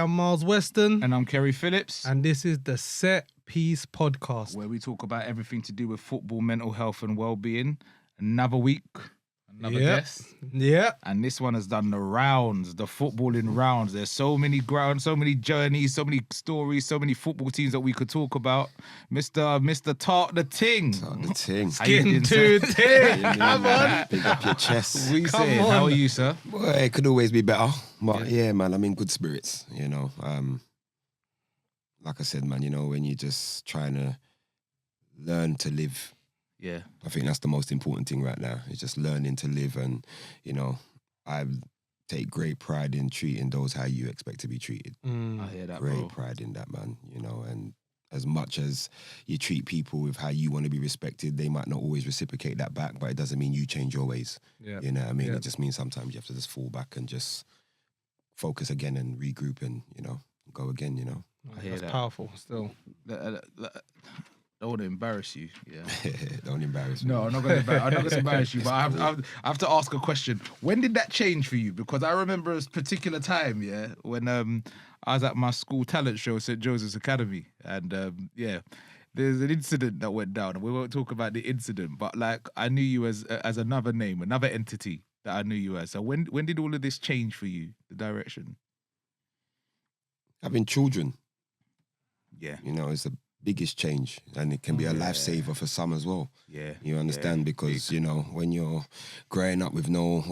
am Miles Weston. And I'm Kerry Phillips. And this is the Set Piece Podcast, where we talk about everything to do with football, mental health and well-being. Another week, another guest. Yeah. And this one has done the rounds, the footballing rounds. There's so many grounds, so many journeys, so many stories, so many football teams that we could talk about. Mr. Tart the Ting. Tart the Ting. Skin to ting. Come on. Pick up your chest. We say, how are you, sir? Well, it could always be better. But yeah, man, I'm in good spirits, you know. Like I said, man, you know, when you're just trying to learn to live. Yeah. I think that's the most important thing right now. It's just learning to live, and, you know, I take great pride in treating those how you expect to be treated. I hear that, great bro. pride in that, man, you know, and as much as you treat people with how you want to be respected, they might not always reciprocate that back, but it doesn't mean you change your ways. Yeah. You know what I mean? It just means sometimes you have to just fall back and just focus again and regroup and, you know, go again, you know. I hear That's that. powerful still. Don't want to embarrass you. Yeah. Don't embarrass me. No, I'm not going to embarrass you, but I have to ask a question. When did that change for you? Because I remember a particular time, when I was at my school talent show, St. Joseph's Academy, and there's an incident that went down, and we won't talk about the incident, but like I knew you as another name, another entity that I knew you as. So when did all of this change for you, the direction? Having children, yeah, you know, it's the biggest change, and it can be a lifesaver for some as well. Yeah, you understand, because you know, when you're growing up with no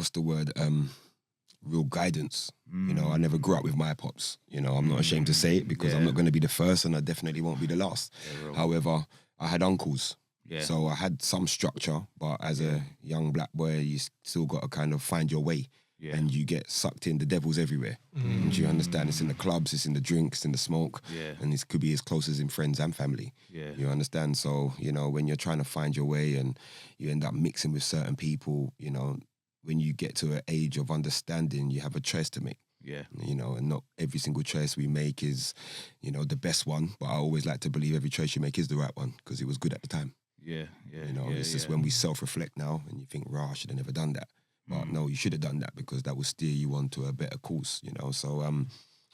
real guidance. You know, I never grew up with my pops. You know, I'm not ashamed to say it, because I'm not going to be the first, and I definitely won't be the last. However, I had uncles. So I had some structure, but as a young black boy, you still got to kind of find your way. And you get sucked in. The devil's everywhere. Do you understand? It's in the clubs, it's in the drinks, it's in the smoke. And it could be as close as in friends and family. You understand? So, you know, when you're trying to find your way and you end up mixing with certain people, you know, when you get to an age of understanding, you have a choice to make. You know, and not every single choice we make is, you know, the best one. But I always like to believe every choice you make is the right one, because it was good at the time. You know, it's just when we self-reflect now and you think, I should have never done that. But no, you should have done that, because that will steer you onto a better course, you know. So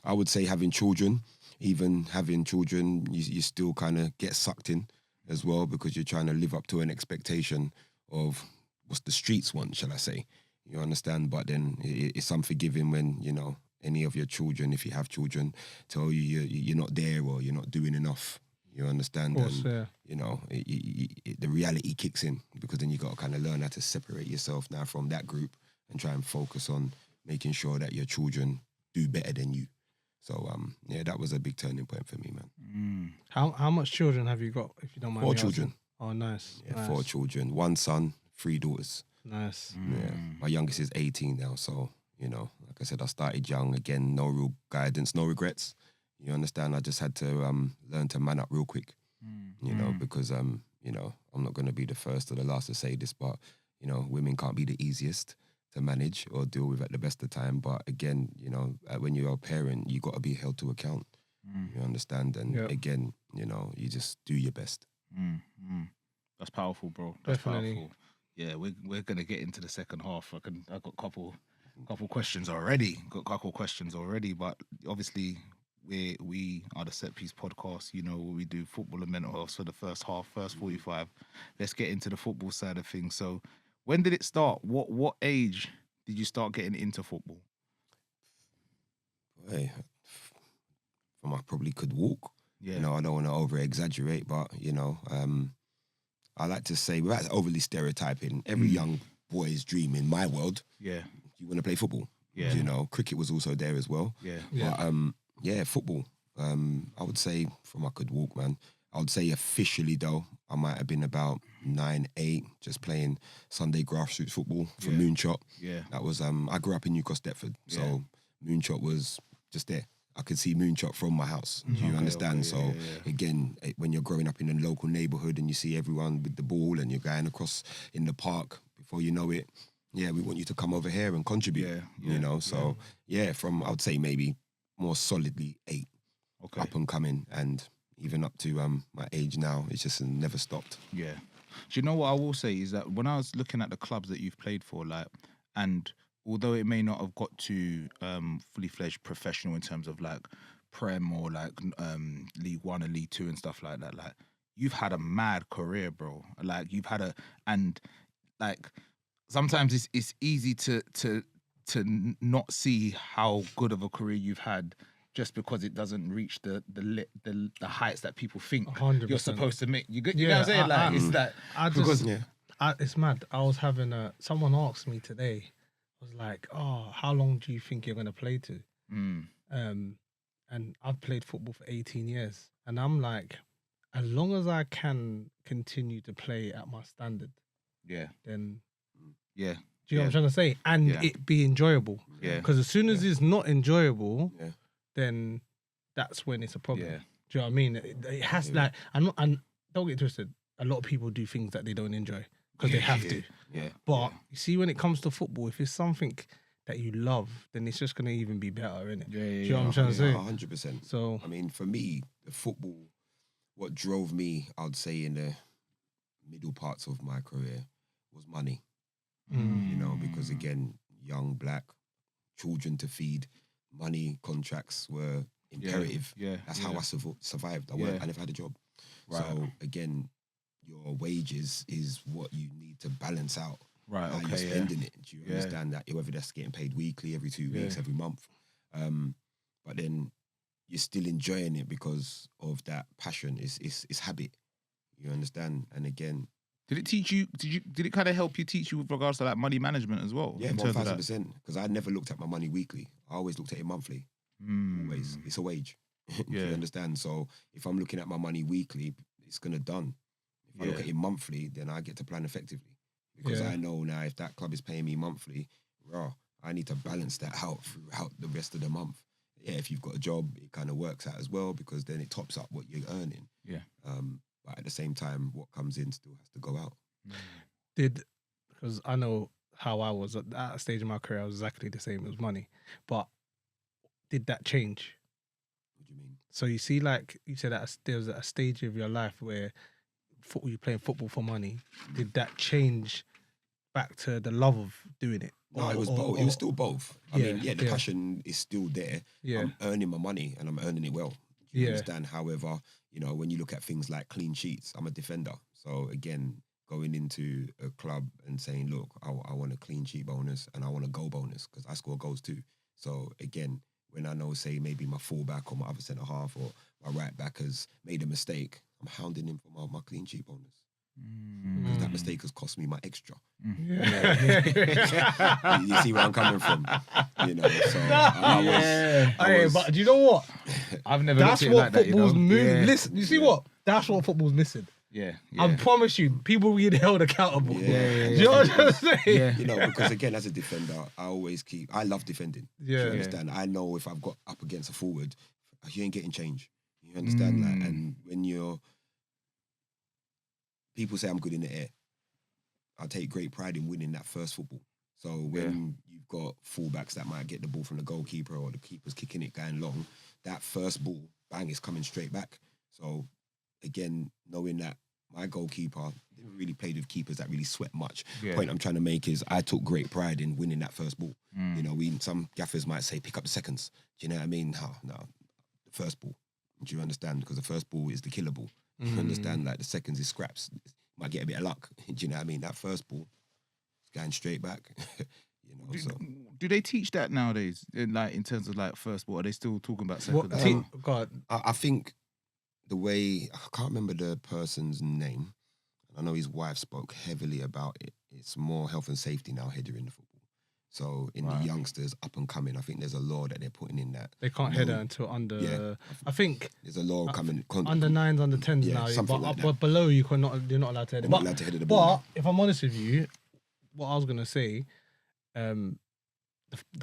I would say having children, even having children, you still kind of get sucked in as well, because you're trying to live up to an expectation of what's the streets want, shall I say. You understand? But then it's unforgiving when, you know, any of your children, if you have children, tell you you're not there or you're not doing enough. You understand? Of course, and, you know, the reality kicks in, because then you got to kind of learn how to separate yourself now from that group and try and focus on making sure that your children do better than you. So, that was a big turning point for me, man. How much children have you got, if you don't mind? 4 children. Oh, nice. Yeah, nice. 4 children. 1 son, 3 daughters. Nice. Yeah. My youngest is 18 now, so, you know, like I said, I started young. Again, no real guidance, no regrets. You understand? I just had to learn to man up real quick, you know, because, you know, I'm not going to be the first or the last to say this, but, you know, women can't be the easiest to manage or deal with at the best of time. But again, you know, when you're a parent, you got to be held to account. You understand? And again, you know, you just do your best. That's powerful, bro. That's Definitely. powerful. Yeah, we're going to get into the second half. I've got a couple questions already. But obviously, we are the Set Piece Podcast. You know, we do football and mental health for the first half, first 45. Let's get into the football side of things. So, when did it start? What age did you start getting into football? Hey, I probably could walk. You know, I don't want to over-exaggerate, but, you know, I like to say, without overly stereotyping, every young boy's dream in my world, you want to play football. You know, cricket was also there as well. But, football. I would say from I could walk, man. I would say officially, though, I might have been about 9, 8, just playing Sunday grassroots football for Moonshot. That was, I grew up in Newcastle, Deptford, so Moonshot was just there. I could see Moonshot from my house. Do you understand? So again, when you're growing up in a local neighbourhood and you see everyone with the ball and you're going across in the park, before you know it, we want you to come over here and contribute. You know, so from I would say maybe more solidly 8, up and coming, and even up to my age now, it's just never stopped. Do you know what I will say is that when I was looking at the clubs that you've played for, like, and although it may not have got to fully fledged professional in terms of like Prem or like League One and League Two and stuff like that, like you've had a mad career, bro. Like you've had and like sometimes it's easy to not see how good of a career you've had just because it doesn't reach the heights that people think 100%. you're supposed to make. You know what I'm saying? Like it's like because it's mad. I was having someone asked me today, was like, "Oh, how long do you think you're gonna play to?" And I've played football for 18 years, and I'm like, as long as I can continue to play at my standard, then do you know what I'm trying to say? And it be enjoyable. Yeah. Because as soon as it's not enjoyable, then that's when it's a problem. Yeah. Do you know what I mean? It has like, and don't get twisted. A lot of people do things that they don't enjoy because they have to. Yeah. But you see, when it comes to football, if it's something that you love, then it's just gonna even be better, innit? Yeah. Do you know what I'm trying to say? 100%. So I mean, for me, the football, what drove me, I'd say, in the middle parts of my career was money. You know, because again, young, black, children to feed, money, contracts were imperative. Yeah. That's how I survived. I never had a job. Right. So again, your wages is what you need to balance out Right. how Okay. you're spending it. Do you understand that? Whether that's getting paid weekly, every 2 weeks, every month. But then you're still enjoying it because of that passion. It's habit. You understand? And again, Did it teach you? Did it kind of help you teach you with regards to like money management as well? yeah, in terms of that? 1,000%. Because I never looked at my money weekly. I always looked at it monthly. Always. It's a wage. You understand? So if I'm looking at my money weekly, it's gonna done. If I look at it monthly, then I get to plan effectively. Because I know now if that club is paying me monthly, I need to balance that out throughout the rest of the month. Yeah, if you've got a job, it kind of works out as well because then it tops up what you're earning. Yeah. But at the same time, what comes in still has to go out. Because I know how I was at that stage of my career, I was exactly the same. It was money. But did that change? What do you mean? So you see, like you said, there was a stage of your life where you're playing football for money. Did that change back to the love of doing it? No, it was both. It was still both. I mean, the yeah. passion is still there. Yeah. I'm earning my money and I'm earning it well. You understand? However, you know, when you look at things like clean sheets, I'm a defender. So again, going into a club and saying, look, I want a clean sheet bonus and I want a goal bonus because I score goals too. So again, when I know, say, maybe my fullback or my other centre half or my right back has made a mistake, I'm hounding him for my clean sheet bonus. Because that mistake has cost me my extra. You see where I'm coming from? You know, so but do you know what? I've never. That's looked at it what like that, football's you know? moving. Listen, you see what? That's what football's missing. Yeah. I promise you, people will get held accountable. Do you know what I'm saying? Yeah. You know, because again, as a defender, I love defending. Yeah. Do you understand? I know if I've got up against a forward, you ain't getting change. You understand that? And when people say I'm good in the air, I take great pride in winning that first football. So when you've got fullbacks that might get the ball from the goalkeeper or the keeper's kicking it going long, that first ball, bang, is coming straight back. So again, knowing that my goalkeeper didn't really play with keepers that really sweat much. The point I'm trying to make is I took great pride in winning that first ball. You know, some gaffers might say pick up the seconds. Do you know what I mean? No, the first ball. Do you understand? Because the first ball is the killer ball. You understand? Like the seconds is scraps. Might get a bit of luck. Do you know what I mean? That first ball is going straight back. You know, Do they teach that nowadays? In terms of like first ball, are they still talking about second? God, I think the way, I can't remember the person's name. I know his wife spoke heavily about it. It's more health and safety now header in the football. So in the youngsters up and coming, I think there's a law that they're putting in that they can't header until under. Yeah. I think there's a law coming. under 9s, under 10s now. something like that. But below you're not allowed to header. You're not allowed to header the ball. But if I'm honest with you, what I was gonna say, the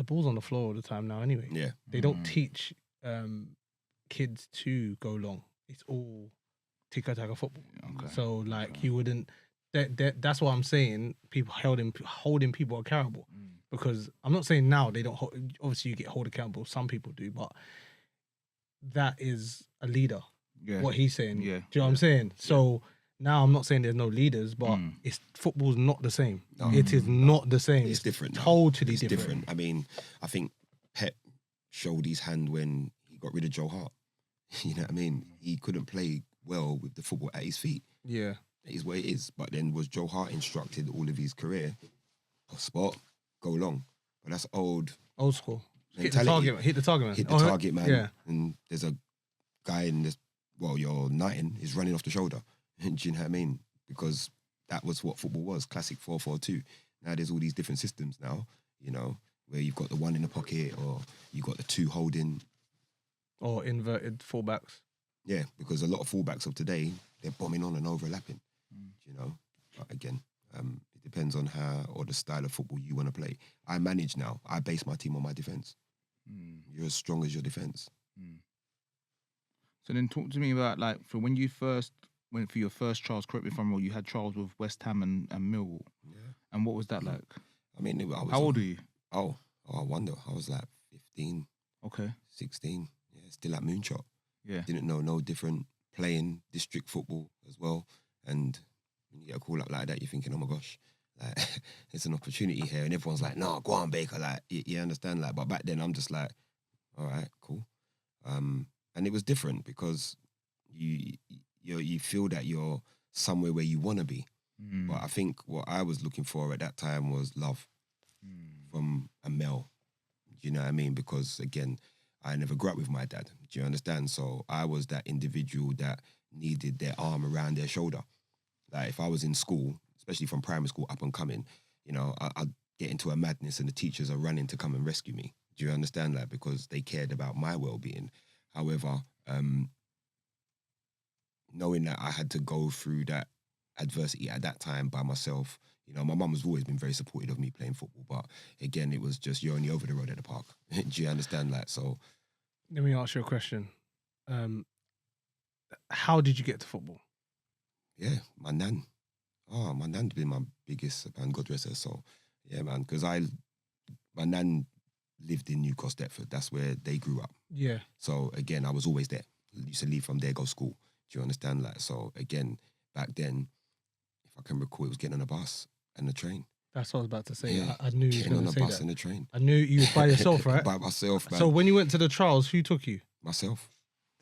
ball's on the floor all the time now. Anyway, Yeah. they don't teach kids to go long. It's all tiki-taka football. Okay. So like you wouldn't. That's what I'm saying. People holding people accountable. Because I'm not saying now they don't. Obviously, you get held accountable. Some people do, but that is a leader. Yeah. What he's saying. Yeah. Do you know what I'm saying? So Now, I'm not saying there's no leaders, but football's not the same. No, it is not the same. It's different. Totally it's different. I mean, I think Pep showed his hand when he got rid of Joe Hart. You know what I mean? He couldn't play well with the football at his feet. Yeah. That is what it is. But then was Joe Hart instructed all of his career? Spot, go long. But that's old school. mentality. Hit the target, man. Hit the target, man. Yeah. And there's a guy in this, well, you're knighting, is running off the shoulder. Do you know what I mean? Because that was what football was, classic 4-4-2. Now there's all these different systems now, you know, where you've got the one in the pocket or you've got the two holding. Or inverted fullbacks. Yeah, because a lot of fullbacks of today, they're bombing on and overlapping, you know. But again, it depends on how or the style of football you want to play. I manage now. I base my team on my defence. You're as strong as your defence. So then talk to me about, like, for when you first went for your first trials, correct me if I'm wrong, you had trials with West Ham and Millwall. Yeah. And what was that like? I mean, how old are you? Oh, I wonder. I was like 15. Okay. 16. Yeah, still at Moonshot. Yeah. Didn't know no different, playing district football as well. And when you get a call up like that, you're thinking, oh my gosh, like, it's an opportunity here. And everyone's like, no, go on, Baker. Like, you understand? Like, but back then I'm just like, all right, cool. And it was different because you feel that you're somewhere where you want to be. But I think what I was looking for at that time was love from a male. Do you know what I mean? Because again, I never grew up with my dad. Do you understand? So I was that individual that needed their arm around their shoulder. Like if I was in school, especially from primary school up and coming, you know, I'd get into a madness and the teachers are running to come and rescue me. Do you understand that? Because they cared about my well-being. However, knowing that I had to go through that adversity at that time by myself, you know, my mum has always been very supportive of me playing football, but again, it was just, you're only over the road at the park. Do you understand that? So, let me ask you a question. How did you get to football? Yeah, my nan. Oh, my nan's been my biggest, and God rest her soul. Yeah, man, because my nan lived in New Cross, Deptford. That's where they grew up. Yeah. So again, I was always there. Used to leave from there, go school. Do you understand? Like, so again, back then, if I can recall, it was getting on a bus and a train. That's what I was about to say. Yeah. I knew you were going to say that. Getting on a bus and a train. I knew you were by yourself, right? By myself, man. So when you went to the trials, who took you? Myself.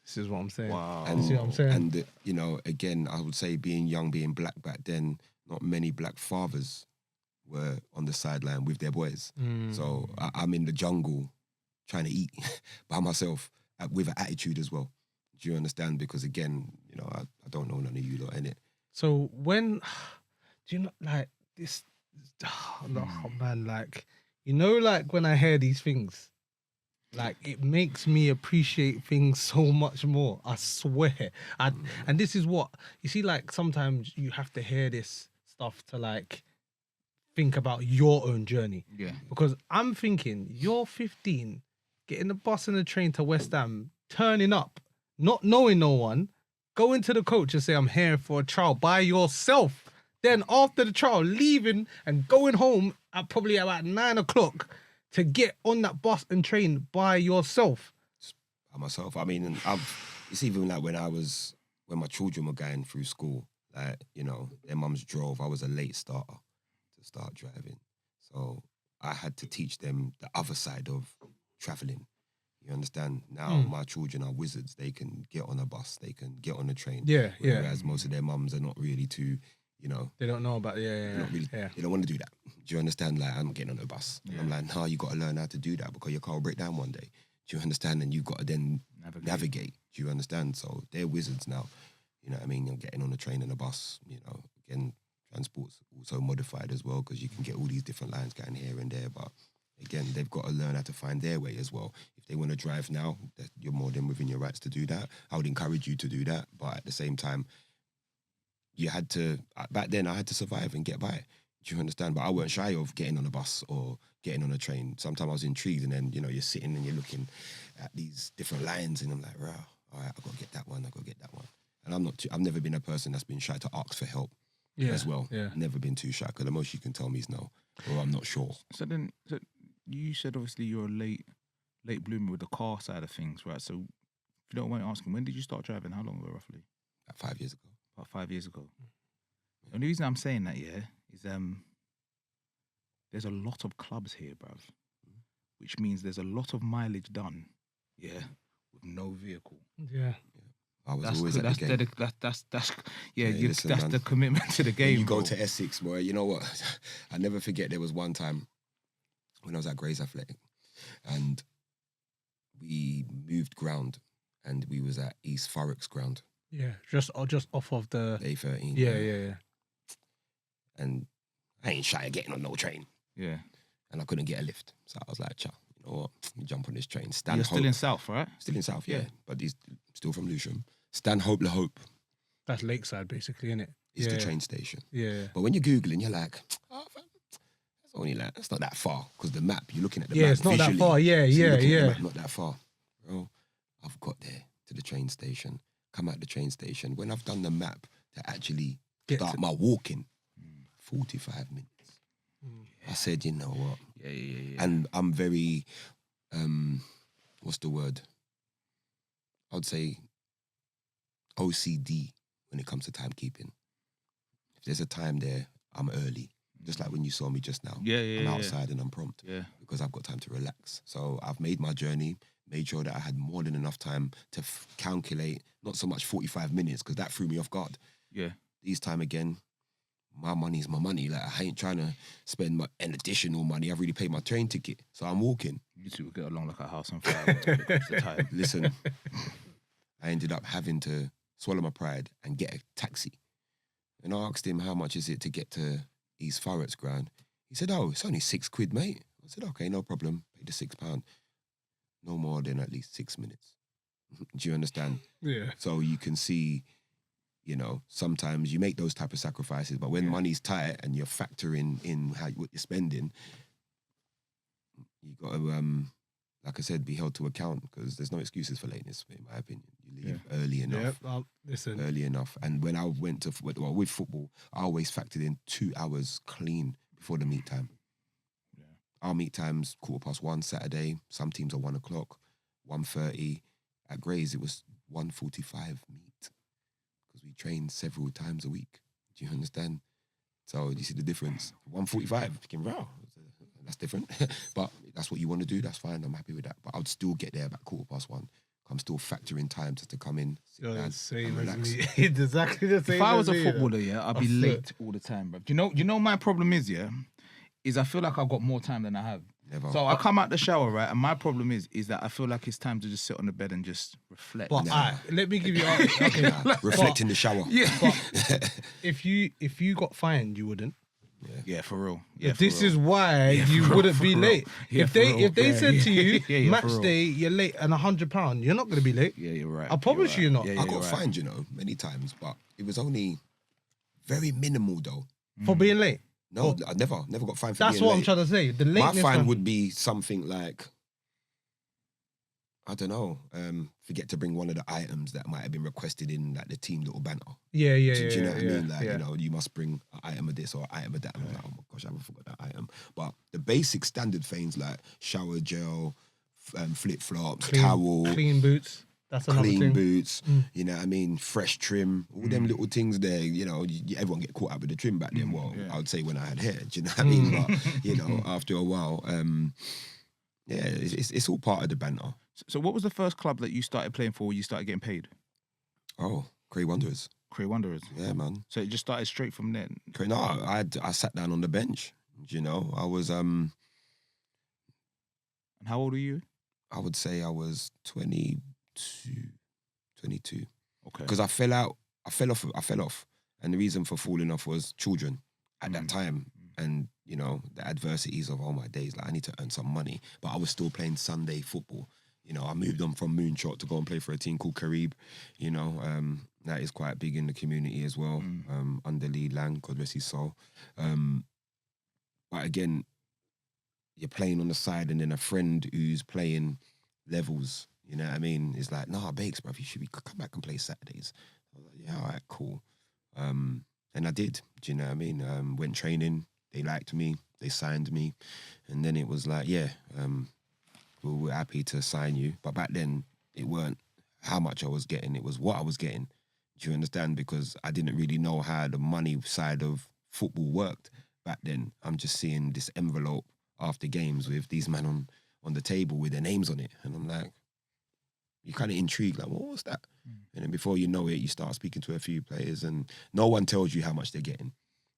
This is what I'm saying. Wow. And, this is what I'm saying. And, you know, again, I would say being young, being black back then, not many black fathers were on the sideline with their boys. So I'm in the jungle trying to eat by myself with an attitude as well. Do you understand? Because again, you know, I don't know none of you lot in it. So when, do you know, like this, man, like, you know, like when I hear these things, like it makes me appreciate things so much more. I swear. And this is what, you see, like sometimes you have to hear this stuff to like think about your own journey. Yeah. Because I'm thinking, you're 15, getting the bus and the train to West Ham, turning up, not knowing no one, going to the coach and say, I'm here for a trial by yourself. Then after the trial, leaving and going home at probably about 9 o'clock to get on that bus and train by yourself. By myself. I mean, it's even like when my children were going through school, like, you know, their mums drove. I was a late starter to start driving. So I had to teach them the other side of traveling. You understand? Now my children are wizards. They can get on a bus. They can get on a train. Yeah, Whereas most of their mums are not really too, you know. They don't know about They don't want to do that. Do you understand? Like, I'm getting on a bus. Yeah. I'm like, no, you got to learn how to do that because your car will break down one day. Do you understand? And you've got to then navigate. Do you understand? So they're wizards now. You know what I mean? You're getting on a train and a bus, you know. Again, transport's also modified as well because you can get all these different lines going here and there. But again, they've got to learn how to find their way as well. If they want to drive now, you're more than within your rights to do that. I would encourage you to do that. But at the same time, you had to, back then I had to survive and get by. Do you understand? But I weren't shy of getting on a bus or getting on a train. Sometimes I was intrigued and then, you know, you're sitting and you're looking at these different lines and I'm like, wow, all right, I've got to get that one, I've got to get that one. And I've never been a person that's been shy to ask for help as well. Yeah. Never been too shy because the most you can tell me is no, or I'm not sure. So you said obviously you're a late bloomer with the car side of things, right? So if you don't mind asking, when did you start driving? How long ago roughly? About 5 years ago. about 5 years ago. The only reason I'm saying that, is there's a lot of clubs here, bruv, which means there's a lot of mileage done, with no vehicle. Yeah. I was always at the game. That's the commitment to the game. When you go to Essex, boy, you know what? I never forget there was one time when I was at Gray's Athletic and we moved ground and we was at East Thurrock's ground. Yeah, just off of the A13. Yeah. And I ain't shy of getting on no train. Yeah. And I couldn't get a lift. So I was like, you know what? Jump on this train. You're still in South, right? Still in South, yeah. But he's still from Lewisham. Stanhope La Hope. That's Lakeside, basically, isn't it? It's the train station. Yeah. But when you're Googling, you're like, that's only like, it's not that far. Because the map, you're looking at the map. Yeah, it's not visually, that far. Yeah. Map, not that far. Bro, I've got there to the train station, come out the train station. When I've done the map to actually start my walking, 45 minutes. I said, you know what? Yeah. And I'm very, what's the word? I'd say OCD when it comes to timekeeping. If there's a time there, I'm early. Just like when you saw me just now. I'm outside and I'm prompt. Yeah. Because I've got time to relax. So I've made my journey, made sure that I had more than enough time to calculate, not so much 45 minutes, because that threw me off guard. Yeah. This time again, my money's my money. Like, I ain't trying to spend an additional money. I've already paid my train ticket. So I'm walking. You two will get along like a house on fire when it comes to time. Listen, I ended up having to swallow my pride and get a taxi. And I asked him, how much is it to get to East Thurrock's ground? He said, oh, it's only £6, mate. I said, okay, no problem. Pay the £6. No more than at least 6 minutes. Do you understand? Yeah. So you can see, you know, sometimes you make those type of sacrifices, but when money's tight and you're factoring in what you're spending, you got to, like I said, be held to account, because there's no excuses for lateness, in my opinion. You leave early enough. Early enough. And when I went to, with football, I always factored in 2 hours clean before the meet time. Yeah. Our meet time's 1:15 Saturday. Some teams are 1 o'clock, 1:30. At Gray's, it was 1:45 meet, because we train several times a week. Do you understand? So you see the difference. 1:45, wow, that's different. But that's what you want to do, that's fine, I'm happy with that. But I'd still get there about 1:15. I'm still factoring time just to come in, sit down, same and as relax. me. Exactly the same. If I was as a me, footballer, I'd be late all the time, bro. Do you know my problem is, is I feel like I've got more time than I have. Never. So I come out the shower, right? And my problem is that I feel like it's time to just sit on the bed and just reflect. But let me give you reflect in the shower. Yeah. But if you got fined, you wouldn't. Yeah, for real. Yeah, this is why you wouldn't be late. Yeah, if they said to you, match for real. day, you're late and £100, you're not going to be late. Yeah, you're right. I promise you're not. Yeah, I got fined, you know, many times, but it was only very minimal though. For being late. No, I never got fined for That's being what late. I'm trying to say. The My lateness fine one would be something like, I don't know, forget to bring one of the items that might have been requested in like the team little banner. Yeah. Do you know what I mean? Like, you know, you must bring an item of this or an item of that. I'm like, oh my gosh, I haven't forgot that item. But the basic standard things like shower gel, flip-flops, towel, clean boots. That's another clean thing. boots, you know what I mean? Fresh trim, all them little things there, you know, everyone get caught up with the trim back then. Well, I would say when I had hair, do you know what I mean? But, you know, after a while, it's all part of the banter. So what was the first club that you started playing for where you started getting paid? Oh, Cray Wanderers. Cray Wanderers? Yeah, man. So it just started straight from then? No, I sat down on the bench, you know. I was... And how old were you? I would say I was 22. Okay. Because I fell off. And the reason for falling off was children at that time. And, you know, the adversities of all my days. Like, I need to earn some money. But I was still playing Sunday football. You know, I moved on from Moonshot to go and play for a team called Carib. You know, that is quite big in the community as well. Under Lee Lang, God rest his soul. But again, you're playing on the side and then a friend who's playing levels, you know what I mean? It's like, nah, Bakes, bruv, you should come back and play Saturdays. I was like, yeah, all right, cool. And I did, do you know what I mean? Went training, they liked me, they signed me. And then it was like, yeah, we're happy to sign you. But back then, it weren't how much I was getting, it was what I was getting. Do you understand? Because I didn't really know how the money side of football worked back then. I'm just seeing this envelope after games with these men on the table with their names on it. And I'm like, you're kind of intrigued, like, well, what's that? And then before you know it, you start speaking to a few players and no one tells you how much they're getting.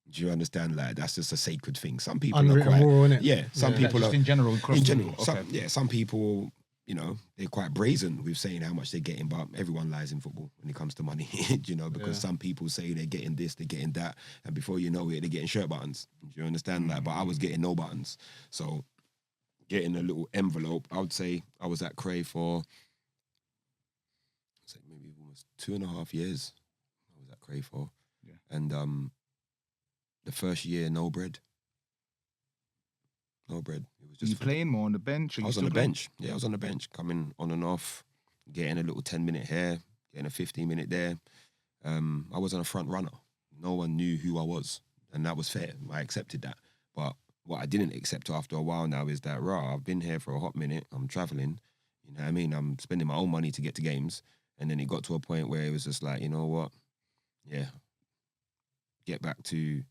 Do you understand? Like, that's just a sacred thing. Some people Unwritten are quite... rule, innit? Yeah, some people just are... in general. In general. Okay. Some people, you know, they're quite brazen with saying how much they're getting, but everyone lies in football when it comes to money, you know, because some people say they're getting this, they're getting that, and before you know it, they're getting shirt buttons. Do you understand? Like, but I was getting no buttons. So getting a little envelope, I would say I was at Cray for... maybe almost 2.5 years I was at Cray for. Yeah. And the first year, no bread. No bread. It was just... You playing more on the bench? I was on the bench. Yeah, I was on the bench, coming on and off, getting a little 10-minute here, getting a 15-minute there. I wasn't a front runner. No one knew who I was. And that was fair. I accepted that. But what I didn't accept after a while now is that, I've been here for a hot minute. I'm traveling. You know what I mean? I'm spending my own money to get to games. And then it got to a point where it was just like, you know what? Yeah. Get back to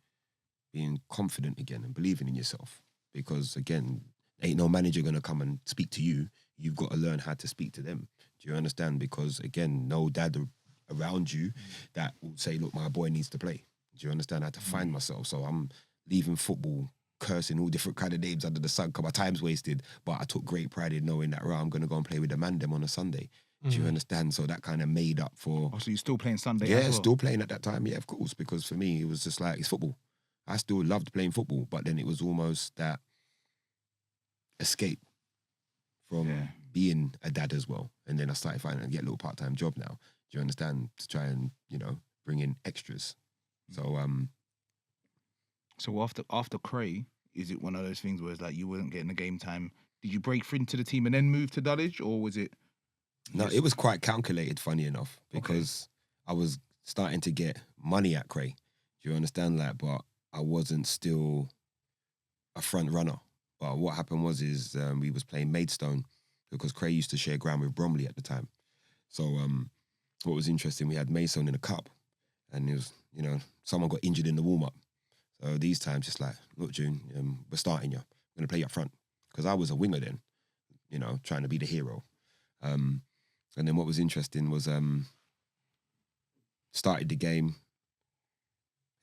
being confident again and believing in yourself. Because, again, ain't no manager going to come and speak to you. You've got to learn how to speak to them. Do you understand? Because, again, no dad around you that will say, look, my boy needs to play. Do you understand? I had to find myself. So I'm leaving football, cursing all different kind of names under the sun because my time's wasted. But I took great pride in knowing that, I'm going to go and play with the man them on a Sunday. Do you understand? So that kind of made up for... Oh, so you're still playing Sunday Yeah, as well? still playing at that time. Yeah, of course. Because for me, it was just like, it's football. I still loved playing football. But then it was almost that escape from being a dad as well. And then I started finding I get a little part-time job now. Do you understand? To try and, bring in extras. So, So after Cray, is it one of those things where it's like you weren't getting the game time? Did you break through into the team and then move to Dulwich, or was it... No, it was quite calculated, funny enough, because I was starting to get money at Cray. Do you understand? Like, but I wasn't still a front runner. But what happened was we was playing Maidstone because Cray used to share ground with Bromley at the time. So what was interesting, we had Maidstone in a cup, and it was, someone got injured in the warm-up. So these times, just like, look, June, we're starting you. I'm going to play you up front. Because I was a winger then, trying to be the hero. And then what was interesting was started the game.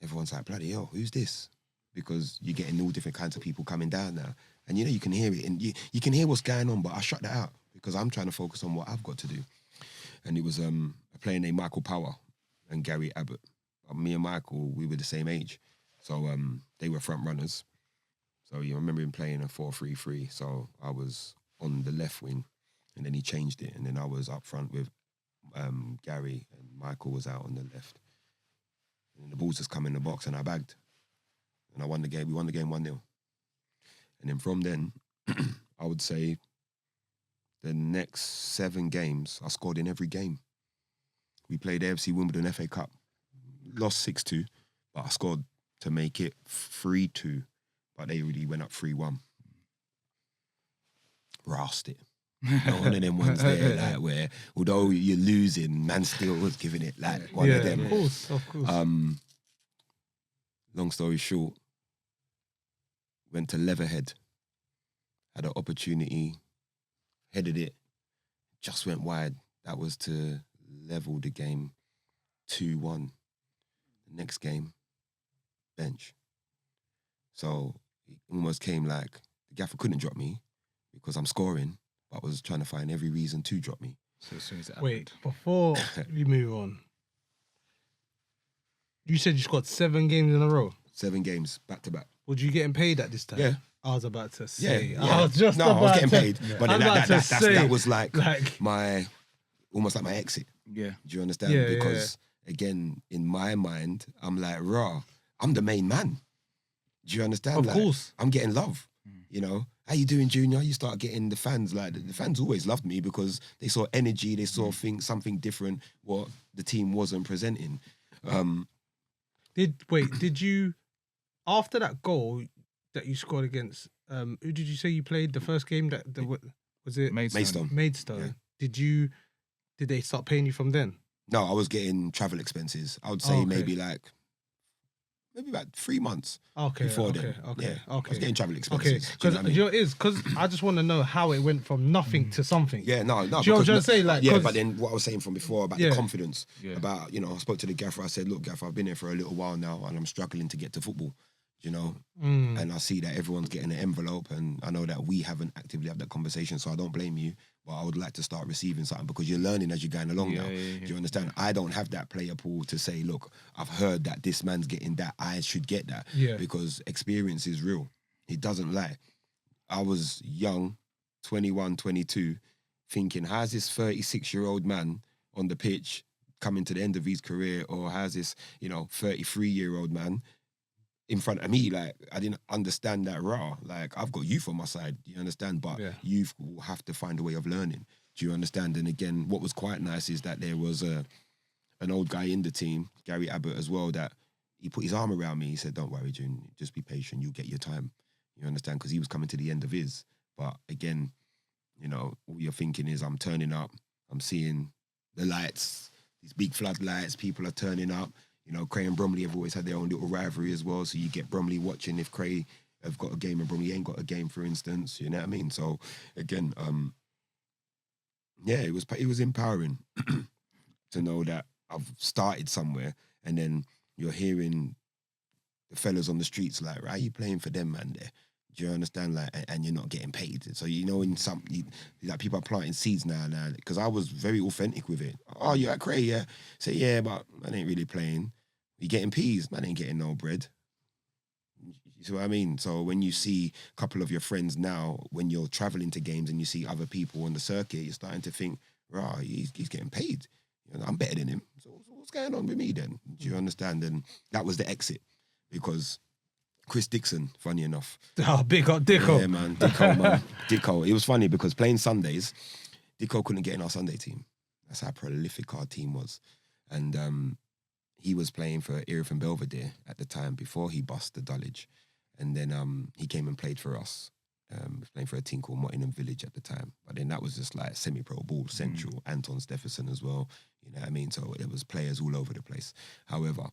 Everyone's like, bloody hell, who's this? Because you're getting all different kinds of people coming down now. And you can hear it. And you can hear what's going on, but I shut that out because I'm trying to focus on what I've got to do. And it was a player named Michael Power and Gary Abbott. Me and Michael, we were the same age. So they were front runners. So I remember him playing a 4-3-3. So I was on the left wing. And then he changed it, and then I was up front with Gary, and Michael was out on the left. And the balls just come in the box, and I bagged. And I won the game. We won the game 1-0. And then from then, I would say the next 7 games, I scored in every game. We played AFC Wimbledon FA Cup. Lost 6-2, but I scored to make it 3-2. But they really went up 3-1. Rasped it. One of them ones there, like, where although you're losing, man still was giving it like one of them. Of course. Long story short, went to Leatherhead, had an opportunity, headed it, just went wide. That was to level the game 2-1. The next game, bench. So it almost came like the gaffer couldn't drop me because I'm scoring. I was trying to find every reason to drop me. So as soon as it Wait, before you move on, you said you scored 7 games in a row. 7 games back to back. Was you getting paid at this time? Yeah. I was about to say. Yeah. I was just I was getting paid. Yeah. But then that was like my, almost like my exit. Yeah. Do you understand? Yeah, because again, in my mind, I'm like, I'm the main man. Do you understand? Of course. I'm getting love, How you doing, Junior? You start getting the fans. Like the fans always loved me because they saw energy, they saw something different what the team wasn't presenting. Did you after that goal that you scored against? Who did you say you played the first game? Was it Maidstone? Maidstone. Yeah. Did they start paying you from then? No, I was getting travel expenses. I would say maybe about 3 months before then. Yeah, I was getting travel expenses. Because because I just want to know how it went from nothing to something. Yeah, no. Do you know what I'm trying to say? Like, yeah, but then what I was saying from before about the confidence, about, I spoke to the gaffer. I said, look, gaffer, I've been here for a little while now and I'm struggling to get to football, and I see that everyone's getting an envelope, and I know that we haven't actively had that conversation, so I don't blame you. But I would like to start receiving something because you're learning as you're going along now. Do you understand? I don't have that player pool to say, look, I've heard that this man's getting that, I should get that. Because experience is real. It doesn't lie. I was young, 21, 22, thinking, how's this 36-year-old man on the pitch coming to the end of his career, or how's this, 33-year-old man in front of me? Like, I didn't understand that raw. Like, I've got youth on my side, you understand? But youth will have to find a way of learning. Do you understand? And again, what was quite nice is that there was an old guy in the team, Gary Abbott as well, that he put his arm around me. He said, don't worry, June, just be patient. You'll get your time. You understand? Because he was coming to the end of his. But again, all you're thinking is, I'm turning up, I'm seeing the lights, these big floodlights, people are turning up. Cray and Bromley have always had their own little rivalry as well. So you get Bromley watching if Cray have got a game and Bromley ain't got a game, for instance. You know what I mean? So again, it was empowering to know that I've started somewhere, and then you're hearing the fellas on the streets like, right, you playing for them, man, there. Do you understand? Like, and you're not getting paid. So, in like people are planting seeds now, because I was very authentic with it. Oh, you're at Cray, yeah? Say, yeah, but man ain't really playing. You getting peas, man ain't getting no bread. You see what I mean? So when you see a couple of your friends now, when you're traveling to games and you see other people on the circuit, you're starting to think, right, he's getting paid. I'm better than him. So what's going on with me then? Do you understand? And that was the exit, because Chris Dixon, funny enough. Oh, big up Dicko. Yeah, man. Dicko, man. Dicko. It was funny because playing Sundays, Dicko couldn't get in our Sunday team. That's how prolific our team was. And he was playing for Erith and Belvedere at the time before he bust the Dulwich. And then he came and played for us. He was playing for a team called Mottingham Village at the time. But then that was just like semi-pro ball, central, Anton Stephenson as well. You know what I mean? So there was players all over the place. However,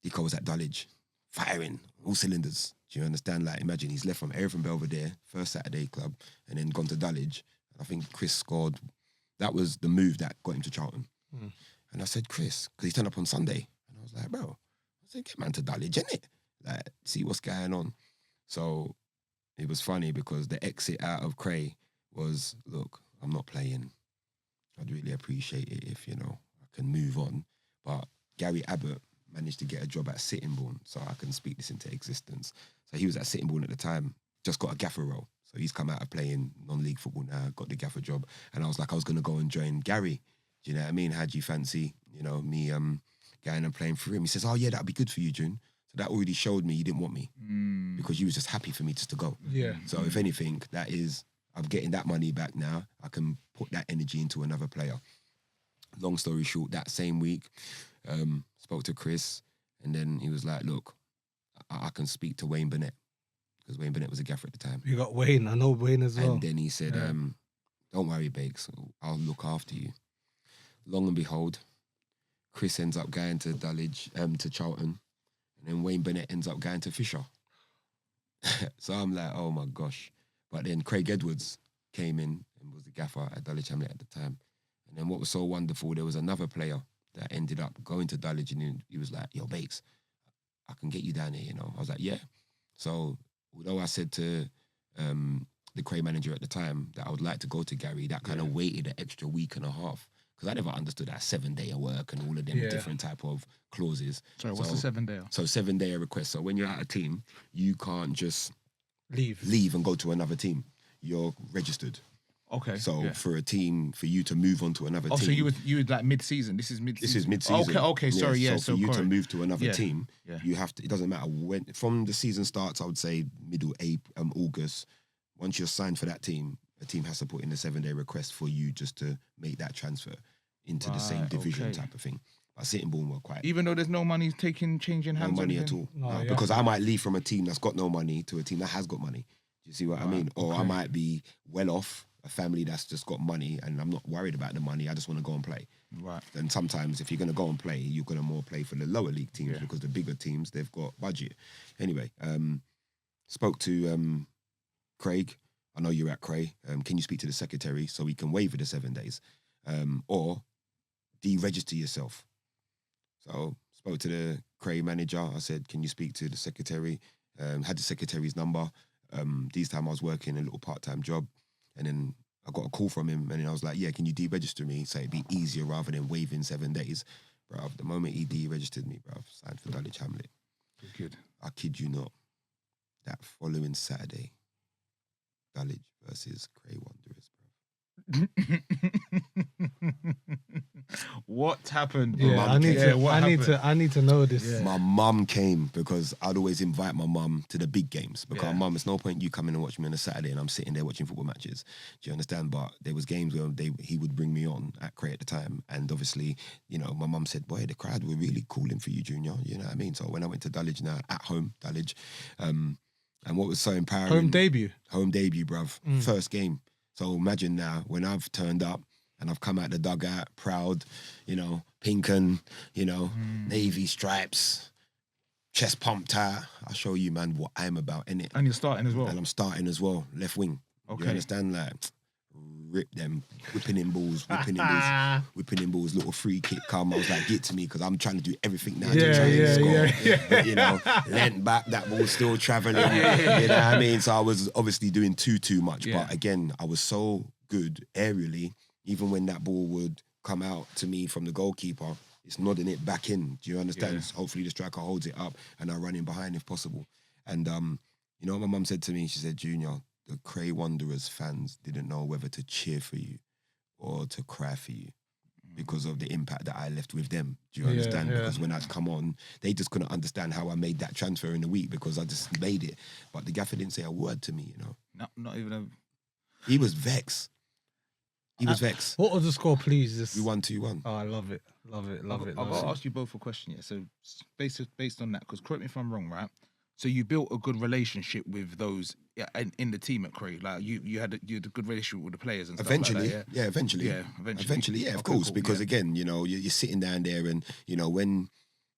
Dicko was at Dulwich, firing all cylinders. Do you understand? Like, imagine he's left from Erith and Belvedere, first Saturday club, and then gone to Dulwich. And I think Chris scored. That was the move that got him to Charlton. And I said, Chris, because he turned up on Sunday. And I was like, bro, I said, get man to Dulwich, innit? Like, see what's going on. So it was funny because the exit out of Cray was, look, I'm not playing. I'd really appreciate it if, I can move on. But Gary Abbott managed to get a job at Sittingbourne, so I can speak this into existence. So he was at Sittingbourne at the time, just got a gaffer role. So he's come out of playing non-league football now, got the gaffer job. And I was like, I was going to go and join Gary. Do you know what I mean? How do you fancy, me going and playing for him? He says, oh yeah, that'd be good for you, June. So that already showed me you didn't want me because you was just happy for me just to go. Yeah. So if anything, that is, I'm getting that money back now. I can put that energy into another player. Long story short, that same week, spoke to Chris, and then he was like, look, I can speak to Wayne Burnett, because Wayne Burnett was a gaffer at the time. You got Wayne, I know Wayne as well. And then he said, don't worry, Bakes, I'll look after you. Long and behold, Chris ends up going to Dulwich, to Charlton, and then Wayne Burnett ends up going to Fisher. So I'm like, oh my gosh. But then Craig Edwards came in and was the gaffer at Dulwich Hamlet at the time. And then what was so wonderful, there was another player that ended up going to Dulwich, and he was like, yo, Bakes, I can get you down here, I was like, yeah. So although I said to the Cray manager at the time that I would like to go to Gary, that kind of waited an extra week and a half, because I never understood that 7-day work and all of them different type of clauses. Sorry, what's the 7-day? So 7-day request. So when you're at a team, you can't just leave and go to another team. You're registered. Okay. So for a team, for you to move on to another team. So you would like mid-season. This is mid-season. This is mid-season. Okay. Sorry. Yeah. So for you to move to another team, you have to. It doesn't matter when. From the season starts, I would say middle August. Once you're signed for that team, a team has to put in a 7-day request for you just to make that transfer into the same division type of thing. But Sittingbourne were quite. Even though there's no money changing hands. No money at all. Because I might leave from a team that's got no money to a team that has got money. Do you see what I mean? Or I might be well off, a family that's just got money, and I'm not worried about the money. I just want to go and play. Right. And sometimes if you're going to go and play, you're going to more play for the lower league teams because the bigger teams, they've got budget. Anyway, spoke to Craig. I know you're at Cray. Can you speak to the secretary so we can waiver the 7 days? Or deregister yourself. So spoke to the Cray manager. I said, can you speak to the secretary? Had the secretary's number. These time I was working a little part-time job. And then I got a call from him and then I was like, yeah, can you deregister me so it'd be easier rather than waiving 7 days? Bruv, the moment he deregistered me, bruv, signed for Dulwich Hamlet. Good. I kid you not. That following Saturday, Dulwich versus Cray Wanderers, What happened? Yeah, I need to know this. Yeah. My mum came because I'd always invite my mum to the big games because mum, it's no point you coming and watching me on a Saturday and I'm sitting there watching football matches. Do you understand? But there was games where he would bring me on at Cray at the time, and obviously, you know, my mum said, "Boy, the crowd were really calling for you, Junior." You know what I mean? So when I went to Dulwich now at home, Dulwich, and what was so empowering, home debut, bruv, first game. So imagine now when I've turned up and I've come out the dugout proud, you know, pink and, you know, navy stripes, chest pumped out. I'll show you, man, what I'm about, innit? And you're starting as well. And I'm starting as well, left wing. Okay. You understand? Like, rip them, whipping in balls, little free kick come. I was like, get to me, because I'm trying to do everything now to try and score. But, you know, leant back, that ball's still travelling. You know what I mean? So I was obviously doing too much. But again, I was so good aerially, even when that ball would come out to me from the goalkeeper, it's nodding it back in. Do you understand? Yeah. Hopefully the striker holds it up and I run in behind if possible. And you know what my mum said to me? She said, Junior, the Cray Wanderers fans didn't know whether to cheer for you or to cry for you because of the impact that I left with them. Do you understand? Yeah. Because when I'd come on, they just couldn't understand how I made that transfer in a week because I just made it. But the gaffer didn't say a word to me, you know. Not even a... He was vexed. He was vexed. What was the score, please? We won 2-1. Oh, I love it. I'll ask you both a question, yeah. So based on that, because correct me if I'm wrong, right? So you built a good relationship with those in the team at Cray. Like you had a good relationship with the players and stuff eventually, like that, yeah, eventually, yeah, of course. Because again, you know, you're sitting down there, and you know when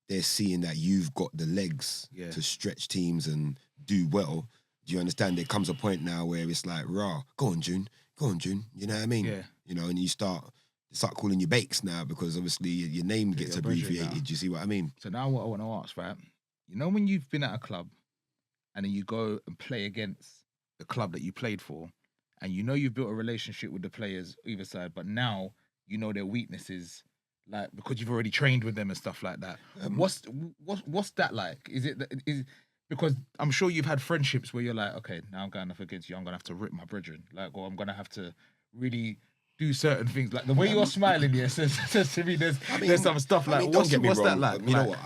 they're seeing that you've got the legs to stretch teams and do well. Do you understand? There comes a point now where it's like, rah, go on, June. You know what I mean? Yeah. You know, and you start calling you Bakes now because obviously your name gets abbreviated. Do you see what I mean? So now what I want to ask, right? You know when you've been at a club and then you go and play against the club that you played for, and you know you've built a relationship with the players either side, but now you know their weaknesses, like because you've already trained with them and stuff like that. What's that like? Is because I'm sure you've had friendships where you're like, okay, now I'm going up against you, I'm going to have to rip my brethren. Like, or I'm going to have to really do certain things. Like, the way you're smiling, says to me, there's some stuff like, what's that like? You know what?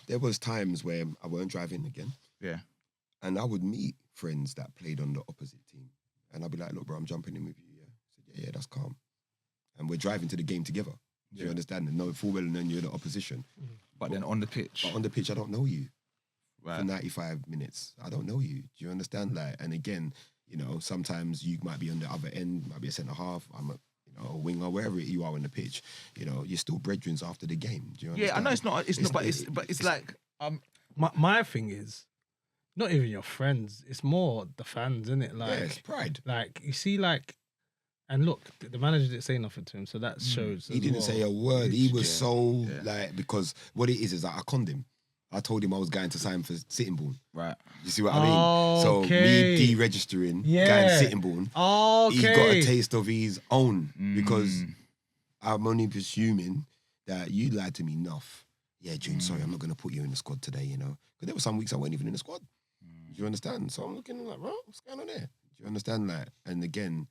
There was times where I weren't driving again. Yeah. And I would meet friends that played on the opposite team. And I'd be like, look, bro, I'm jumping in with you, yeah? I said, yeah, that's calm. And we're driving to the game together. Do you understand? And know full well and then you're the opposition. But then on the pitch. But on the pitch, I don't know you. Right. For 95 minutes. I don't know you. Do you understand? Like, and again, you know, sometimes you might be on the other end, might be a centre half, I'm a winger, wherever you are on the pitch, you know, you're still brethren after the game. Do you understand? Yeah, I know it's like my thing is not even your friends, it's more the fans, isn't it? Like, yeah, it's pride. Like, you see, like, and look, the manager didn't say nothing to him, so that shows. He didn't say a word. He was like, because what it is that I conned him. I told him I was going to sign for Sittingbourne. Right. You see what I mean? So me deregistering, going Sittingbourne, he got a taste of his own because I'm only presuming that you lied to me enough. Yeah, June, sorry, I'm not going to put you in the squad today, you know. Because there were some weeks I wasn't even in the squad. Do you understand? So I'm looking like, bro, what's going on there? Do you understand that? And again,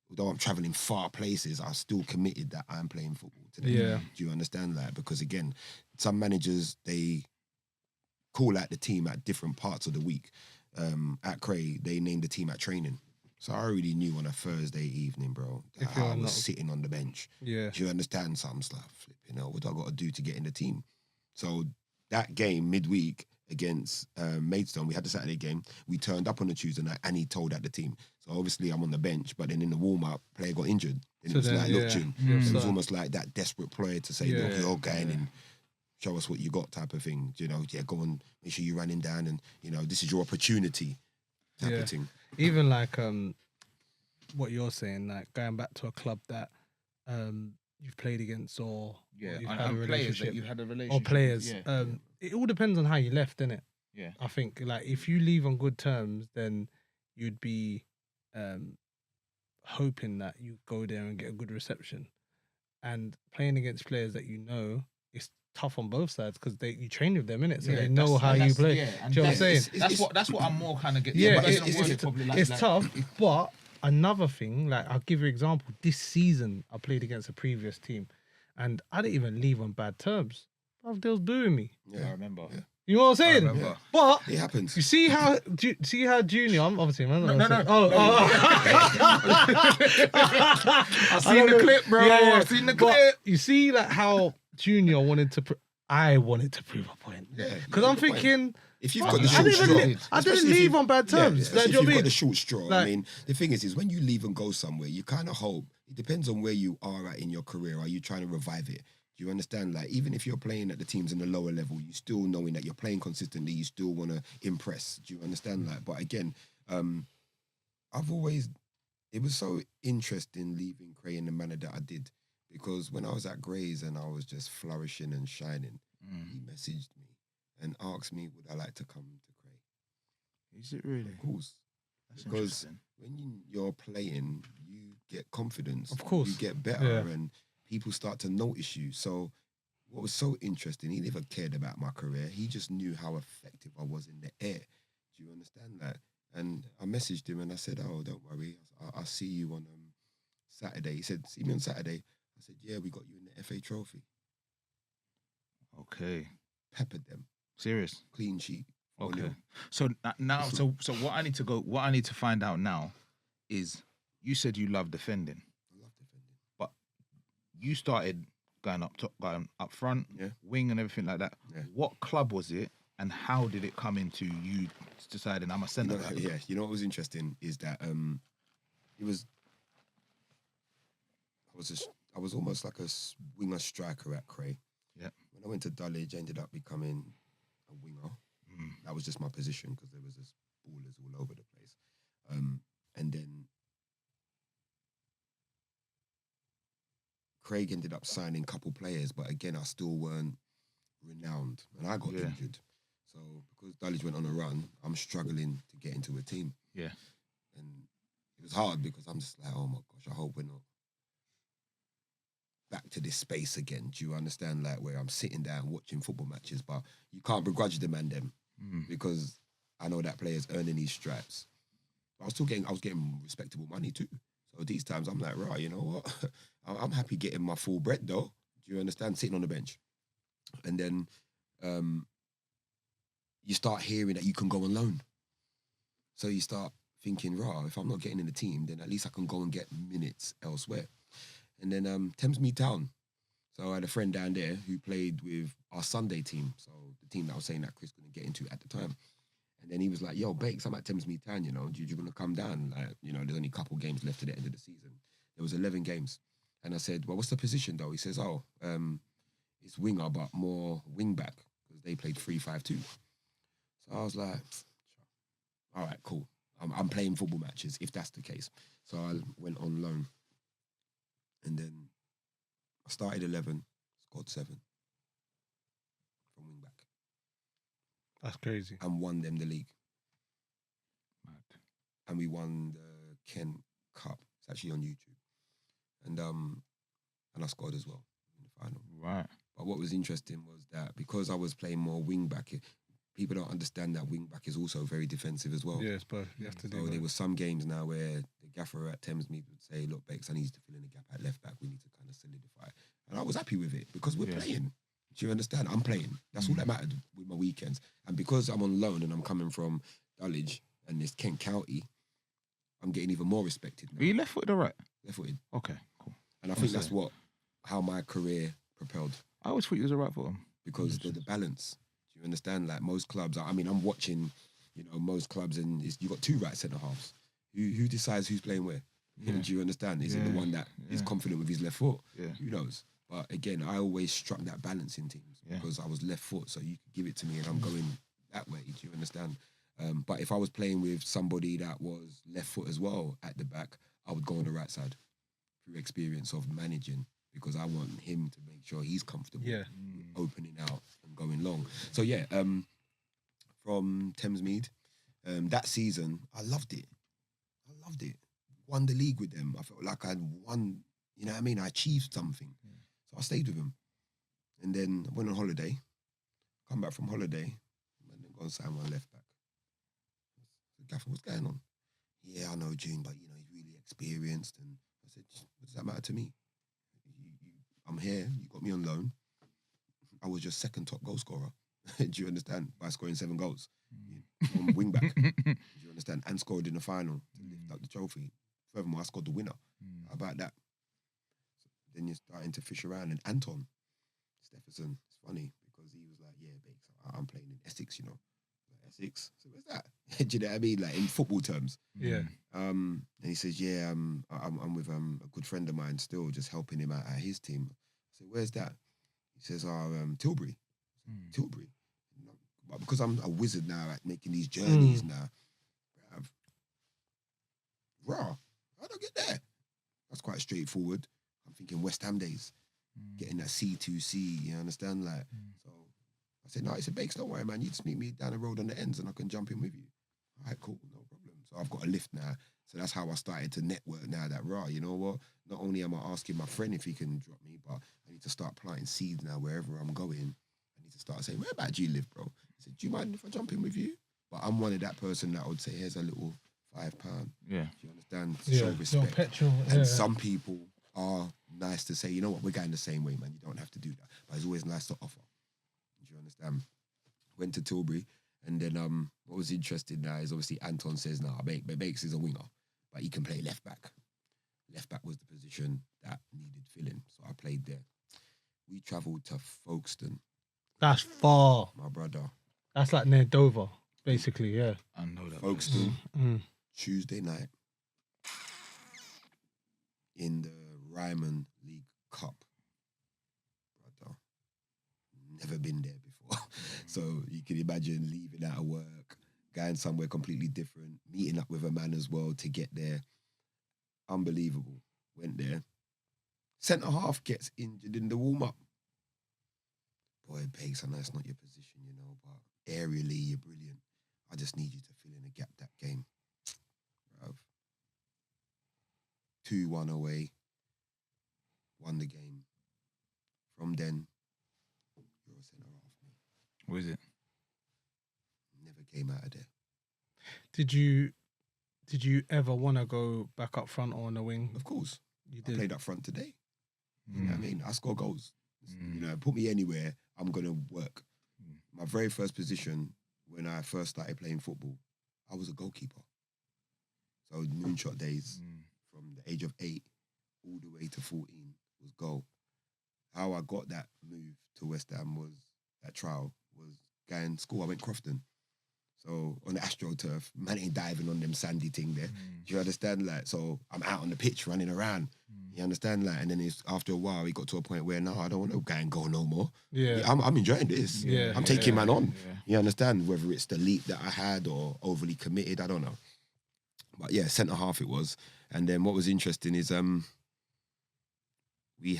although I'm travelling far places, I'm still committed that I'm playing football today. Yeah. Do you understand that? Because again, some managers, they call out the team at different parts of the week. At Cray, they named the team at training. So I already knew on a Thursday evening, bro, that I was sitting on the bench. Yeah. Do you understand? So I'm just like, flipping hell, what do I got to do to get in the team? So that game midweek against Maidstone. We had the Saturday game. We turned up on the Tuesday night and he told out the team. So obviously I'm on the bench, but then in the warm-up, player got injured. And so it was like, look, June. It was almost like that desperate player to say, look, you're going and show us what you got type of thing. You know, go and make sure you run him down and, you know, this is your opportunity type of thing. Even like what you're saying, like going back to a club that you've played against or you've had a relationship. That you had a relationship or players. It all depends on how you left, innit? Yeah. I think like if you leave on good terms, then you'd be hoping that you go there and get a good reception. And playing against players that you know, it's tough on both sides because you train with them, innit? So they know how you play. Yeah, do you know what I'm saying? That's what I'm more kind of getting. Yeah, it's tough, but another thing, like I'll give you an example. This season, I played against a previous team, and I didn't even leave on bad terms. They was booing me. Yeah, I remember. Yeah. You know what I'm saying? Yeah. But it happens. You see how Junior? I'm obviously man. No. I've seen the clip, bro. Yeah. I've seen the clip. You see, like how Junior wanted to. I wanted to prove a point. Yeah. Because I'm thinking. If you've got the short straw, I didn't leave on bad terms. If you've got the short straw, I mean, the thing is when you leave and go somewhere, you kind of hope. It depends on where you are at in your career. Are you trying to revive it? Do you understand? Like, even if you're playing at the teams in the lower level, you still knowing that you're playing consistently, you still want to impress. Do you understand? Like, but again, it was so interesting leaving Cray in the manner that I did, because when I was at Gray's and I was just flourishing and shining, he messaged me and asked me, would I like to come to Cray? Is it really? Of course. That's because when you're playing, you get confidence. Of course. You get better and people start to notice you. So what was so interesting, he never cared about my career. He just knew how effective I was in the air. Do you understand that? And I messaged him and I said, oh, don't worry. I'll see you on Saturday. He said, see me on Saturday. I said, yeah, we got you in the FA trophy. Okay. Peppered them. Serious? Clean sheet. Okay. So now, so what I need to find out now is, you said you love defending. I love defending. But you started going up front, wing and everything like that. Yeah. What club was it, and how did it come into you deciding I'm a centre back? Yeah, you know what was interesting is that I was almost like a winger striker at Cray. Yeah. When I went to Dulwich, I ended up becoming a winger. That was just my position because there was just ballers all over the place. And then Craig ended up signing a couple players, but again, I still weren't renowned. And I got injured. So because Dulwich went on a run, I'm struggling to get into a team. Yeah. And it was hard because I'm just like, oh my gosh, I hope we're not back to this space again. Do you understand? Like, where I'm sitting down watching football matches, but you can't begrudge the man them because I know that player's earning these stripes. But I was getting respectable money too. So these times I'm like, right, you know what? I'm happy getting my full bread though. Do you understand? Sitting on the bench. And then you start hearing that you can go on loan. So you start thinking, right, if I'm not getting in the team, then at least I can go and get minutes elsewhere. And then Thamesmead Town. So I had a friend down there who played with our Sunday team. So the team that I was saying that Chris couldn't get into at the time. And then he was like, yo, Bakes, I'm at Thamesmead Town, you know, do you want to come down? Like, you know, there's only a couple games left at the end of the season. There was 11 games. And I said, well, what's the position though? He says, it's winger, but more wing back because they played 3-5-2. So I was like, all right, cool. I'm playing football matches if that's the case. So I went on loan. And then I started 11, scored 7 from wing back. That's crazy. And won them the league. Mad. And we won the Kent Cup. It's actually on YouTube. And I scored as well in the final. Right. But what was interesting was that because I was playing more wing back, people don't understand that wing back is also very defensive as well. Yeah, it's both. You have to do So that. there were some games now where the gaffer at Thamesmead would say, look, Bakes, I need you to fill in the gap at left back. We need to kind of solidify. And I was happy with it because we're playing. Do you understand? I'm playing. That's all that mattered with my weekends. And because I'm on loan and I'm coming from Dulwich and this Kent County, I'm getting even more respected now. Are you left-footed or right? Left-footed. Okay, cool. And I think that's how my career propelled. I always thought you was a right footer. Because the balance. Do you understand? Like most clubs, I mean, I'm watching, you know, most clubs, and you got two right centre halves. Who decides who's playing where? Yeah. Do you understand? Is it the one that is confident with his left foot? Yeah. Who knows? But again, I always struck that balance in teams because I was left foot, so you could give it to me and I'm going that way. Do you understand? But if I was playing with somebody that was left foot as well at the back, I would go on the right side through experience of managing, because I want him to make sure he's comfortable opening out and going long. So yeah, from Thamesmead, that season, I loved it. Won the league with them. I felt like I'd won, you know what I mean? I achieved something. So I stayed with them. And then I went on holiday, come back from holiday, and then go and sign one left back. Gaffer, what's going on? Yeah, I know June, but you know, he's really experienced. And I said, what does that matter to me? I'm here, you got me on loan. I was your second top goal scorer. Do you understand? By scoring 7 goals. On wing back. Do you understand? And scored in the final to lift up the trophy. Furthermore, I scored the winner. How about that? So then you're starting to fish around. And Anton Stephenson, it's funny because he was like, yeah, Bakes, I'm playing in Essex, you know. Like, Essex? So where's that? Do you know what I mean? Like in football terms. Yeah. And he says, yeah, I'm with a good friend of mine still, just helping him out at his team. I said, where's that? He says, Tilbury. Tilbury. But because I'm a wizard now at making these journeys now, raw, how do I get there? That's quite straightforward. I'm thinking West Ham days, getting that C2C, you understand? Like, so I said, no, it's a Bakes, don't worry, man. You just meet me down the road on the ends and I can jump in with you. All right, cool, no problem. So I've got a lift now. So that's how I started to network now that, raw, you know what? Not only am I asking my friend if he can drop me, but I need to start planting seeds now wherever I'm going. I need to start saying, where about do you live, bro? I said, do you mind if I jump in with you? But I'm one of that person that would say, here's a little £5. Yeah. Do you understand? Show respect. No petrol. And some people are nice to say, you know what, we're going the same way, man. You don't have to do that. But it's always nice to offer. Do you understand? Went to Tilbury, and then what was interesting now is obviously Anton says, nah, Bakes is a winger, but he can play left back. Left back was the position that needed filling. So I played there. We travelled to Folkestone. That's far. My brother. That's like near Dover, basically, yeah. I know that. Folkestone, Tuesday night, in the Ryman League Cup. Brother, never been there before. So you can imagine leaving out of work, going somewhere completely different, meeting up with a man as well to get there. Unbelievable. Went there. Centre half gets injured in the warm-up. Boy, Bakes, I know it's not your position, you know, but aerially, you're brilliant. I just need you to fill in a gap that game. Bruv. 2-1 away. Won the game. From then, you're a centre half, mate. What is it? Never came out of there. Did you ever want to go back up front or on the wing? Of course. You did. I played up front today. You know what I mean? I score goals. You know, put me anywhere, I'm going to work. My very first position when I first started playing football, I was a goalkeeper. So moonshot days from the age of 8 all the way to 14 was goal. How I got that move to West Ham was, that trial, was going to school. I went Crofton. So on the AstroTurf, man ain't diving on them sandy thing there. Do you understand? Like, so I'm out on the pitch running around. You understand? Like, and then it's, after a while, he got to a point where, no, I don't want to go and go no more. Yeah, I'm enjoying this. Yeah, I'm taking man on. Yeah. You understand? Whether it's the leap that I had or overly committed, I don't know. But yeah, centre half it was. And then what was interesting is we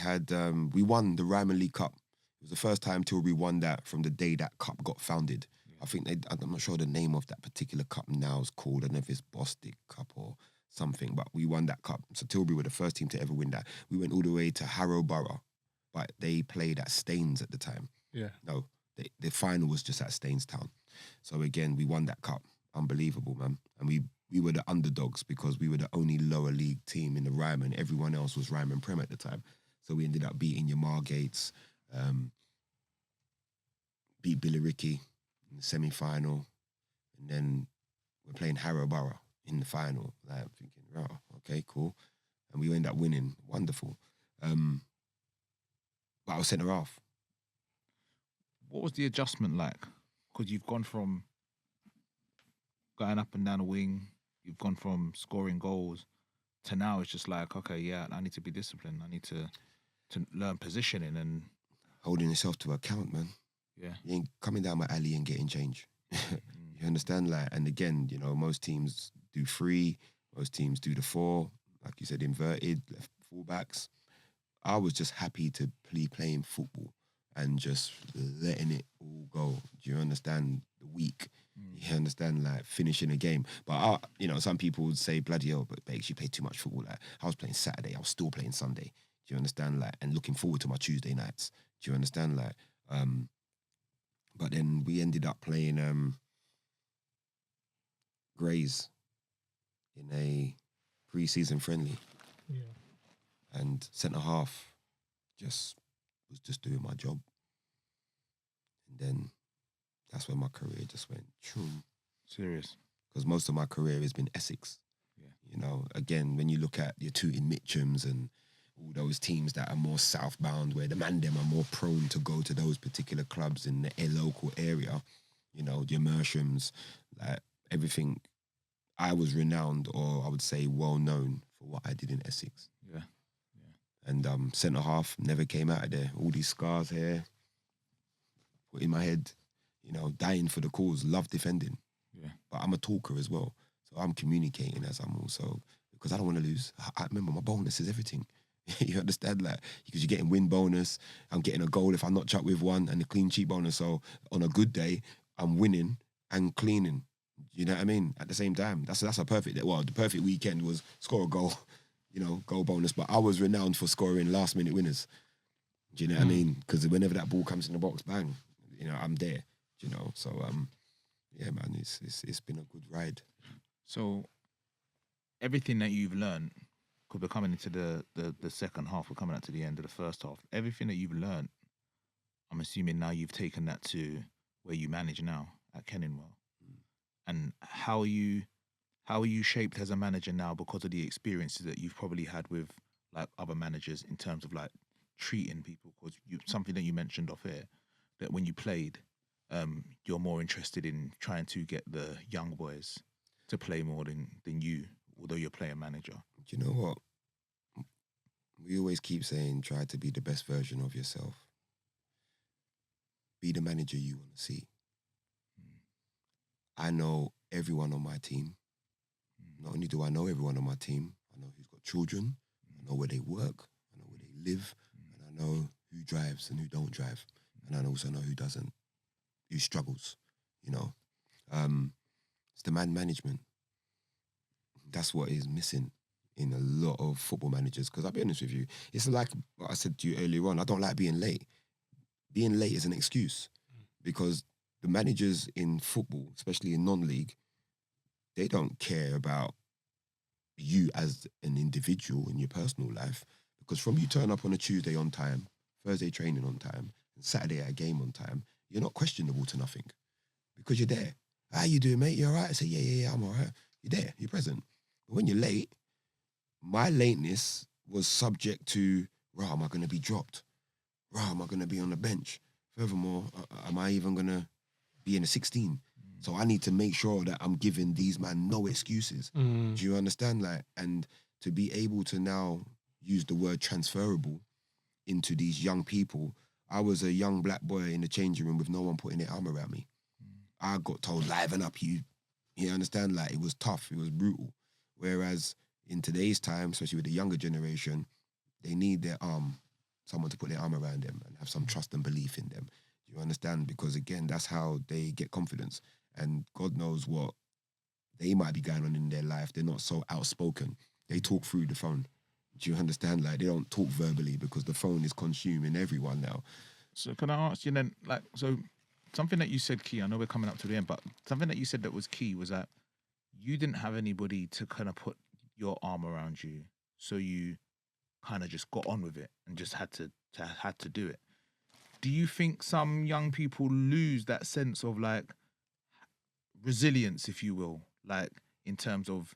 won the Ryman League Cup. It was the first time Tilbury won that from the day that cup got founded. I think I'm not sure the name of that particular cup now is called. I don't know if it's Bostic Cup or something, but we won that cup. So Tilbury were the first team to ever win that. We went all the way to Harrow Borough, but they played at Staines at the time. Yeah. No, the final was just at Staines Town. So again, we won that cup. Unbelievable, man. And we were the underdogs because we were the only lower league team in the Ryman. Everyone else was Ryman Prem at the time. So we ended up beating your Margates, beat Billericay in the semi-final, and then we're playing Harrow Borough in the final. Like, I'm thinking, oh, okay, cool. And we end up winning. Wonderful. But I was centre half. What was the adjustment like Because you've gone from going up and down the wing, you've gone from scoring goals to now it's just like, okay, yeah, I need to be disciplined. I need to learn positioning and holding yourself to account, man. Yeah. You ain't coming down my alley and getting change. You understand? Like, and again, you know, most teams do 3, most teams do the 4, like you said, inverted, left fullbacks. I was just happy to be playing football and just letting it all go. Do you understand? The week. You understand? Like, finishing a game. But, you know, some people would say, bloody hell, but Bakes, you play too much football. Like, I was playing Saturday, I was still playing Sunday. Do you understand? Like, and looking forward to my Tuesday nights. Do you understand? Like, but then we ended up playing Grays in a pre-season friendly. Yeah. And centre half was just doing my job. And then that's when my career just went choom. Serious. Because most of my career has been Essex. Yeah. You know, again, when you look at your Tooting Mitchams and all those teams that are more southbound, where the man them are more prone to go to those particular clubs in the local area, you know, the Mershams, like everything, I was renowned, or I would say well known for what I did in Essex. Yeah. And centre half never came out of there. All these scars here, put in my head, you know, dying for the cause, love defending. Yeah. But I'm a talker as well. So I'm communicating as I'm also, because I don't want to lose. I remember my bonus is everything. You understand? Like, because you're getting win bonus, I'm getting a goal if I notch up with one, and a clean sheet bonus. So on a good day, I'm winning and cleaning. You know what I mean? At the same time, that's a perfect. Well, the perfect weekend was score a goal, you know, goal bonus. But I was renowned for scoring last minute winners. Do you know what I mean? Because whenever that ball comes in the box, bang, you know, I'm there. You know, so yeah, man, it's been a good ride. So everything that you've learned, because we're coming into the second half, we're coming up to the end of the first half. Everything that you've learned, I'm assuming now you've taken that to where you manage now at Kenningwell. And how are you shaped as a manager now because of the experiences that you've probably had with like other managers in terms of like treating people? Because something that you mentioned off here, that when you played, you're more interested in trying to get the young boys to play more than you, although you're player manager. Do you know what? We always keep saying, try to be the best version of yourself. Be the manager you want to see. I know everyone on my team. Not only do I know everyone on my team, I know who's got children, I know where they work, I know where they live, and I know who drives and who don't drive. And I also know who doesn't, who struggles, you know. It's the man management. That's what is missing in a lot of football managers. Because I'll be honest with you, it's like what I said to you earlier on, I don't like being late. Being late is an excuse because the managers in football, especially in non-league, they don't care about you as an individual in your personal life, because from you turn up on a Tuesday on time, Thursday training on time, and Saturday at a game on time, you're not questionable to nothing because you're there. How you doing, mate? You all right? I say, yeah, I'm all right. You're there, you're present. But when you're late, my lateness was subject to, am I going to be dropped? Am I going to be on the bench? Furthermore, am I even going to be in a 16? So I need to make sure that I'm giving these man no excuses. Do you understand? Like, and to be able to now use the word transferable into these young people. I was a young black boy in the changing room with no one putting their arm around me. I got told, liven up, you understand? Like, it was tough, it was brutal. Whereas in today's time, especially with the younger generation, they need someone to put their arm around them and have some trust and belief in them. You understand? Because again, that's how they get confidence. And God knows what they might be going on in their life. They're not so outspoken. They talk through the phone. Do you understand? Like, they don't talk verbally because the phone is consuming everyone now. So can I ask you then, like, so something that you said key, I know we're coming up to the end, but something that you said that was key was that you didn't have anybody to kind of put your arm around you. So you kind of just got on with it and just had to do it. Do you think some young people lose that sense of like resilience, if you will, like in terms of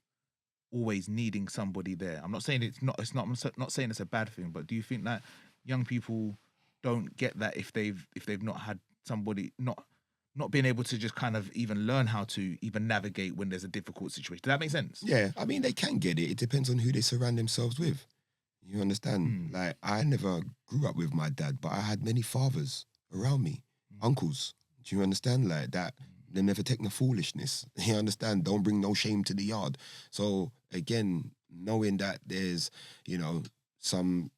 always needing somebody there? I'm not saying I'm not saying it's a bad thing, but do you think that young people don't get that if they've not had somebody, not not being able to just kind of even learn how to even navigate when there's a difficult situation. Does that make sense? Yeah, I mean, they can get it. It depends on who they surround themselves with. You understand? Like, I never grew up with my dad, but I had many fathers around me, uncles. Do you understand? Like that, they never take no foolishness. You understand? Don't bring no shame to the yard. So again, knowing that there's, you know, some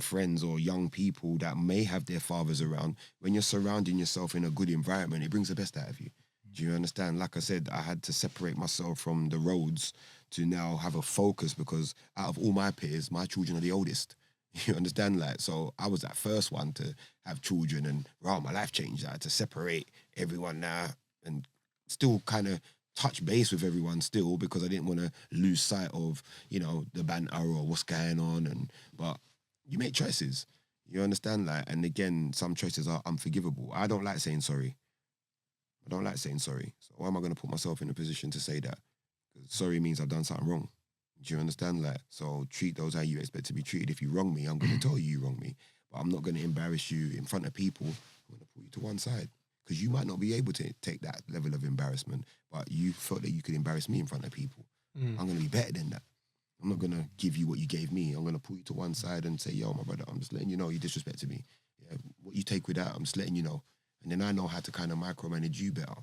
friends or young people that may have their fathers around, when you're surrounding yourself in a good environment, it brings the best out of you. Do you understand? Like I said, I had to separate myself from the roads to now have a focus, because out of all my peers, my children are the oldest. You understand? Like, so I was that first one to have children, and my life changed. I had to separate everyone now and still kind of touch base with everyone still, because I didn't want to lose sight of, you know, the banter or what's going on. But you make choices. You understand? Like, and again, some choices are unforgivable. I don't like saying sorry. So why am I going to put myself in a position to say that? Because sorry means I've done something wrong. Do you understand? Like, so treat those how you expect to be treated. If you wrong me, I'm going to tell you wrong me. But I'm not going to embarrass you in front of people. I'm going to put you to one side. Because you might not be able to take that level of embarrassment, but you felt that you could embarrass me in front of people. I'm going to be better than that. I'm not going to give you what you gave me. I'm going to put you to one side and say, yo, my brother, I'm just letting you know you disrespected me. Yeah, what you take with that, I'm just letting you know. And then I know how to kind of micromanage you better.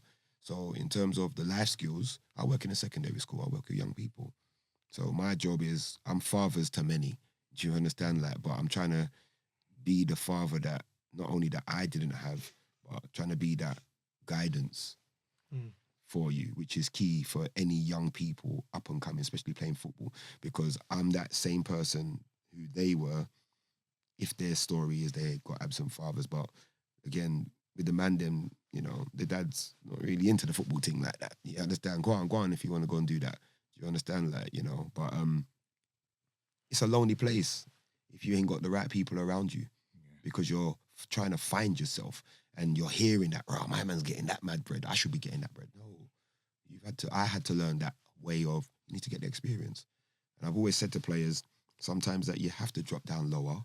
So in terms of the life skills, I work in a secondary school. I work with young people. So my job is, I'm fathers to many. Do you understand? Like, but I'm trying to be the father that not only that I didn't have, but trying to be that guidance for you, which is key for any young people up and coming, especially playing football, because I'm that same person who they were, if their story is they got absent fathers. But again, with the man, them, you know, the dad's not really into the football thing like that. You understand? Go on if you want to go and do that. Do you understand? Like, you know, but it's a lonely place if you ain't got the right people around you, because you're trying to find yourself and you're hearing that, oh, my man's getting that mad bread, I should be getting that bread. No, I had to learn that way of, you need to get the experience. And I've always said to players, sometimes that you have to drop down lower,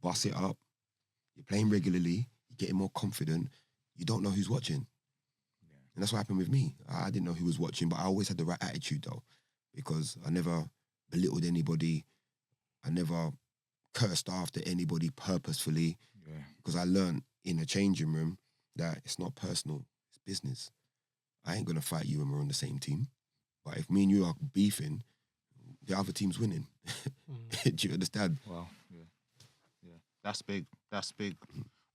boss it up. You're playing regularly, you're getting more confident, you don't know who's watching. And that's what happened with me. I didn't know who was watching, but I always had the right attitude though, because I never belittled anybody. I never cursed after anybody purposefully, because I learned in a changing room that it's not personal, it's business. I ain't going to fight you when we're on the same team. But if me and you are beefing, the other team's winning. Do you understand? Wow, yeah. That's big.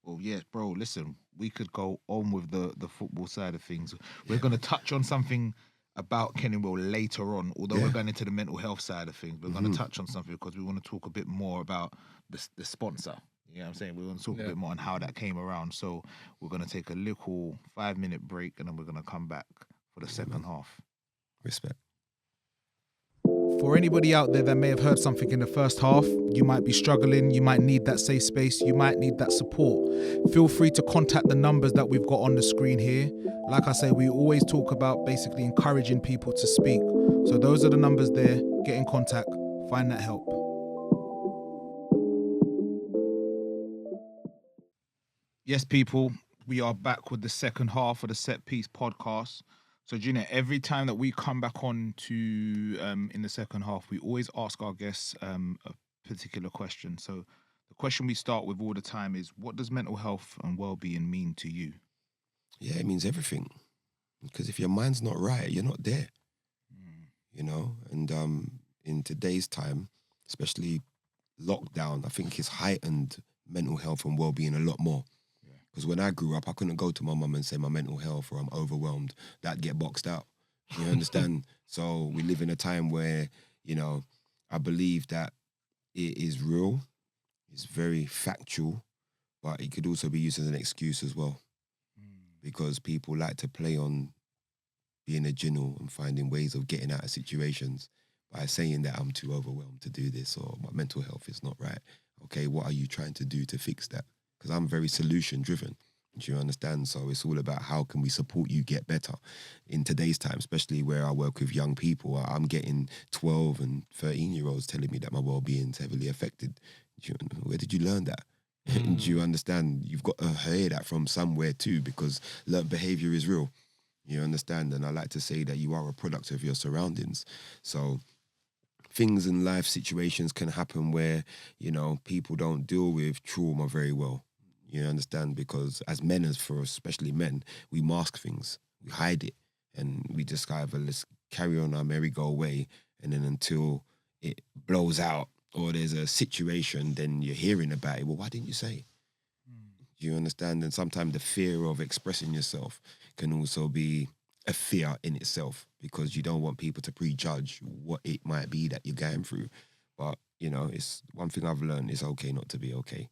Well, yeah, bro, listen, we could go on with the football side of things. We're going to touch on something about Kenningwell later on, although we're going into the mental health side of things. We're going to touch on something because we want to talk a bit more about the sponsor. You know what I'm saying? We're going to talk a bit more on how that came around. So we're going to take a little 5-minute break and then we're going to come back for the second half. Respect. For anybody out there that may have heard something in the first half, you might be struggling, you might need that safe space, you might need that support. Feel free to contact the numbers that we've got on the screen here. Like I say, we always talk about basically encouraging people to speak. So those are the numbers there. Get in contact, find that help. Yes, people, we are back with the second half of the Set Piece podcast. So, Gina, every time that we come back on to in the second half, we always ask our guests a particular question. So the question we start with all the time is, what does mental health and well-being mean to you? Yeah, it means everything. Because if your mind's not right, you're not there. You know? And in today's time, especially lockdown, I think it's heightened mental health and well-being a lot more. Because when I grew up, I couldn't go to my mum and say my mental health or I'm overwhelmed. That'd get boxed out. You understand? So we live in a time where, you know, I believe that it is real. It's very factual, but it could also be used as an excuse as well. Because people like to play on being a general and finding ways of getting out of situations by saying that I'm too overwhelmed to do this or my mental health is not right. Okay, what are you trying to do to fix that? Because I'm very solution driven. Do you understand? So it's all about how can we support you get better in today's time, especially where I work with young people. I'm getting 12 and 13-year-olds telling me that my well-being is heavily affected. Where did you learn that? Do you understand? You've got to hear that from somewhere too, because learned behavior is real. You understand? And I like to say that you are a product of your surroundings. So things in life situations can happen where, people don't deal with trauma very well. You understand? Because as men, especially men, we mask things, we hide it, and we just kind of let's carry on our merry-go way, and then until it blows out or there's a situation, then you're hearing about it. Well, why didn't you say? Do you understand? And sometimes the fear of expressing yourself can also be a fear in itself, because you don't want people to prejudge what it might be that you're going through. But, it's one thing I've learned, it's okay not to be okay.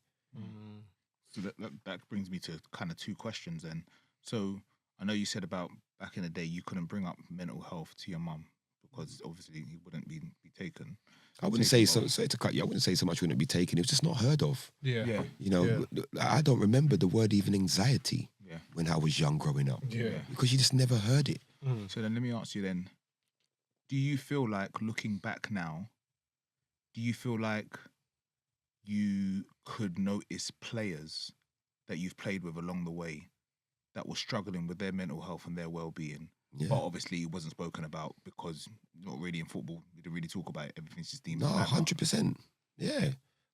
So that brings me to kind of two questions then. So I know you said about back in the day you couldn't bring up mental health to your mum because obviously he wouldn't be taken. I wouldn't say so. Sorry to cut you. I wouldn't say so much wouldn't be taken. It was just not heard of. Yeah. I don't remember the word even anxiety when I was young growing up. Yeah. Because you just never heard it. So then let me ask you then, do you feel like looking back now, do you feel like you could notice players that you've played with along the way that were struggling with their mental health and their well-being? Yeah. But obviously it wasn't spoken about because not really in football. We didn't really talk about it. Everything's just deemed. No, 100%. Yeah,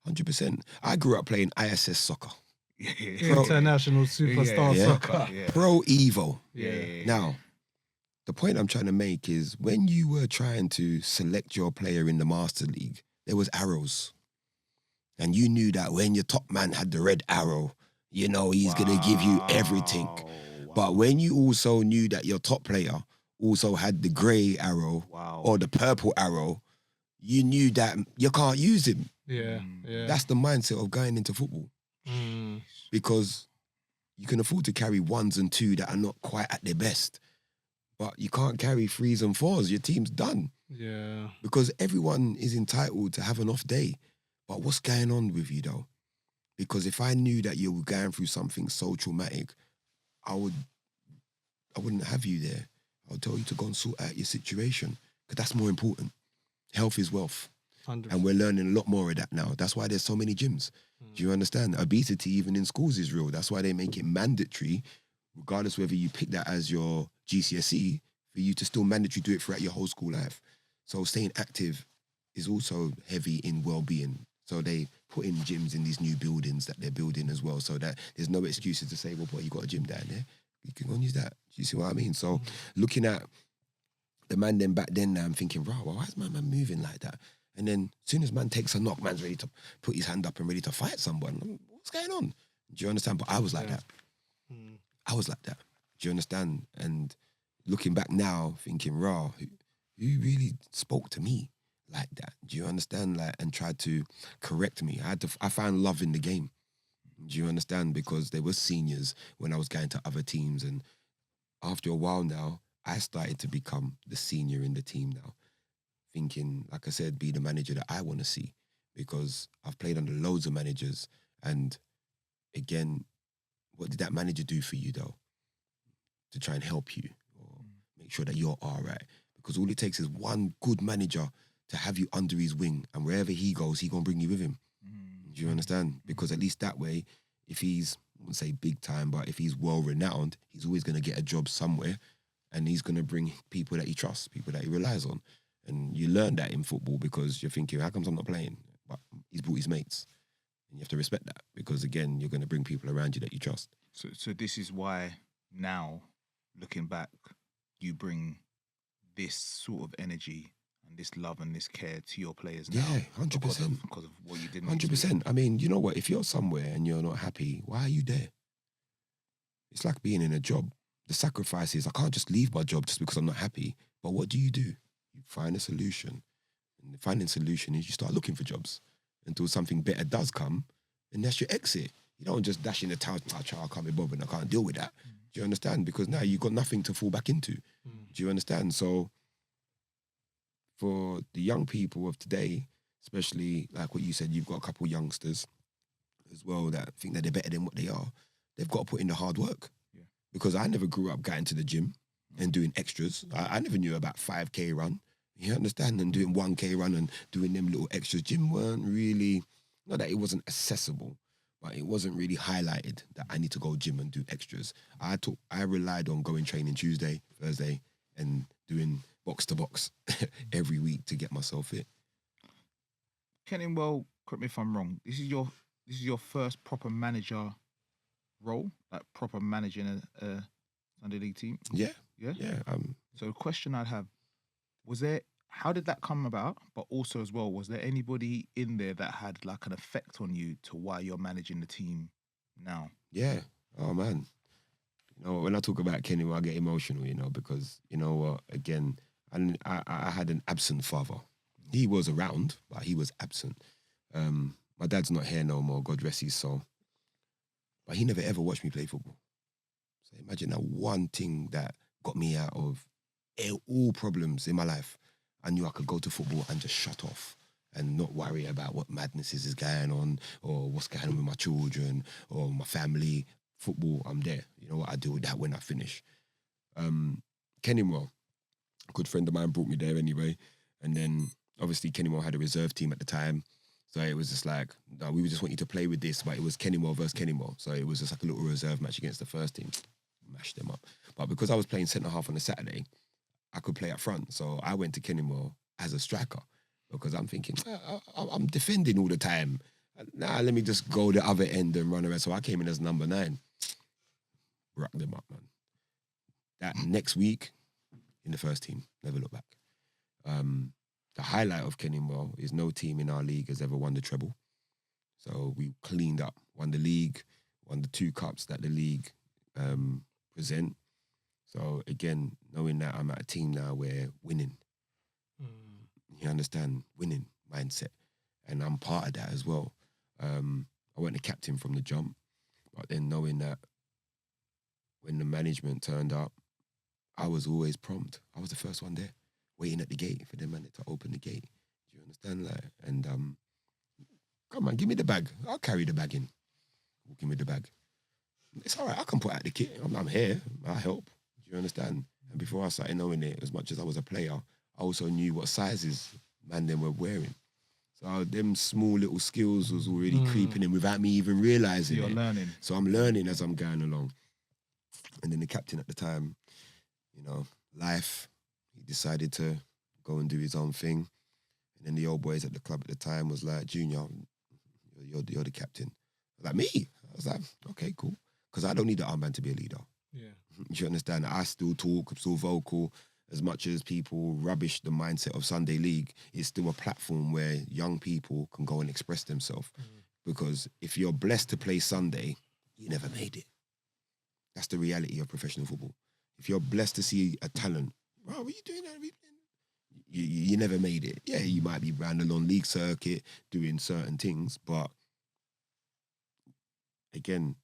100%. I grew up playing ISS soccer. International superstar soccer. Pro Evo. Yeah. Now, the point I'm trying to make is when you were trying to select your player in the Master League, there was arrows. And you knew that when your top man had the red arrow, he's going to give you everything. Wow. But when you also knew that your top player also had the grey arrow or the purple arrow, you knew that you can't use him. Yeah. That's the mindset of going into football. Because you can afford to carry ones and two that are not quite at their best. But you can't carry threes and fours. Your team's done. Yeah. Because everyone is entitled to have an off day. But what's going on with you, though? Because if I knew that you were going through something so traumatic, I wouldn't have you there. I would tell you to go and sort out your situation, because that's more important. Health is wealth. 100%. And we're learning a lot more of that now. That's why there's so many gyms. Do you understand? Obesity, even in schools, is real. That's why they make it mandatory, regardless whether you pick that as your GCSE, for you to still mandatory do it throughout your whole school life. So staying active is also heavy in well-being. So they put in gyms in these new buildings that they're building as well, so that there's no excuses to say, well, boy, you got a gym down there. You can go and use that. Do you see what I mean? So looking at the man then back then, now I'm thinking, wow, why is my man moving like that? And then as soon as man takes a knock, man's ready to put his hand up and ready to fight someone. What's going on? Do you understand? But I was like that. I was like that. Do you understand? And looking back now, thinking, who really spoke to me like that? Do you understand? And tried to correct me. I found love in the game. Do you understand? Because there were seniors when I was going to other teams, and after a while now, I started to become the senior in the team now, thinking, like I said, be the manager that I want to see, because I've played under loads of managers, and again, what did that manager do for you though? To try and help you or make sure that you're all right, because all it takes is one good manager to have you under his wing, and wherever he goes, he gonna bring you with him. Do you understand? Because at least that way, if he's, I wouldn't say big time, but if he's well-renowned, he's always going to get a job somewhere, and he's going to bring people that he trusts, people that he relies on. And you learn that in football, because you're thinking, how come I'm not playing? But he's brought his mates. And you have to respect that, because again, you're going to bring people around you that you trust. So this is why now, looking back, you bring this sort of energy and this love and this care to your players now. Yeah, 100%. Because of what you did. 100%. I mean, you know what? If you're somewhere and you're not happy, why are you there? It's like being in a job. The sacrifice is, I can't just leave my job just because I'm not happy. But what do? You find a solution. And finding a solution is you start looking for jobs until something better does come, and that's your exit. You don't just dash in the town, I can't be bothered, I can't deal with that. Do you understand? Because now you've got nothing to fall back into. Do you understand? So for the young people of today, especially like what you said, you've got a couple youngsters as well that think that they're better than what they are. They've got to put in the hard work. Yeah. Because I never grew up going to the gym and doing extras. I never knew about 5K run. You understand? And doing 1K run and doing them little extras. Gym weren't really, not that it wasn't accessible, but it wasn't really highlighted that I need to go gym and do extras. I relied on going training Tuesday, Thursday, and doing box to box every week to get myself fit. Kenningwell, correct me if I'm wrong. This is your first proper manager role, like proper managing a Sunday League team. Yeah. So the question I'd have how did that come about? But also as well, was there anybody in there that had like an effect on you to why you're managing the team now? Yeah. Oh man. You know, when I talk about Kenningwell, I get emotional, you know, because you know what, again, I had an absent father. He was around, but he was absent. My dad's not here no more, God rest his soul. But he never ever watched me play football. So imagine that one thing that got me out of all problems in my life. I knew I could go to football and just shut off and not worry about what madnesses is going on or what's going on with my children or my family. Football, I'm there. You know what? I deal with that when I finish. Kenningwell, a good friend of mine brought me there anyway. And then obviously Kenningwell had a reserve team at the time. So it was just like, no, we just want you to play with this, but it was Kenningwell versus Kenningwell. So it was just like a little reserve match against the first team. Mashed them up. But because I was playing centre-half on a Saturday, I could play up front. So I went to Kenningwell as a striker because I'm thinking, I'm defending all the time. Nah, let me just go the other end and run around. So I came in as number 9. Rocked them up, man. That next week, in the first team, never look back. The highlight of Kenningwell is no team in our league has ever won the treble. So we cleaned up, won the league, won the 2 cups that the league present. So again, knowing that I'm at a team now where winning, you understand, winning mindset, and I'm part of that as well. I wasn't a captain from the jump, but then knowing that when the management turned up, I was always prompt. I was the first one there, waiting at the gate for the man to open the gate. Do you understand? Like, and come on, give me the bag. I'll carry the bag in. Walking with the bag. It's all right. I can put out the kit. I'm here. I'll help. Do you understand? And before I started knowing it, as much as I was a player, I also knew what sizes man them were wearing. So them small little skills was already creeping in without me even realising You're learning. So I'm learning as I'm going along. And then the captain at the time, you know, life, he decided to go and do his own thing. And then the old boys at the club at the time was like, Junior, you're the captain. Like, me? I was like, okay, cool. Because I don't need the armband to be a leader. Yeah. Do you understand? I still talk, I'm still vocal. As much as people rubbish the mindset of Sunday League, it's still a platform where young people can go and express themselves. Because if you're blessed to play Sunday, you never made it. That's the reality of professional football. If you're blessed to see a talent, bro, what are you doing there? You never made it. Yeah, you might be around the non-league circuit doing certain things, but again,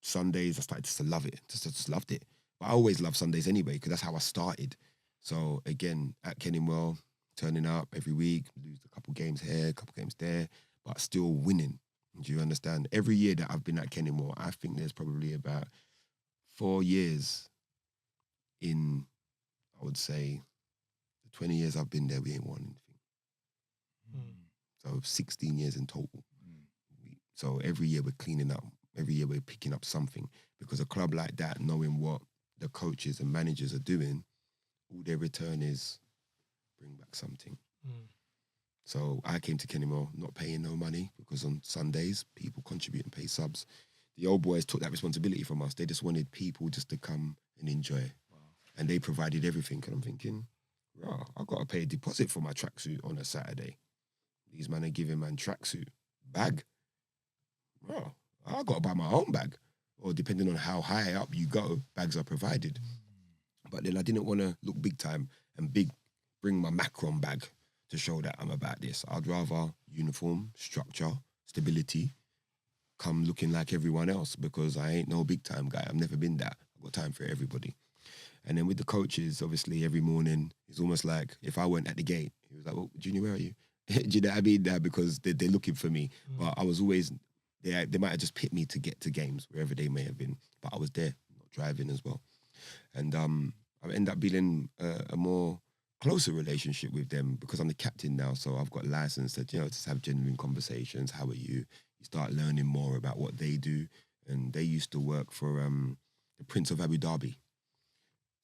Sundays, I started to love it. Just loved it. But I always loved Sundays anyway, because that's how I started. So again, at Kenningwell, turning up every week, lose a couple games here, a couple games there, but still winning. Do you understand? Every year that I've been at Kenningwell, I think there's probably about 4 years in, I would say, the 20 years I've been there, we ain't won anything. So 16 years in total. So every year we're cleaning up. Every year we're picking up something. Because a club like that, knowing what the coaches and managers are doing, all their return is bring back something. So I came to Kenningwell not paying no money because on Sundays, people contribute and pay subs. The old boys took that responsibility from us. They just wanted people just to come and enjoy. Wow. And they provided everything. And I'm thinking, rah, I've got to pay a deposit for my tracksuit on a Saturday. These men are giving man tracksuit. Bag? Rah, I've got to buy my own bag. Or depending on how high up you go, bags are provided. But then I didn't want to look big time and bring my Macron bag to show that I'm about this. I'd rather uniform, structure, stability, come looking like everyone else because I ain't no big time guy. I've never been that. I've got time for everybody. And then with the coaches, obviously every morning, it's almost like if I weren't at the gate, he was like, well, Junior, where are you? Do you know what I mean? Because they're looking for me. But I was always, they might have just picked me to get to games, wherever they may have been. But I was there, not driving as well. And I ended up building a more closer relationship with them because I'm the captain now. So I've got license to, just have genuine conversations. How are you? you start learning more about what they do. And they used to work for the Prince of Abu Dhabi.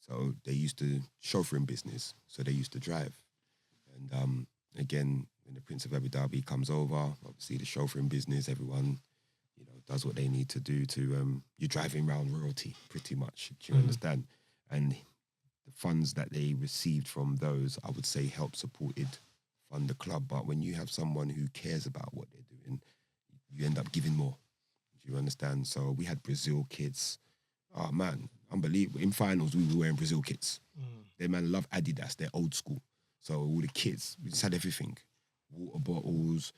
So they used to chauffeuring business. So they used to drive. And again, when the Prince of Abu Dhabi comes over, obviously the chauffeuring business, everyone, does what they need to do to, you're driving around royalty pretty much. Do you understand? And the funds that they received from those, I would say, helped fund the club. But when you have someone who cares about what they're doing, you end up giving more. Do you understand? So we had Brazil kits. Oh man, unbelievable. In finals, we were wearing Brazil kits. They man love Adidas, they're old school. So all the kids, we just had everything. Water bottles,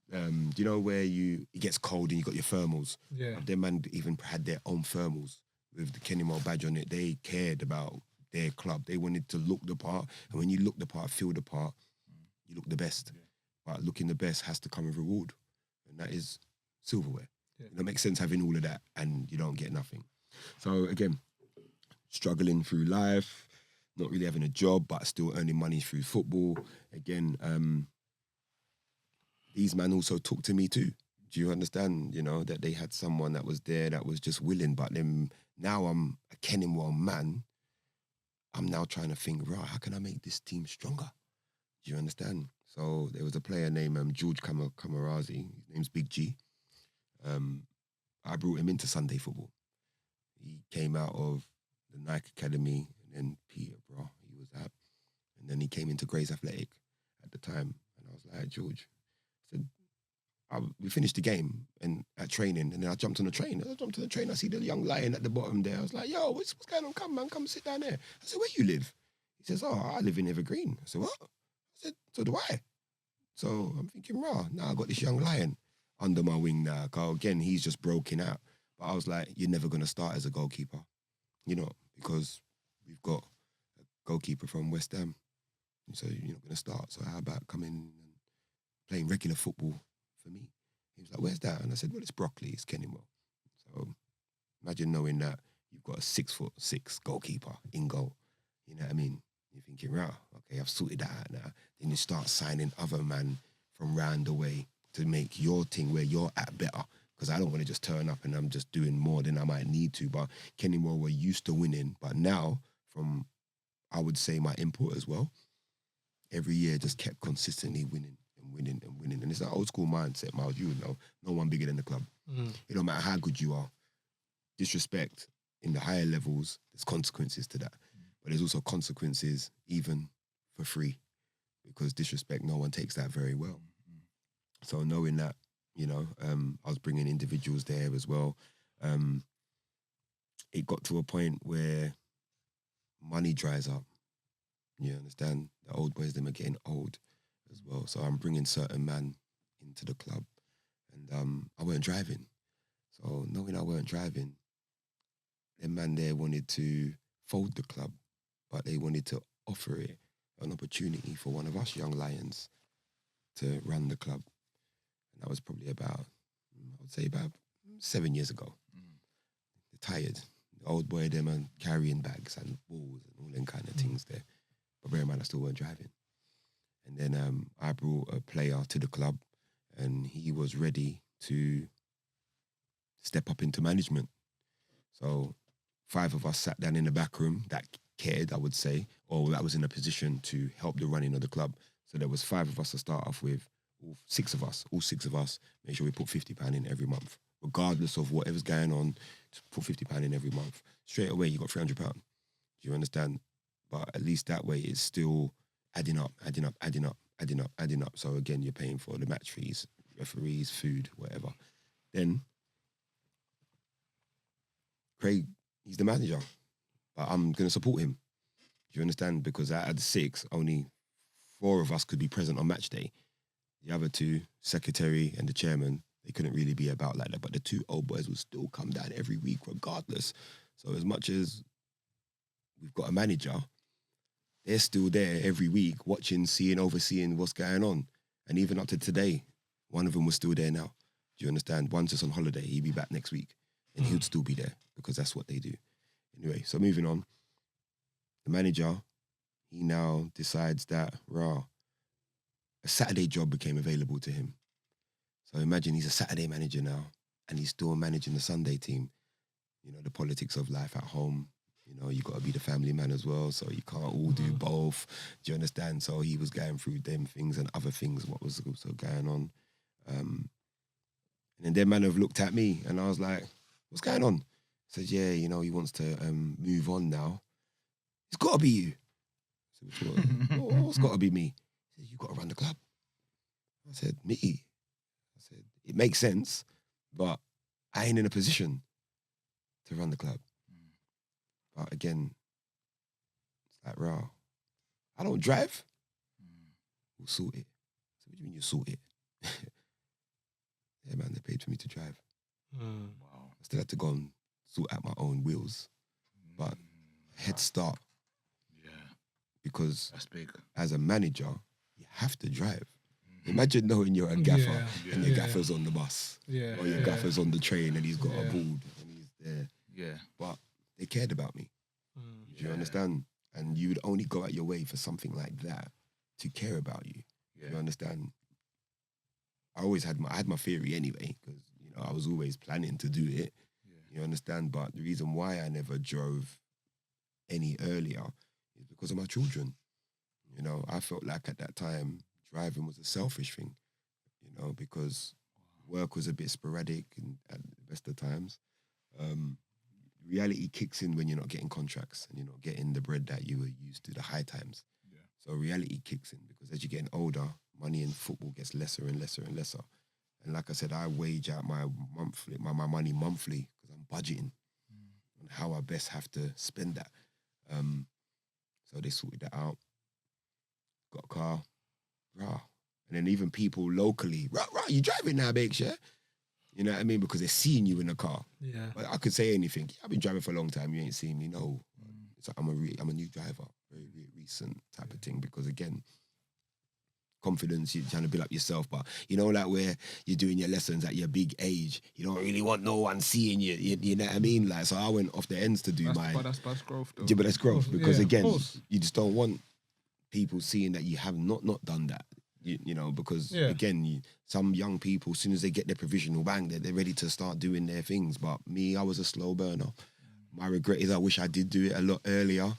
do you know where it gets cold and you got your thermals? Yeah. Them man even had their own thermals with the Kenny Moore badge on it. They cared about their club. They wanted to look the part. And when you look the part, feel the part, you look the best. Yeah. But looking the best has to come with reward. And that is silverware. Yeah. It makes sense having all of that and you don't get nothing. So again, struggling through life, not really having a job, but still earning money through football. Again, these men also talk to me too. Do you understand, that they had someone that was there that was just willing, but then now I'm a Kenilworth man. I'm now trying to think, right, how can I make this team stronger? Do you understand? So there was a player named George Kamarazi. His name's Big G. I brought him into Sunday football. He came out of the Nike Academy and then Peterborough, he was at. And then he came into Gray's Athletic at the time. And I was like, George, I said, we finished the game and at training, and then I jumped on the train. I see the young lion at the bottom there. I was like, yo, what's going on? Come, man, come sit down there. I said, where you live? He says, oh, I live in Evergreen. I said, what? I said, so do I. So I'm thinking, now I got this young lion under my wing now. Because again, he's just broken out. But I was like, you're never going to start as a goalkeeper, because we've got a goalkeeper from West Ham. So you're not going to start. So how about coming and playing regular football for me? He was like, where's that? And I said, well, it's Brockley, it's Kenilworth. So imagine knowing that you've got a 6'6" goalkeeper in goal. You know what I mean? You're thinking, okay, I've sorted that out now. Then you start signing other men from round the way to make your thing where you're at better. Because I don't want to just turn up and I'm just doing more than I might need to. But Kenilworth were used to winning. But now, from, I would say, my input as well, every year just kept consistently winning. And it's an old school mindset, Miles. You would know, no one bigger than the club. It don't matter how good you are. Disrespect in the higher levels, there's consequences to that. But there's also consequences even for free. Because disrespect, no one takes that very well. So knowing that, I was bringing individuals there as well. It got to a point where money dries up. You understand? The old boys, them are getting old as well. So I'm bringing certain men into the club. And I weren't driving. So knowing I weren't driving, them man there wanted to fold the club, but they wanted to offer it an opportunity for one of us young lions to run the club. And that was probably about 7 years ago. They're tired. The old boy, them are carrying bags and balls and all them kind of things there. But bear in mind, I still weren't driving. And then I brought a player to the club and he was ready to step up into management. So 5 of us sat down in the back room that cared, I would say, or that was in a position to help the running of the club. So there was 5 of us to start off with. All six of us, make sure we put £50 in every month. Regardless of whatever's going on, just put £50 in every month. Straight away, you got £300. Do you understand? But at least that way, it's still adding up. So again, you're paying for the match fees, referees, food, whatever. Then, Cray, he's the manager. But I'm going to support him. Do you understand? Because out of the 6, only 4 of us could be present on match day. The other 2, secretary and the chairman, they couldn't really be about like that. But the 2 old boys would still come down every week regardless. So as much as we've got a manager, they're still there every week watching, seeing, overseeing what's going on. And even up to today, one of them was still there now. Do you understand? One's just on holiday. He'd be back next week. And he would still be there because that's what they do. Anyway, so moving on. The manager, he now decides that, a Saturday job became available to him. So imagine he's a Saturday manager now, and he's still managing the Sunday team. You know, the politics of life at home. You know, you got to be the family man as well, so you can't all do both. Do you understand? So he was going through them things and other things, what was also going on. And then their man have looked at me, and I was like, what's going on? He said, yeah, you know, he wants to move on now. It's got to be you. I said, what's got to be me? He said, you got to run the club. I said, me? I said, it makes sense, but I ain't in a position to run the club. But again, it's like, raw. I don't drive. We'll sort it. So what do you mean you sort it? Yeah, man, they paid for me to drive. Wow. I still had to go and sort out my own wheels. But head start. Yeah. Because that's big. As a manager, you have to drive. Imagine knowing you're a gaffer and your gaffer's on the bus. Yeah. Or your gaffer's on the train and he's got a board and he's there. Yeah. But they cared about me. Do you understand? And you would only go out your way for something like that to care about you. Yeah. You understand? I always had my theory anyway, because you know I was always planning to do it. Yeah. You understand? But the reason why I never drove any earlier is because of my children. You know, I felt like at that time driving was a selfish thing. You know, because work was a bit sporadic and at the best of times. Reality kicks in when you're not getting contracts and you're not getting the bread that you were used to, the high times. Yeah. So reality kicks in because as you're getting older, money in football gets lesser and lesser and lesser. And like I said, I wage out my money monthly because I'm budgeting on how I best have to spend that. So they sorted that out. Got a car, rah. And then even people locally, rah, you driving now, Bakes, yeah? You know what I mean? Because they're seeing you in the car. Yeah. But I could say anything. I've been driving for a long time. You ain't seen me. No. It's like I'm a new driver. Very, very recent type of thing. Because again, confidence, you're trying to build up yourself. But you know, like where you're doing your lessons at your big age, you don't really want no one seeing you. You know what I mean? Like, so I went off the ends to do mine. But that's growth, though. Yeah, but that's growth. Because again, you just don't want people seeing that you have not done that. You know, because again, some young people, as soon as they get their provisional, bang, they're ready to start doing their things. But me, I was a slow burner. My regret is I wish I did do it a lot earlier.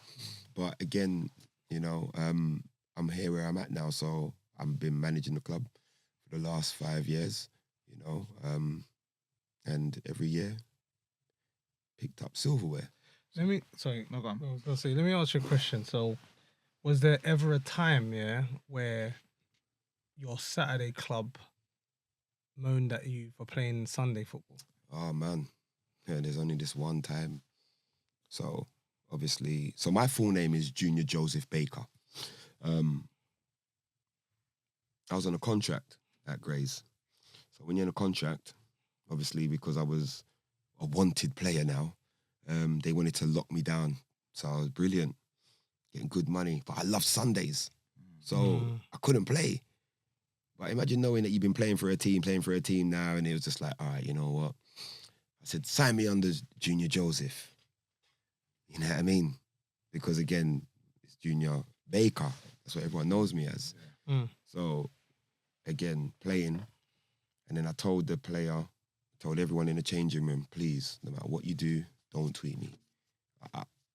But again, you know, I'm here where I'm at now. So I've been managing the club for the last 5 years, you know, and every year picked up silverware. Let me ask you a question. So was there ever a time, where your Saturday club moaned at you for playing Sunday football? Oh, man. Yeah, there's only this one time. So, obviously... So, my full name is Junior Joseph Baker. I was on a contract at Gray's. So, when you're in a contract, obviously, because I was a wanted player now, they wanted to lock me down. So, I was brilliant, getting good money. But I love Sundays. So, I couldn't play. But imagine knowing that you've been playing for a team now, and it was just like, all right, you know what? I said, sign me under Junior Joseph. You know what I mean? Because again, it's Junior Baker. That's what everyone knows me as. Yeah. So, again, playing. And then I told the player, told everyone in the changing room, please, no matter what you do, don't tweet me.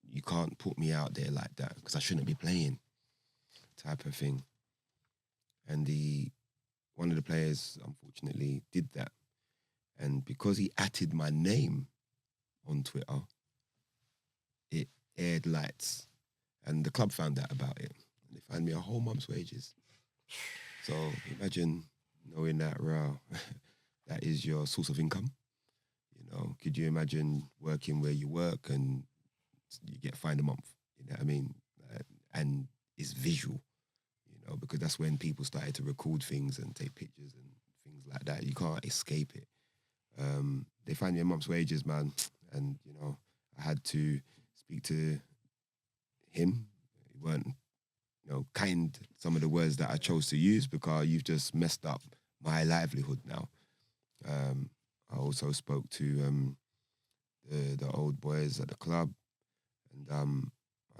You can't put me out there like that because I shouldn't be playing, type of thing. And one of the players, unfortunately, did that. And because he atted my name on Twitter, it aired lights. And the club found out about it. And they fined me a whole month's wages. So imagine knowing that, that is your source of income. You know, could you imagine working where you work and you get fined a month? You know what I mean? And it's visual. You know, because that's when people started to record things and take pictures and things like that. You can't escape it. They find me a month's wages, man. And, you know, I had to speak to him. He weren't, you know, kind, some of the words that I chose to use because you've just messed up my livelihood now. I also spoke to the old boys at the club. And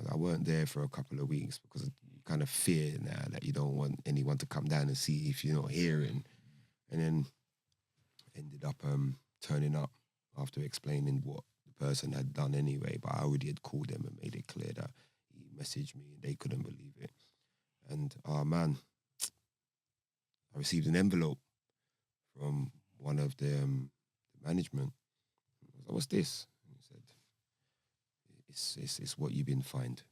I weren't there for a couple of weeks because kind of fear now that you don't want anyone to come down and see if you're not hearing. And then ended up turning up after explaining what the person had done anyway. But I already had called them and made it clear that he messaged me and they couldn't believe it. And man, I received an envelope from one of the management. I was like, "What's this?" And he said, "It's what you've been fined."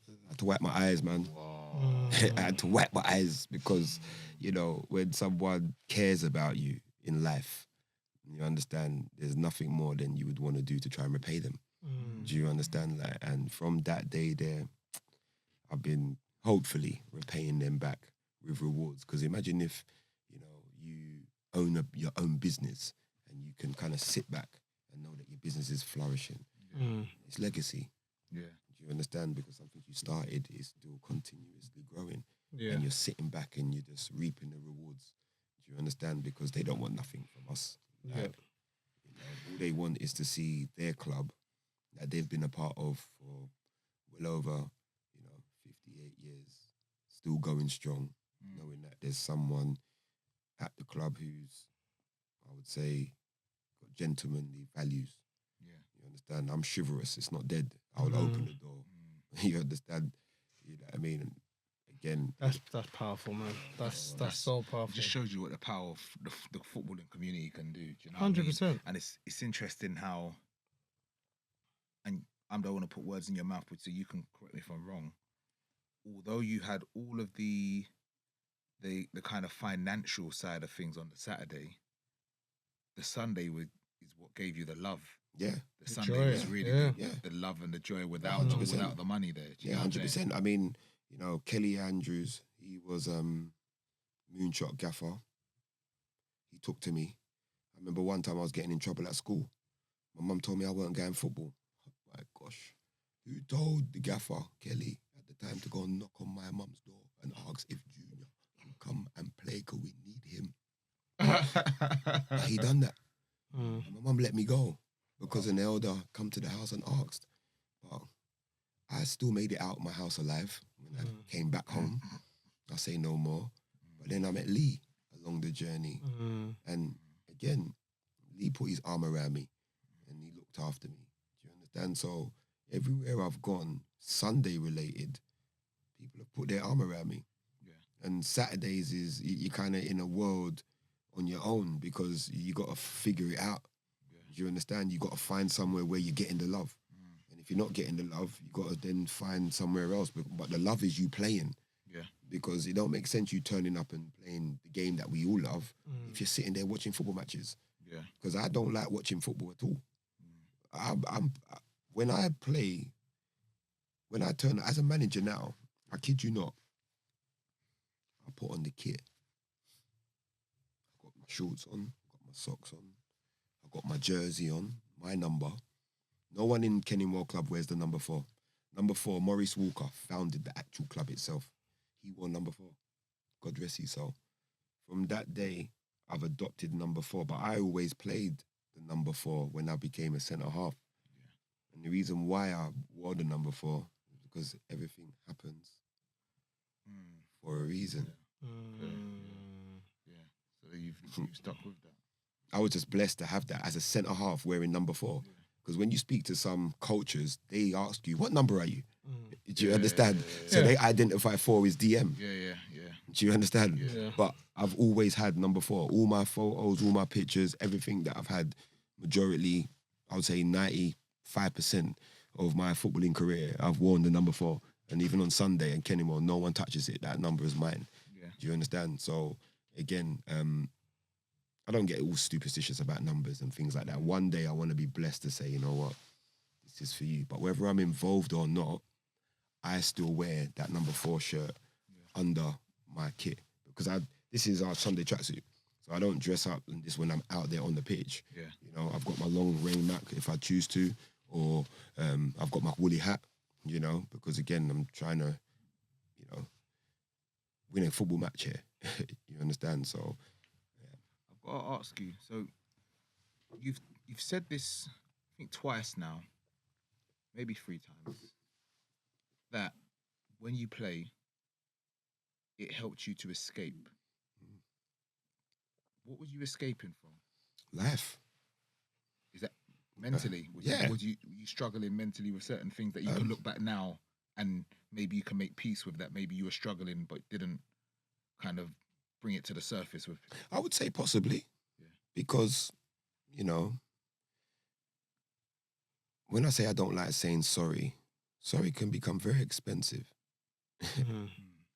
I had to wipe my eyes, man. I had to wipe my eyes because, you know, when someone cares about you in life, you understand there's nothing more than you would want to do to try and repay them. Do you understand? Like, and from that day there, I've been hopefully repaying them back with rewards. Because imagine if, you know, you own your own business and you can kind of sit back and know that your business is flourishing. It's legacy. Yeah. Do you understand? Because something you started is still continuously growing. Yeah. And you're sitting back and you're just reaping the rewards. Do you understand? Because they don't want nothing from us. Like, you know, all they want is to see their club that they've been a part of for well over, you know, 58 years, still going strong, knowing that there's someone at the club who's, I would say, got gentlemanly values. Yeah. You understand? I'm chivalrous. It's not dead. I'll open the door. You understand? You know what I mean? And again, that's powerful, man. That's so powerful. It just shows you what the power of the footballing community can do. Do you know 100%. I mean? And it's interesting how, and I don't want to put words in your mouth, but so you can correct me if I'm wrong. Although you had all of the kind of financial side of things on the Saturday, the Sunday is what gave you the love. Yeah, the Sunday was really the love and the joy without the money there. Yeah, 100%. I mean, you know, Kelly Andrews, he was moonshot gaffer. He took to me. I remember one time I was getting in trouble at school. My mum told me I weren't going football. My gosh, who told the gaffer, Kelly, at the time to go and knock on my mum's door and ask if Junior can come and play because we need him? But he done that. And my mum let me go because an elder come to the house and asked. But I still made it out of my house alive when I came back home. I'll say no more. But then I met Lee along the journey. And again, Lee put his arm around me and he looked after me. Do you understand? So everywhere I've gone, Sunday related, people have put their arm around me. Yeah. And Saturdays is you're kind of in a world on your own because you got to figure it out. Yeah. Do you understand? You got to find somewhere where you're getting the love. And if you're not getting the love, you got to then find somewhere else. But the love is you playing. Yeah. Because it don't make sense you turning up and playing the game that we all love if you're sitting there watching football matches. Yeah. Because I don't like watching football at all. When I turn as a manager now, I kid you not, I put on the kit. I got my shorts on, I got my socks on, I got my jersey on, my number. No one in Kenilworth Club wears the number 4. Number 4, Maurice Walker founded the actual club itself. He wore number 4. God rest his soul. From that day, I've adopted number 4, but I always played the number 4 when I became a centre half. Yeah. And the reason why I wore the number 4 is because everything happens for a reason. Yeah. So you've stuck with that. I was just blessed to have that as a centre half wearing number 4. Because when you speak to some coaches, they ask you, what number are you? Do you understand? So they identify 4 as DM. Yeah. Do you understand? Yeah. But I've always had number 4. All my photos, all my pictures, everything that I've had, majority, I would say 95% of my footballing career, I've worn the number 4. And even on Sunday in Kenilworth, no one touches it. That number is mine. Yeah. Do you understand? So again, I don't get all superstitious about numbers and things like that. One day I want to be blessed to say, you know what, this is for you. But whether I'm involved or not, I still wear that number 4 shirt under my kit because this is our Sunday tracksuit. So I don't dress up in this when I'm out there on the pitch. Yeah. You know, I've got my long rain mac if I choose to, or I've got my woolly hat, you know, because again, I'm trying to, you know, win a football match here. You understand? So I've got to ask you, so you've said this, I think twice now, maybe 3 times, that when you play, it helped you to escape. what was you escaping from? Life. Is that mentally? Was you struggling mentally with certain things that you can look back now and maybe you can make peace with that? Maybe you were struggling but didn't kind of bring it to the surface with. I would say possibly, because, you know, when I say I don't like saying sorry, sorry can become very expensive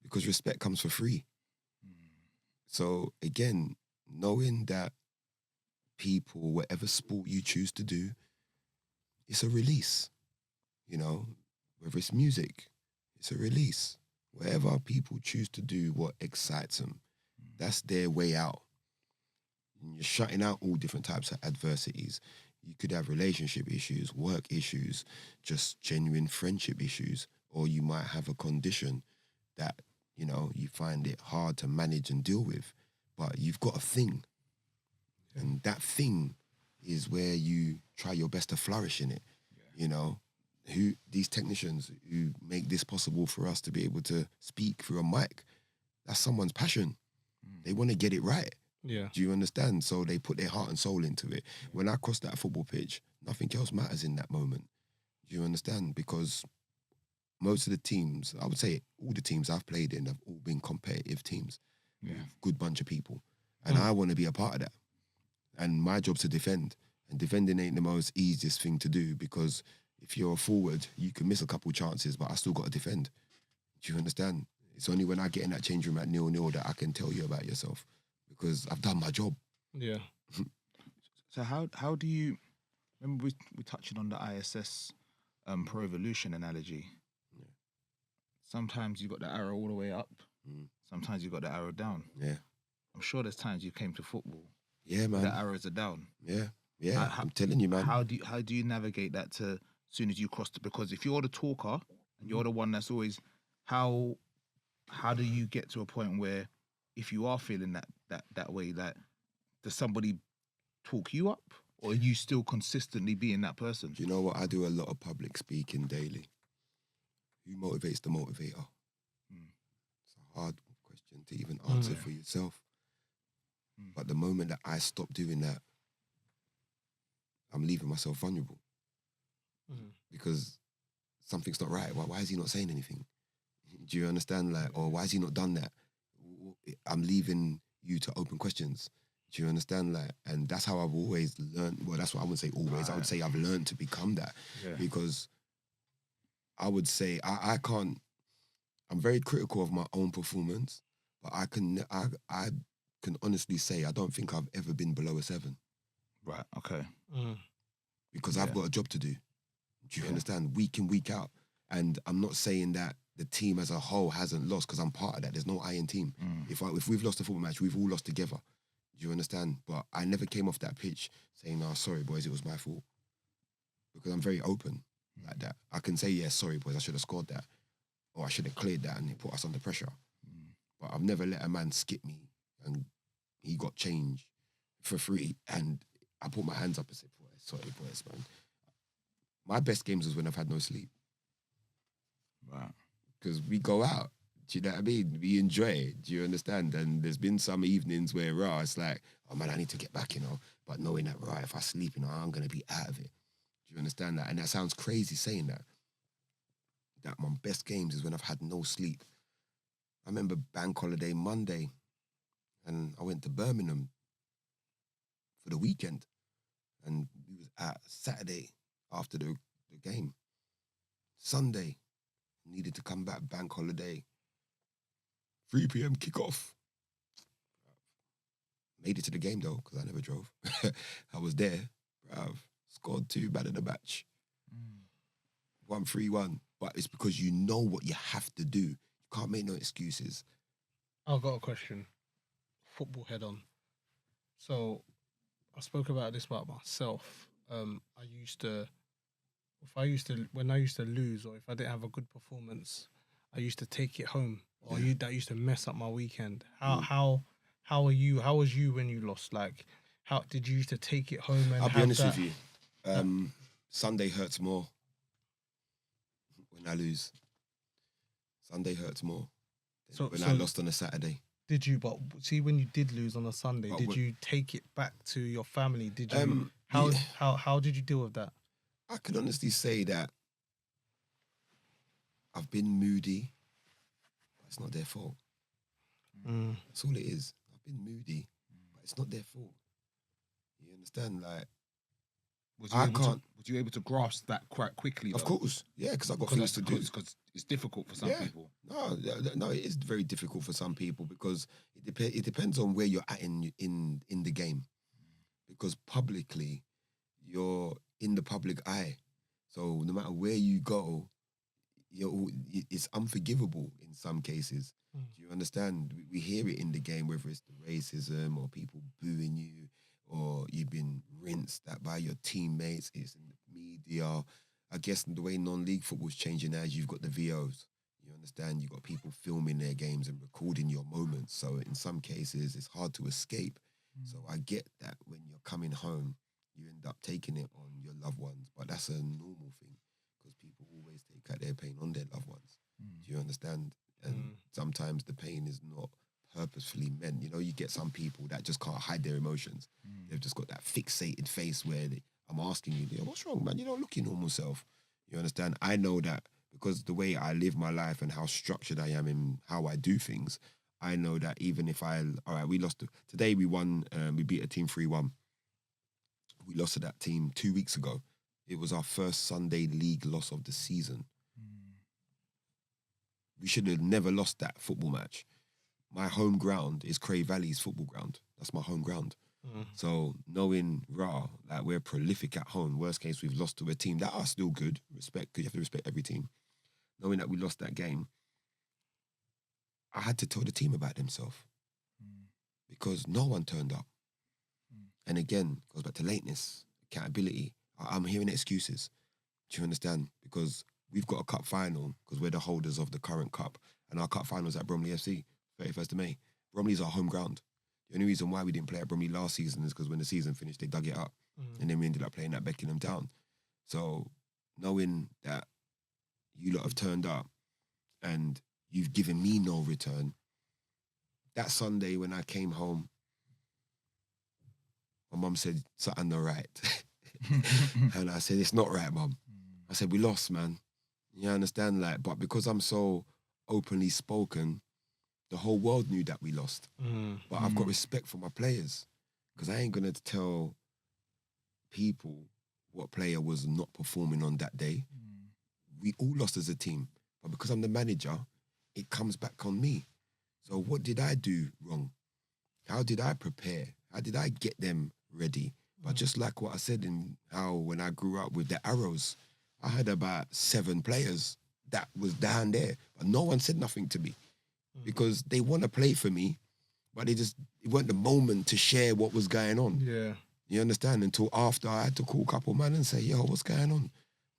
because respect comes for free. So again, knowing that people, whatever sport you choose to do, it's a release. You know, whether it's music, it's a release. Whatever people choose to do, what excites them, that's their way out. And you're shutting out all different types of adversities. You could have relationship issues, work issues, just genuine friendship issues, or you might have a condition that, you know, you find it hard to manage and deal with, but you've got a thing. And that thing is where you try your best to flourish in it. You know, these technicians who make this possible for us to be able to speak through a mic, that's someone's passion. They want to get it right. Yeah. Do you understand? So they put their heart and soul into it. When I cross that football pitch, nothing else matters in that moment. Do you understand? Because most of the teams, I would say all the teams I've played in have all been competitive teams. Good bunch of people. And I want to be a part of that. And my job's to defend. And defending ain't the most easiest thing to do, because if you're a forward, you can miss a couple chances, but I still got to defend. Do you understand? It's only when I get in that change room at 0-0 that I can tell you about yourself, because I've done my job. Yeah. So how do you, remember we touching on the ISS Pro Evolution analogy? Yeah. Sometimes you got the arrow all the way up. Sometimes you got the arrow down. Yeah. I'm sure there's times you came to football. Yeah, man. The arrows are down. Yeah. Yeah. I'm telling you, man. How do you navigate that to as soon as you cross it? Because if you're the talker and you're the one that's always, how do you get to a point where if you are feeling that way, that does somebody talk you up, or are you still consistently being that person? Do you know what? I do a lot of public speaking daily. Who motivates the motivator? It's a hard question to even answer for yourself. But the moment that I stop doing that, I'm leaving myself vulnerable. Because something's not right. Why is he not saying anything? Do you understand? Like, or why has he not done that? I'm leaving you to open questions. Do you understand? Like, and that's how I've always learned. Well, that's what I wouldn't say always. I would say I've learned to become that. Because I would say I can't. I'm very critical of my own performance, but I can honestly say I don't think I've ever been below a 7. Right. Okay. Because I've got a job to do. Do you understand? Week in, week out. And I'm not saying that the team as a whole hasn't lost, because I'm part of that. There's no I in team. If we've lost a football match, we've all lost together. Do you understand? But I never came off that pitch saying, "Oh, sorry, boys, it was my fault." Because I'm very open like that. I can say, "Yeah, sorry, boys, I should have scored that. Or I should have cleared that and it put us under pressure." But I've never let a man skip me and he got change for free. And I put my hands up and said, "Boys, sorry, boys, man." My best games was when I've had no sleep. Right. Because we go out. Do you know what I mean? We enjoy it. Do you understand? And there's been some evenings where, it's like, "Oh man, I need to get back, you know." But knowing that, if I sleep, you know, I'm going to be out of it. Do you understand that? And that sounds crazy saying that. That my best games is when I've had no sleep. I remember bank holiday Monday, and I went to Birmingham for the weekend. And we was out Saturday after the game. Sunday, needed to come back, bank holiday. 3 p.m. kickoff. Made it to the game though, because I never drove. I was there, bruv. Scored 2, man of the match. 1-3-1. But it's because you know what you have to do. You can't make no excuses. I've got a question. Football head on. So I spoke about this about myself. When I used to lose, or if I didn't have a good performance, I used to take it home. Or that used to mess up my weekend. How are you? How was you when you lost? Like, how did you used to take it home? And I'll be honest with you. Sunday hurts more when I lose. Sunday hurts more than when I lost on a Saturday. did you? But see, when you did lose on a Sunday, did you take it back to your family? Did you? How did you deal with that? I can honestly say that I've been moody, but it's not their fault. That's all it is. I've been moody, but it's not their fault. You understand? Like, was you able to grasp that quite quickly? Of course, yeah, because I've got things to do. Because it's difficult for some people. No, it is very difficult for some people because it depends on where you're at in the game. Because publicly, you're in the public eye, so no matter where you go, it's unforgivable in some cases. Do you understand? We hear it in the game, whether it's the racism or people booing you, or you've been rinsed by your teammates. It's in the media. I guess the way non-league football's changing now is you've got the VOs. You understand? You've got people filming their games and recording your moments. So in some cases, it's hard to escape. So I get that when you're coming home, you end up taking it on your loved ones. But that's a normal thing because people always take out their pain on their loved ones. Do you understand? And sometimes the pain is not purposefully meant. You know, you get some people that just can't hide their emotions. They've just got that fixated face where I'm asking you, what's wrong, man? You don't look your normal self. You understand? I know that because the way I live my life and how structured I am in how I do things, I know that even if we lost. Today we won, we beat a team 3-1. We lost to that team 2 weeks ago. It was our first Sunday league loss of the season. We should have never lost that football match. My home ground is Cray Valley's football ground. That's my home ground. So knowing like we're prolific at home, worst case we've lost to a team that are still good, respect, because you have to respect every team. Knowing that we lost that game, I had to tell the team about themselves because no one turned up. And again, goes back to lateness, accountability. I'm hearing excuses. Do you understand? Because we've got a cup final because we're the holders of the current cup, and our cup final is at Bromley FC, 31st of May. Bromley's our home ground. The only reason why we didn't play at Bromley last season is because when the season finished, they dug it up. And then we ended up playing at Beckenham Town. So knowing that you lot have turned up and you've given me no return, that Sunday when I came home, my mum said, something not right. And I said, it's not right, mum. I said, we lost, man. You understand? Like, but because I'm so openly spoken, the whole world knew that we lost. But I've got respect for my players because I ain't going to tell people what player was not performing on that day. We all lost as a team. But because I'm the manager, it comes back on me. So what did I do wrong? How did I prepare? How did I get them ready? But just like what I said in how when I grew up with the Arrows, I had about 7 players that was down there. But no one said nothing to me. Because they want to play for me, but it weren't the moment to share what was going on. Yeah. You understand? Until after I had to call a couple man and say, yo, what's going on?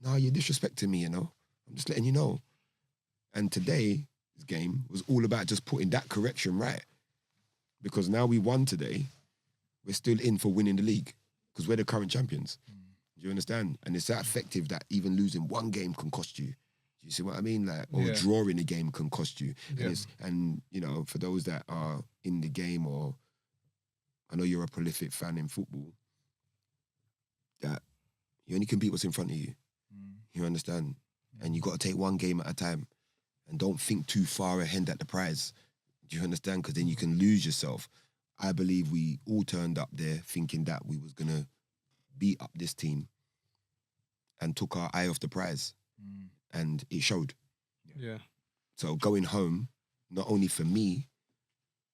No, you're disrespecting me, you know? I'm just letting you know. And today's game was all about just putting that correction right. Because now we won today, we're still in for winning the league because we're the current champions. Do you understand? And it's that effective that even losing one game can cost you. You see what I mean? Like, or drawing a game can cost you. Yeah. And you know, for those that are in the game, or I know you're a prolific fan in football, that you only compete what's in front of you. You understand? And you got to take one game at a time, and don't think too far ahead at the prize. Do you understand? Because then you can lose yourself. I believe we all turned up there thinking that we was gonna beat up this team, and took our eye off the prize. And it showed. Yeah. So going home, not only for me,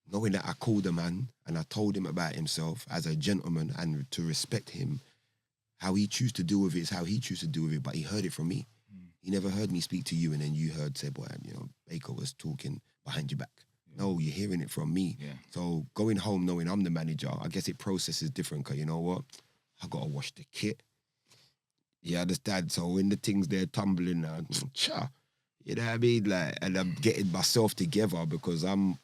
knowing that I called a man and I told him about himself as a gentleman and to respect him, how he chooses to deal with it is how he chooses to deal with it, but he heard it from me. He never heard me speak to you and then you heard, say, boy, you know, Baker was talking behind your back. Yeah. No, you're hearing it from me. Yeah. So going home knowing I'm the manager, I guess it processes different because you know what? I got to wash the kit. You understand? So when the things they're tumbling, you know what I mean? Like, and I'm getting myself together because I'm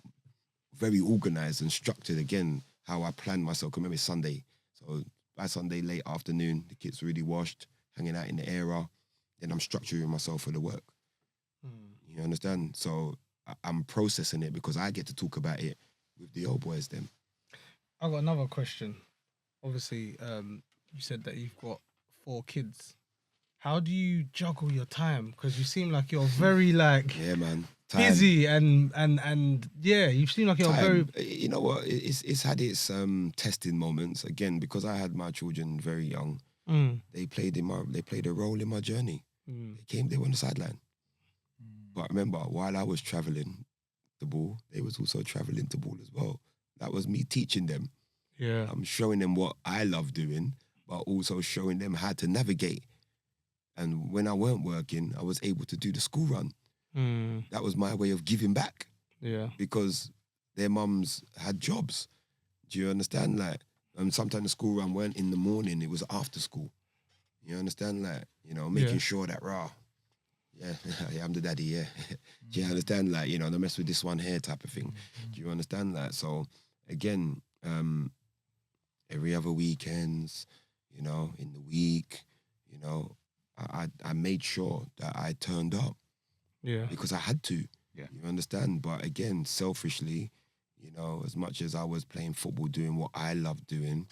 very organised and structured again, how I plan myself. Remember, it's Sunday. So by Sunday, late afternoon, the kit's really washed, hanging out in the area. Then I'm structuring myself for the work. You understand? So I'm processing it because I get to talk about it with the old boys then. I got another question. Obviously, you said that you've got 4 kids. How do you juggle your time? Because you seem like you're very yeah, man, busy and yeah, you seem like you're very. You know what? It's had its testing moments again because I had my children very young. They played a role in my journey. They were on the sideline. But remember, while I was traveling the ball, they was also traveling the ball as well. That was me teaching them. Yeah, I'm showing them what I love doing, but also showing them how to navigate. And when I weren't working, I was able to do the school run. That was my way of giving back. Yeah. Because their mums had jobs. Do you understand? Like, sometimes the school run weren't in the morning, it was after school. You understand? Like, making sure that, yeah, I'm the daddy, yeah. Do you understand? Like, don't mess with this one here type of thing. Do you understand that? So, again, every other weekends, in the week, I made sure that I turned up. Yeah. Because I had to. Yeah. You understand? But again, selfishly, as much as I was playing football, doing what I loved doing,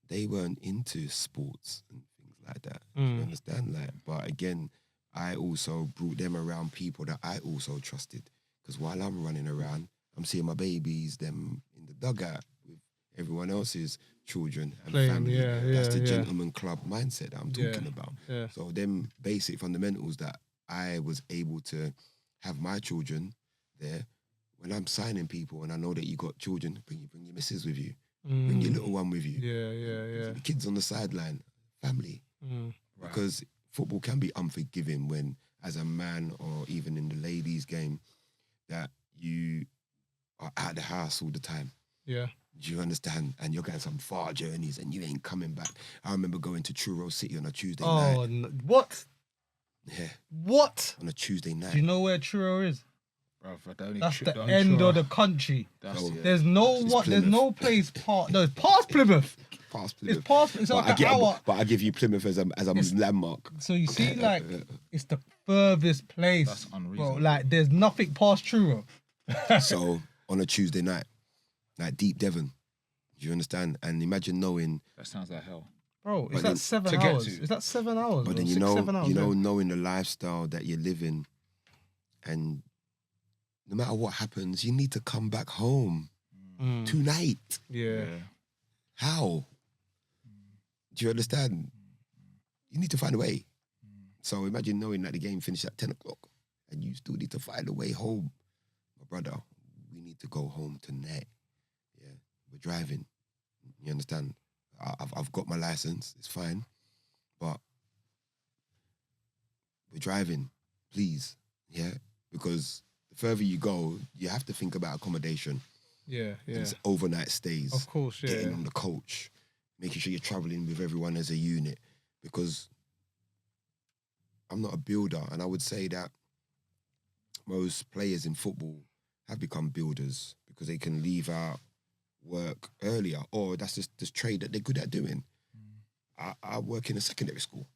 they weren't into sports and things like that. You understand? Like, but again, I also brought them around people that I also trusted. Because while I'm running around, I'm seeing my babies, them in the dugout with everyone else's children and family. That's the gentleman club mindset that I'm talking about. Yeah. So them basic fundamentals that I was able to have my children there. When I'm signing people and I know that you got children, bring your missus with you. Bring your little one with you. Yeah. The kids on the sideline, family. Because football can be unforgiving when, as a man or even in the ladies' game, that you are at the house all the time. Yeah. Do you understand? And you're going some far journeys and you ain't coming back. I remember going to Truro City on a Tuesday night. Oh, what? Yeah. What? On a Tuesday night. Do you know where Truro is? Bruv, that's the end of the country. There's no place past. No, it's past Plymouth. Past Plymouth. It's past. It's like an hour. But I give you Plymouth as a landmark. So you see, like, it's the furthest place. That's unreasonable. Bro, like, there's nothing past Truro. So on a Tuesday night, like deep Devon, do you understand? And imagine knowing. That sounds like hell. Bro, is that 7 hours? Is that 7 hours? But then 7 hours, knowing the lifestyle that you're living, and no matter what happens, you need to come back home tonight. Yeah. How? Do you understand? You need to find a way. So imagine knowing that the game finished at 10 o'clock and you still need to find a way home. My brother, we need to go home tonight. Yeah, we're driving. You understand? I've got my license. It's fine. But we're driving, please. Yeah? Because the further you go, you have to think about accommodation. Yeah. It's overnight stays. Of course, yeah. Getting on the coach, making sure you're traveling with everyone as a unit. Because I'm not a builder, and I would say that most players in football have become builders because they can leave out work earlier, or that's just this trade that they're good at doing. I work in a secondary school.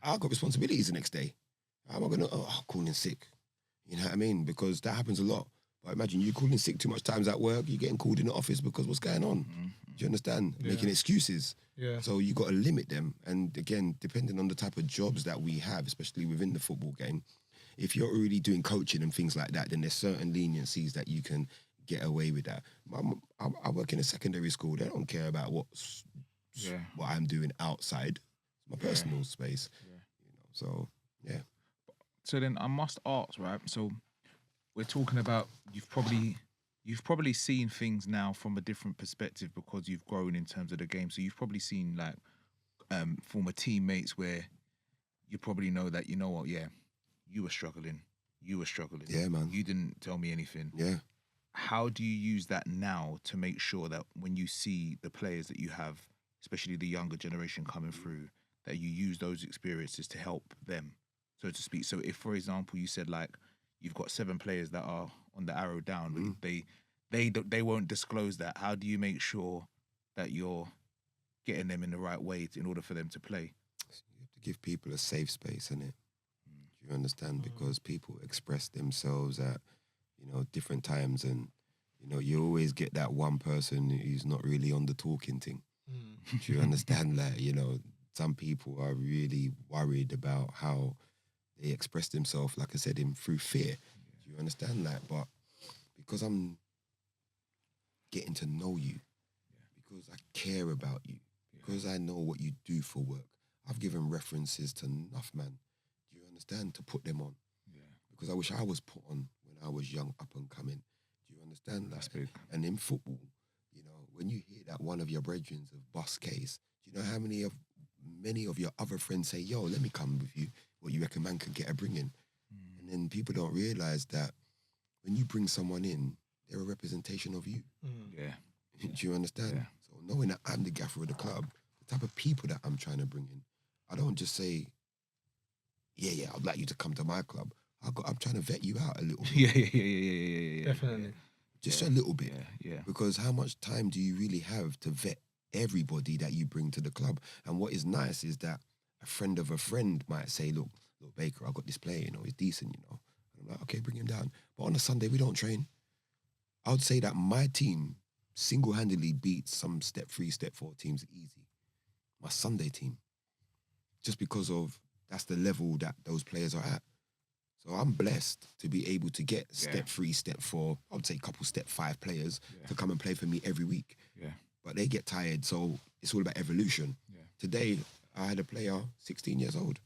I got responsibilities the next day. How am I going to call in sick? You know what I mean? Because that happens a lot. But imagine you calling sick too much times at work, you're getting called in the office because what's going on? Do you understand? Making excuses. Yeah. So you got to limit them. And again, depending on the type of jobs that we have, especially within the football game, if you're already doing coaching and things like that, then there's certain leniencies that you can get away with that. I work in a secondary school. They don't care about what I'm doing outside. It's my personal space. Yeah. So, yeah. So then I must ask, right? So we're talking about you've probably seen things now from a different perspective because you've grown in terms of the game. So you've probably seen like former teammates where you probably know that, you know what, you were struggling. Yeah, man. You didn't tell me anything. Yeah. How do you use that now to make sure that when you see the players that you have, especially the younger generation coming through, that you use those experiences to help them, so to speak? So if, for example, you said like you've got 7 players that are on the arrow down, they won't disclose that. How do you make sure that you're getting them in the right way in order for them to play? You have to give people a safe space, innit? Do you understand? Because people express themselves at different times, and You know, you always get that one person who's not really on the talking thing. Do you understand that? You know, some people are really worried about how they express themselves, like I said, through fear. Do you understand that? But because I'm getting to know you, because I care about you, because I know what you do for work, I've given references to enough, man. Do you understand? To put them on. Yeah. Because I wish I was put on when I was young, up and coming. Do you understand that? That's big. And in football, you know, when you hear that one of your brethren have bust case, do you know how many of your other friends say, yo, let me come with you, what you reckon man could get a bring in? And then people don't realise that when you bring someone in, they're a representation of you. Yeah. Do you understand? Yeah. So knowing that I'm the gaffer of the club, the type of people that I'm trying to bring in, I don't just say, yeah, I'd like you to come to my club. I'm trying to vet you out a little bit. Yeah. Definitely. Just a little bit. Yeah. Because how much time do you really have to vet everybody that you bring to the club? And what is nice is that a friend of a friend might say, look, Baker, I've got this player, you know, he's decent, you know. And I'm like, okay, bring him down. But on a Sunday, we don't train. I would say that my team single-handedly beats some step 3, step 4 teams easy. My Sunday team. Just because of that's the level that those players are at. So I'm blessed to be able to get step 3, step 4, I would say a couple step 5 players to come and play for me every week. Yeah. But they get tired, so it's all about evolution. Yeah. Today, I had a player, 16 years old.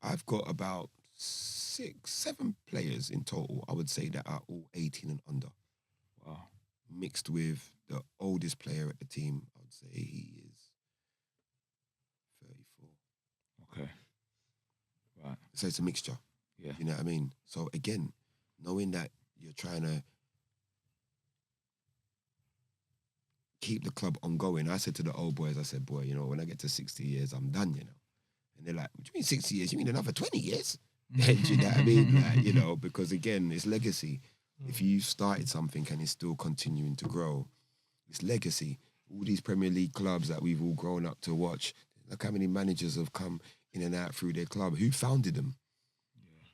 I've got about 6, 7 players in total, I would say, that are all 18 and under. Wow. Mixed with the oldest player at the team, I would say he is 34. Okay. Right. So it's a mixture. Yeah. You know what I mean? So again, knowing that you're trying to keep the club ongoing, I said to the old boys, I said, boy, you know, when I get to 60 years, I'm done, you know. And they're like, what do you mean 60 years? You mean another 20 years? Do you know what I mean? Like, you know, because again, it's legacy. If you started something and it's still continuing to grow, it's legacy. All these Premier League clubs that we've all grown up to watch, look how many managers have come in and out through their club. Who founded them?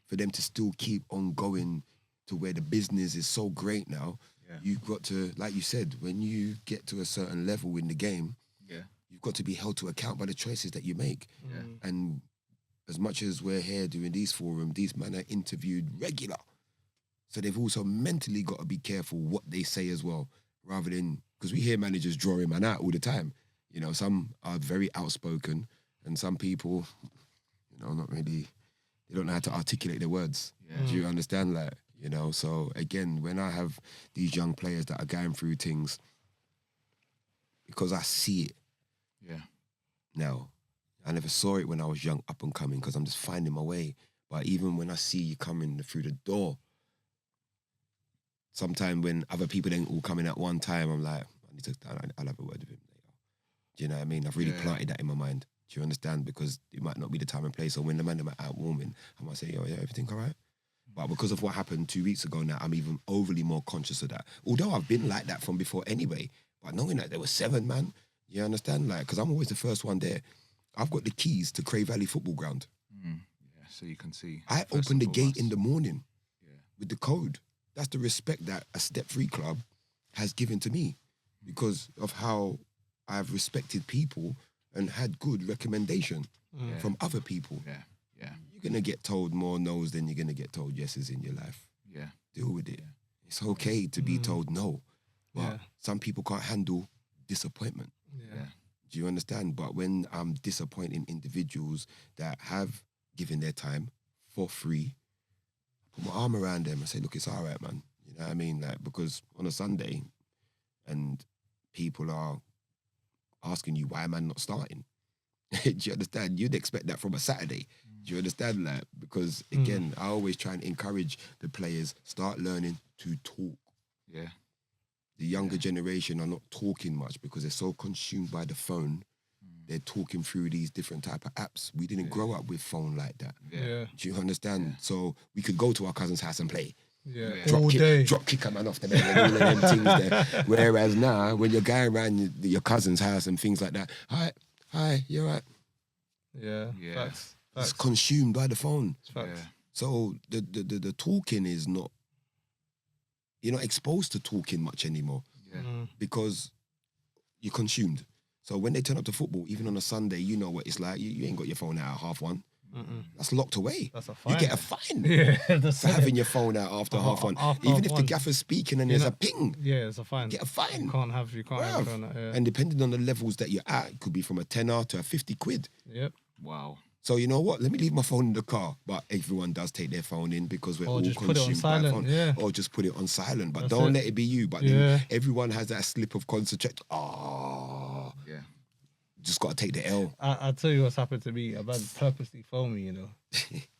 For them to still keep on going to where the business is so great now, you've got to, like you said, when you get to a certain level in the game, you've got to be held to account by the choices that you make. And as much as we're here doing these forums, these men are interviewed regular. So they've also mentally got to be careful what they say as well, rather than, because we hear managers drawing man out all the time. You know, some are very outspoken and some people, you know, not really, they don't know how to articulate their words. Do you understand that? You know, so again, when I have these young players that are going through things, because I see it. Now, I never saw it when I was young, up and coming, because I'm just finding my way. But even when I see you coming through the door, sometimes when other people ain't all coming at one time, I'm like, I'll have a word with him later. Do you know what I mean? I've really planted that in my mind. Do you understand? Because it might not be the time and place. So when the man am out warming, I might say, yo, everything all right? But because of what happened 2 weeks ago now, I'm even overly more conscious of that. Although I've been like that from before anyway. But knowing that there were 7, man, you understand? Like, because I'm always the first one there. I've got the keys to Cray Valley Football Ground. Yeah, so you can see. I open the gate in the morning with the code. That's the respect that a Step 3 club has given to me because of how I've respected people and had good recommendation from other people. You're going to get told more no's than you're going to get told yeses in your life. Deal with it. It's okay to be told no. But some people can't handle disappointment. Do you understand? But when I'm disappointing individuals that have given their time for free, put my arm around them and say, look, it's all right, man. You know what I mean? Like, because on a Sunday and people are asking you why am I not starting? Do you understand? You'd expect that from a Saturday. Do you understand that? Because again, I always try and encourage the players, start learning to talk. The younger generation are not talking much because they're so consumed by the phone. They're talking through these different type of apps. We didn't grow up with phone like that. Do you understand? So we could go to our cousin's house and play. Drop kick a man off the bed and all of them things there. Whereas now, when you're going around your cousin's house and things like that, hi, you're right. Facts. It's consumed by the phone. So the talking is not you're not exposed to talking much anymore because you're consumed. So when they turn up to football, even on a Sunday, you know what it's like. You ain't got your phone out at 1:30. That's locked away. That's a fine. You get a fine for having your phone out after 1:30. Even if the gaffer's speaking and there's a ping. Yeah, it's a fine. You get a fine. You can't have your phone out. Yeah. And depending on the levels that you're at, it could be from a tenner to a 50 quid. Yep. Wow. So you know what? Let me leave my phone in the car. But everyone does take their phone in because we're all just consumed put it on by silent, phone. yeah. Or just put it on silent. But That's don't it. let it be you. But then everyone has that slip of concentration. Yeah. Just got to take the L. I'll tell you what's happened to me. A man purposely phoned me, you know.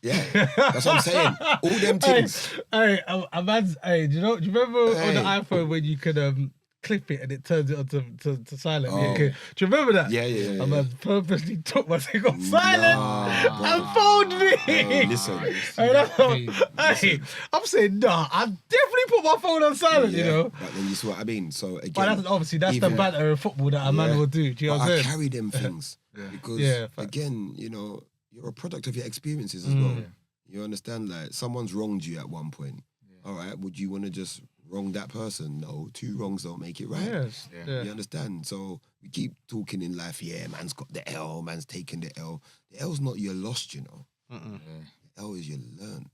Yeah, that's what I'm saying. All them things. Hey, a man's. Hey, do you remember on the iPhone when you could clip it and it turns it onto to silent? Oh. Yeah, do you remember that? Yeah. A man purposely took my thing off silent and phoned me. Listen. Hey, I'm saying nah. I definitely put my phone on silent. You know. But then you see what I mean. So again, But that's the banter in football that a man will do. Do you know what I'm I saying? carry them things because again, you know, you're a product of your experiences as well. You understand? Like someone's wronged you at one point. All right, would you want to just wrong that person? No, 2 wrongs don't make it right. Yes. Yeah. You understand? So we keep talking in life. Yeah, man's got the L. Man's taking the L. The L's not your lost, you know. The L is your learn.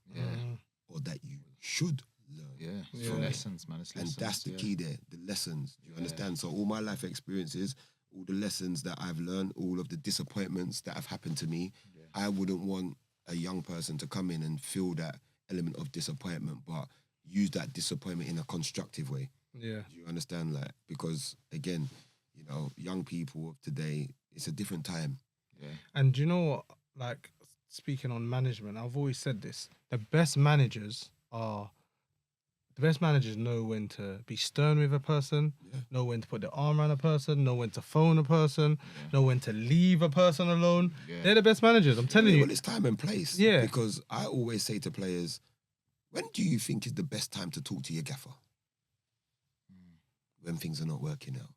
Or that you should learn. It's lessons, man. It's lessons. And that's the key there. The lessons. Do you understand? So all my life experiences, all the lessons that I've learned, all of the disappointments that have happened to me, I wouldn't want a young person to come in and feel that element of disappointment, but use that disappointment in a constructive way. Yeah. Do you understand? Like, because again, you know, young people of today, it's a different time. Yeah. And do you know what? Like, speaking on management, I've always said this. The best managers know when to be stern with a person, know when to put their arm around a person, know when to phone a person, know when to leave a person alone. They're the best managers, I'm telling you. Well, it's time and place. Yeah. Because I always say to players, when do you think is the best time to talk to your gaffer? When things are not working out.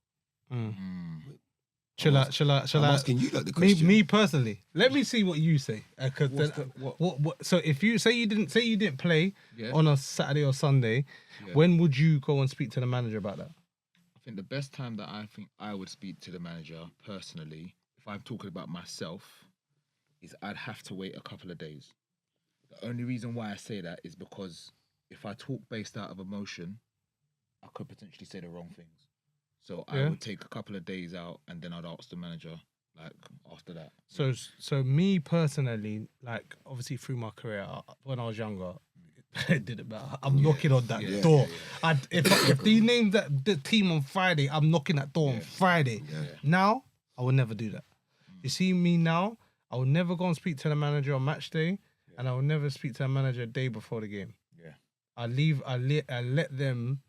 Shall I? I'm asking you like the question. Me personally. Let me see what you say. So if you say you didn't play on a Saturday or Sunday, when would you go and speak to the manager about that? I think the best time that I think I would speak to the manager personally, if I'm talking about myself, is I'd have to wait a couple of days. The only reason why I say that is because if I talk based out of emotion, I could potentially say the wrong things. So I would take a couple of days out and then I'd ask the manager, like, after that. So me personally, like, obviously through my career, when I was younger, it didn't matter. I'm knocking on that door. If they named the team on Friday, I'm knocking that door on Friday. Now, I would never do that. You see me now, I would never go and speak to the manager on match day, and I would never speak to the manager a day before the game. I let them,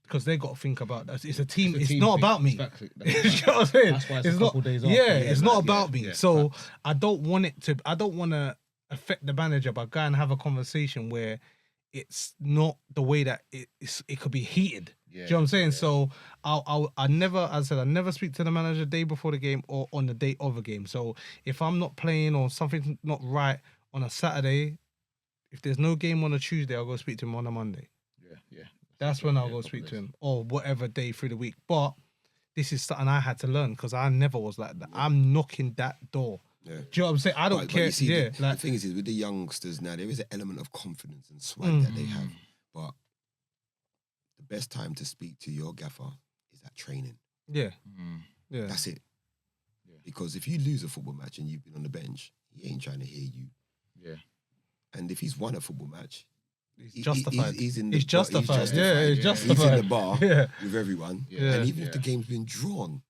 because they got to think about that. It's a team. It's not about me. Exactly. You know what I'm saying? That's why it's a couple days off. It's not about me. So I don't want to affect the manager by going and have a conversation where it's not the way that it could be heated. Do you know what I'm saying? So I never speak to the manager the day before the game or on the day of a game. So if I'm not playing or something's not right on a Saturday, if there's no game on a Tuesday, I'll go speak to him on a Monday. That's when I'll go speak to him, or whatever day through the week. But this is something I had to learn because I never was like that. I'm knocking that door. Do you know what I'm saying? I don't care. But you see, the thing is with the youngsters now, there is an element of confidence and swag that they have. But the best time to speak to your gaffer is at training. Yeah. That's it. Because if you lose a football match and you've been on the bench, he ain't trying to hear you. And if he's won a football match, he's justified. He's justified. He's justified. He's in the bar with everyone. And even if the game's been drawn,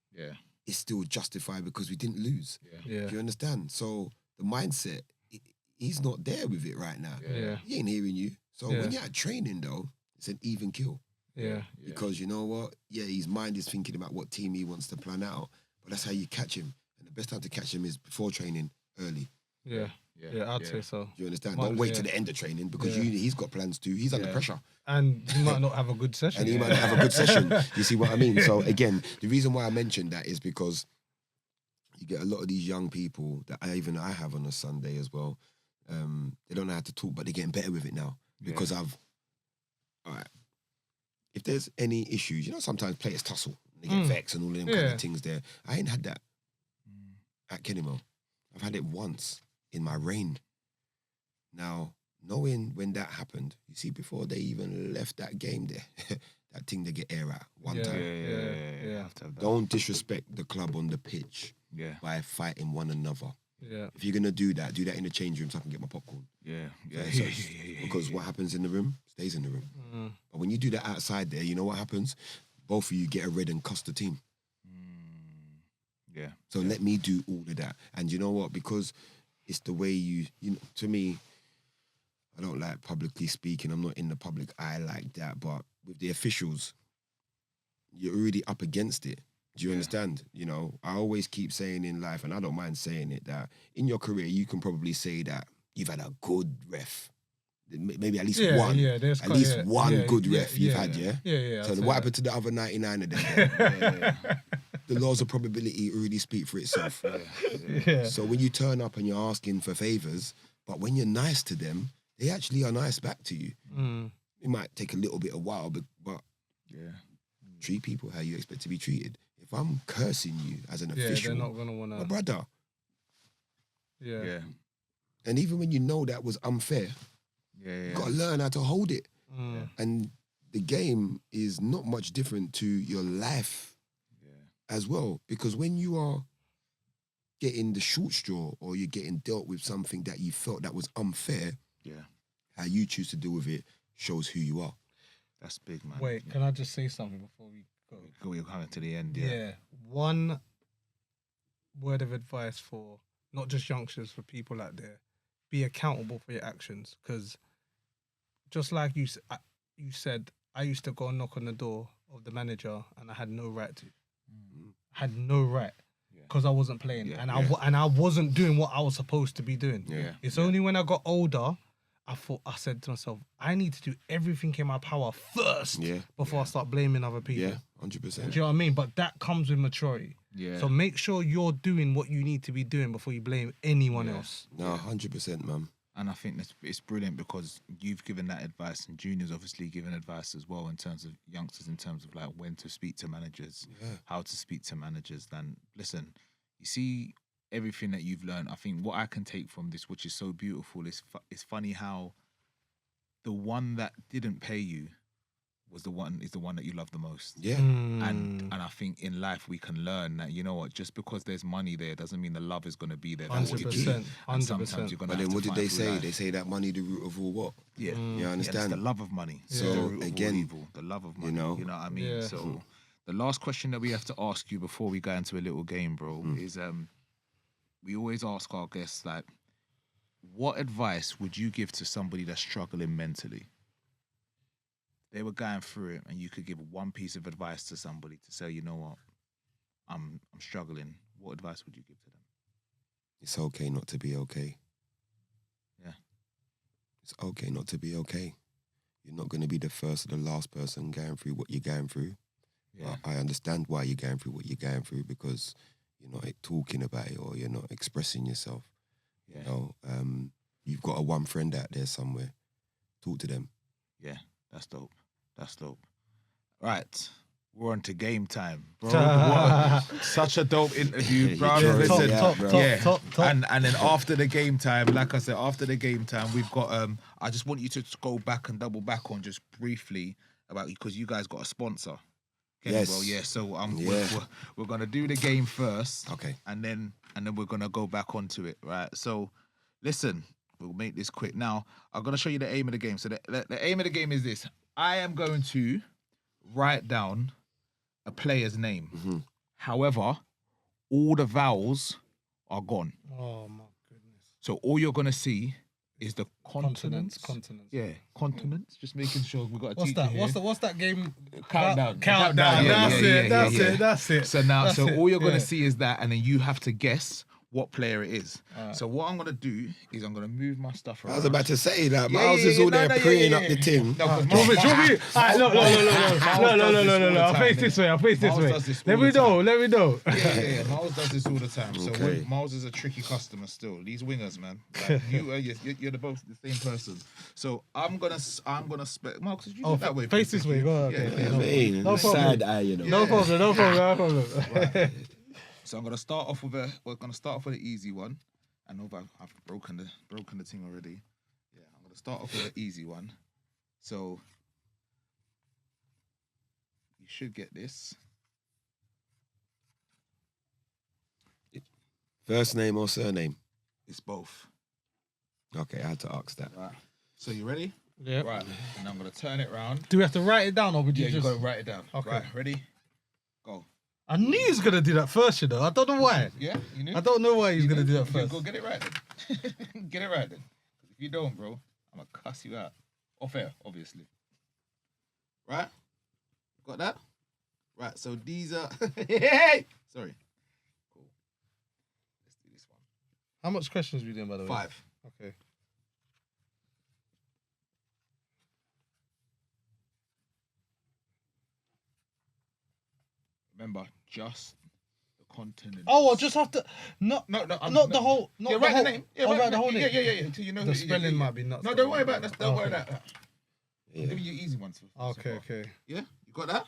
it's still justified because we didn't lose. Do you understand? So the mindset, he's not there with it right now. He ain't hearing you. So when you're at training, though, it's an even kill. Because you know what? His mind is thinking about what team he wants to plan out. But that's how you catch him. And the best time to catch him is before training, early. I'd say so. You understand? Don't wait till the end of training because he's got plans too. He's under pressure. And he might not have a good session. And he might not have a good session. You see what I mean? So again, the reason why I mentioned that is because you get a lot of these young people that I have on a Sunday as well. They don't know how to talk, but they're getting better with it now because all right, if there's any issues, you know, sometimes players tussle, they get vexed and all of them kind of things there. I ain't had that at Kennymill. I've had it once in my reign. Now, knowing when that happened, you see, before they even left that game there, that thing they get air at one time. Yeah. Don't disrespect the club on the pitch by fighting one another. Yeah. If you're gonna do that in the change room so I can get my popcorn. Because what happens in the room stays in the room. But when you do that outside there, you know what happens? Both of you get a red and cuss the team. So let me do all of that. And you know what? Because it's the way you know, to me, I don't like publicly speaking. I'm not in the public eye like that. But with the officials, you're already up against it. Do you understand? You know, I always keep saying in life, and I don't mind saying it, that in your career, you can probably say that you've had a good ref. Maybe at least one. At least one good ref you've had, So what happened to the other 99 of them? The laws of probability already speak for itself. So when you turn up and you're asking for favours, but when you're nice to them, they actually are nice back to you. It might take a little bit of while, but treat people how you expect to be treated. If I'm cursing you as an official, they're not gonna wanna... my brother. Yeah. And even when you know that was unfair, you got to learn how to hold it. And the game is not much different to your life as well. Because when you are getting the short straw or you're getting dealt with something that you felt that was unfair, how you choose to deal with it shows who you are. That's big, man. Wait, can I just say something before we go? We're coming to the end, One word of advice for not just youngsters, for people out there: be accountable for your actions. Because just like you said, I used to go and knock on the door of the manager, and I had no right to. I had no right because I wasn't playing, and I wasn't doing what I was supposed to be doing. It's only when I got older, I said to myself, I need to do everything in my power first before I start blaming other people. Yeah, 100%. Do you know what I mean? But that comes with maturity. So make sure you're doing what you need to be doing before you blame anyone else. No, 100%, man. And I think it's brilliant because you've given that advice, and Junior's obviously given advice as well in terms of youngsters, in terms of like when to speak to managers, how to speak to managers. Then listen, you see everything that you've learned. I think what I can take from this, which is so beautiful, is it's funny how the one that didn't pay you is the one that you love the most. And I think in life we can learn that, you know what, just because there's money there doesn't mean the love is going to be there. 100%. And sometimes you're going to. But then what did they say? They say that money the root of all what? You understand? It's the love of money. So again, evil, the love of money. You know what I mean? Yeah. So the last question that we have to ask you before we go into a little game, bro, is we always ask our guests, like, what advice would you give to somebody that's struggling mentally? They were going through it, and you could give one piece of advice to somebody to say, you know what, I'm struggling. What advice would you give to them? It's okay not to be okay. Yeah. It's okay not to be okay. You're not going to be the first or the last person going through what you're going through. Yeah. I understand why you're going through what you're going through, because you're not talking about it or you're not expressing yourself. You know, you've got a one friend out there somewhere. Talk to them. Yeah, that's dope. That's dope. Right, we're on to game time, bro. Such a dope interview, bro. Top. And then after the game time, like I said, we've got. I just want you to go back and double back on just briefly about, because you guys got a sponsor. Yes. Well, yeah. So we're gonna do the game first. Okay. And then we're gonna go back onto it, right? So, listen. We'll make this quick. Now, I'm going to show you the aim of the game. So the aim of the game is this. I am going to write down a player's name. However, all the vowels are gone. Oh, my goodness. So all you're going to see is the consonants. Consonants. Yeah, consonants. Just making sure we've got a What's teacher that? here. What's that game? Countdown. Countdown. That's it. So now, all you're going to see is that, and then you have to guess what player it is. So what I'm gonna do is I'm gonna move my stuff around. I was about to say that Miles is all there preying up the thing. No, because No. I'll face this way. Let me know. Yeah. Miles does this all the time. So Miles is a tricky customer still. These wingers, man. Like, you're both the same person. So I'm gonna spec. Marcus, you do that way. Face this way. Go on. No side eye, you know. No problem. Right. So we're gonna start off with an easy one. I know I've broken the thing already. Yeah, I'm gonna start off with an easy one. So you should get this. First name or surname? It's both. Okay, I had to ask that. Right. So you ready? Yeah. Right. And I'm gonna turn it round. Do we have to write it down or would you you just... gotta write it down. Okay. Right, ready? Go. I knew he was going to do that first, you know. I don't know why. Yeah, you knew? I don't know why he was going to do that first. Go get it right then. Get it right then. If you don't, bro, I'm going to cuss you out. Off air, obviously. Right? Got that? Right, so these are... Hey! Sorry. Cool. Let's do this one. How much questions are we doing, by the way? 5. Okay. Remember, just the content. I'll just have to... Not the whole... Not write the name. I'll write the whole name. Yeah. Until you know the spelling might be nuts. No, don't worry about that. Don't worry about that. Yeah. Give me your easy ones. Okay. Yeah? You got that?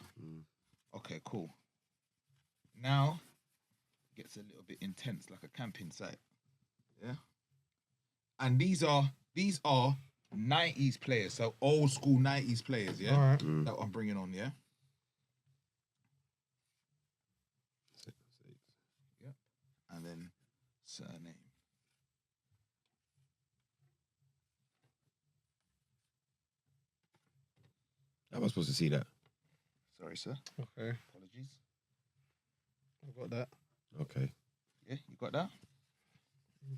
Okay, cool. Now, it gets a little bit intense, like a camping site. Yeah? And these are 90s players, so old school 90s players, yeah? All right. That I'm bringing on, yeah? Yep. And then surname. How am I supposed to see that? Sorry, sir. Okay. Apologies. I've got that. Okay. Yeah, you got that?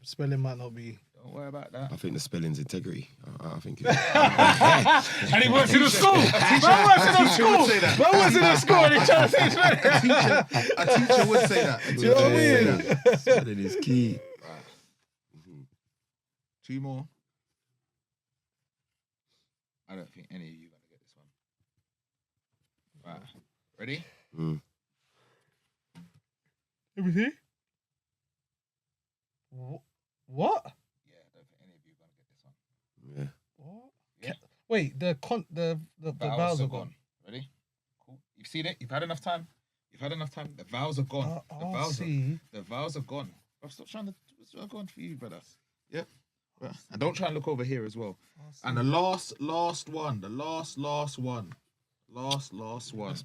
Spelling might not be... Don't worry about that. I think the spelling's integrity. I think it's... And he works in a school. Man works in a school and he's trying to say spelling. A teacher would say that. You know what I mean? Spelling is key. Right. 2 more. I don't think any of you are going to get this one. Right. Ready? Everything? What? Yeah, I don't think any of you are going to get this one. Yeah. What? Yeah. Wait, the vowels are gone. Ready? Cool. You've seen it? You've had enough time? The vowels are gone. The vowels are gone. I've stopped trying to... What's going for you, brother? Yeah. Right. And don't try and look over here as well. And the last one. The last one. Last one.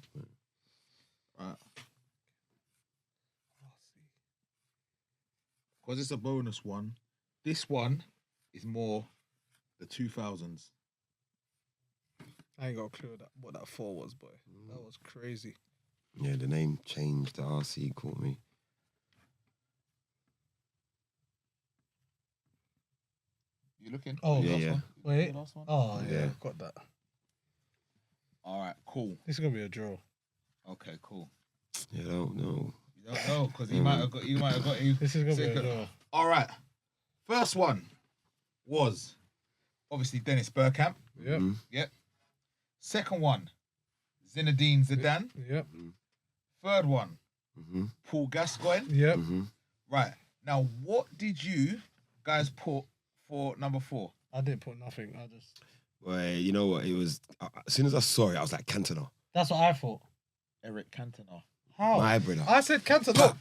Right. Because it's a bonus one. This one is more the 2000s. I ain't got a clue what that 4 was, boy. That was crazy. Yeah, the name changed. The RC caught me. You looking? Oh, yeah. Wait. Last one? Oh, yeah, Yeah. got that. All right, cool. This is going to be a draw. Okay, cool. You don't know. You don't know, because he might have got you. This is going to be a draw. All right. First one was obviously Dennis Bergkamp. Yep. Yep. Second one, Zinedine Zidane. Yep. Third one, Paul Gascoigne. Yep. Right. Now, what did you guys put for number 4? I didn't put nothing. I just... Well, you know what? It was... as soon as I saw it, I was like, Cantona. That's what I thought. Eric Cantona. How? My brother. I said Cantona. Look.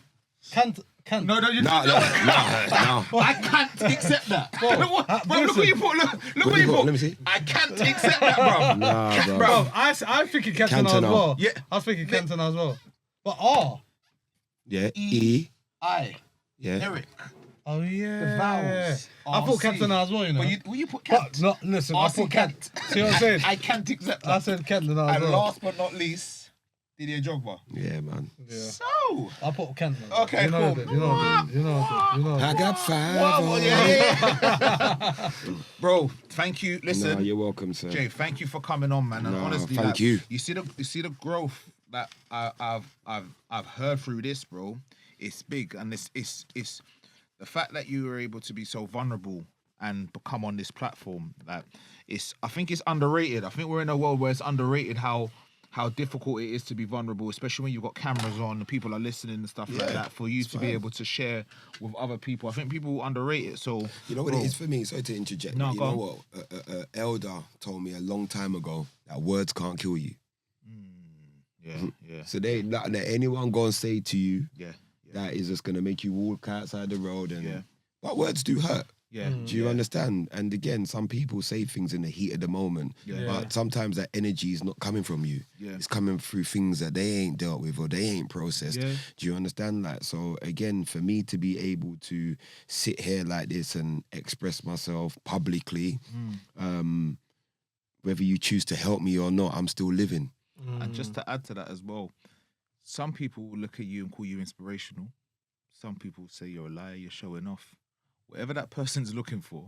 Cant. No, you No. I can't accept that. Bro, look what you put. Look what you put. Let me see. I can't accept that, bro. Nah, bro. Bro, I'm thinking Cantona as well. Yeah. I was thinking Cantona as well. But R. Yeah. E. I. Yeah. Eric. Oh, yeah. The vowels. I put Cantona as well, you know. But you put Cant. No, listen, I put Cant. See what I'm saying? I can't accept that. I said Cantona as And well. last but not least, Didier Drogba. Yeah, man. Yeah. So. I put Cantona. Okay, you know cool. You know I got 5. Wow, yeah. Bro, thank you. Listen. No, you're welcome, sir. Jay, thank you for coming on, man. And No, honestly, thank you. You see the growth that I've heard through this, bro. It's big, and it's the fact that you were able to be so vulnerable and become on this platform, like, I think it's underrated. I think we're in a world where it's underrated how difficult it is to be vulnerable, especially when you've got cameras on and people are listening and stuff like that, for you to be able to share with other people. I think people underrate it. So you know what it is for me? Sorry to interject. No, you know what? An elder told me a long time ago that words can't kill you. Yeah. So they not let anyone go and say to you Yeah. that is just gonna make you walk outside the road Yeah. But words do hurt. Yeah. Do you understand? And again, some people say things in the heat of the moment, but sometimes that energy is not coming from you. Yeah. It's coming through things that they ain't dealt with or they ain't processed. Yeah. Do you understand that? So again, for me to be able to sit here like this and express myself publicly, whether you choose to help me or not, I'm still living. And just to add to that as well, some people will look at you and call you inspirational. Some people say you're a liar, you're showing off. Whatever that person's looking for,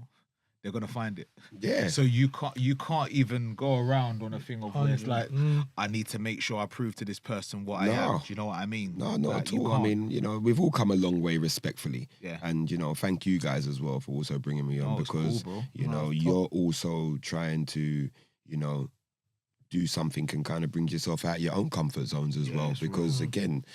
they're gonna find it. Yeah. So you can't even go around on a thing of where it's like, I need to make sure I prove to this person what I am. Do you know what I mean? No, not like, at all. I mean, we've all come a long way respectfully. Yeah. And, thank you guys as well for also bringing me on because, cool, you're also trying to, do something and kind of bring yourself out your own comfort zones as well. Because again,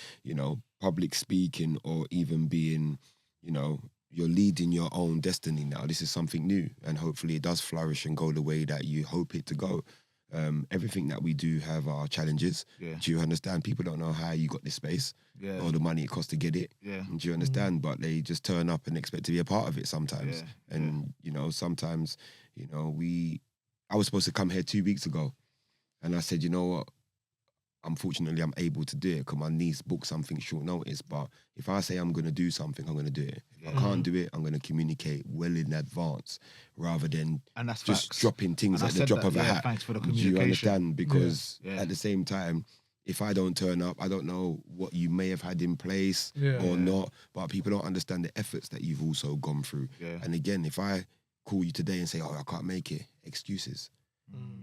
public speaking or even being, you're leading your own destiny now. This is something new and hopefully it does flourish and go the way that you hope it to go. Everything that we do have our challenges. Yeah. Do you understand? People don't know how you got this space or the money it costs to get it. Yeah. Do you understand? But they just turn up and expect to be a part of it sometimes. Yeah. And, sometimes, I was supposed to come here 2 weeks ago and I said, you know what? Unfortunately, I'm able to do it because my niece booked something short notice. But if I say I'm going to do something, I'm going to do it. If I can't do it, I'm going to communicate well in advance rather than that's just facts. dropping things at the drop of a hat. Thanks for the Do communication. you understand? Because at the same time, if I don't turn up, I don't know what you may have had in place or not. But people don't understand the efforts that you've also gone through. Yeah. And again, if I call you today and say, oh, I can't make it, excuses.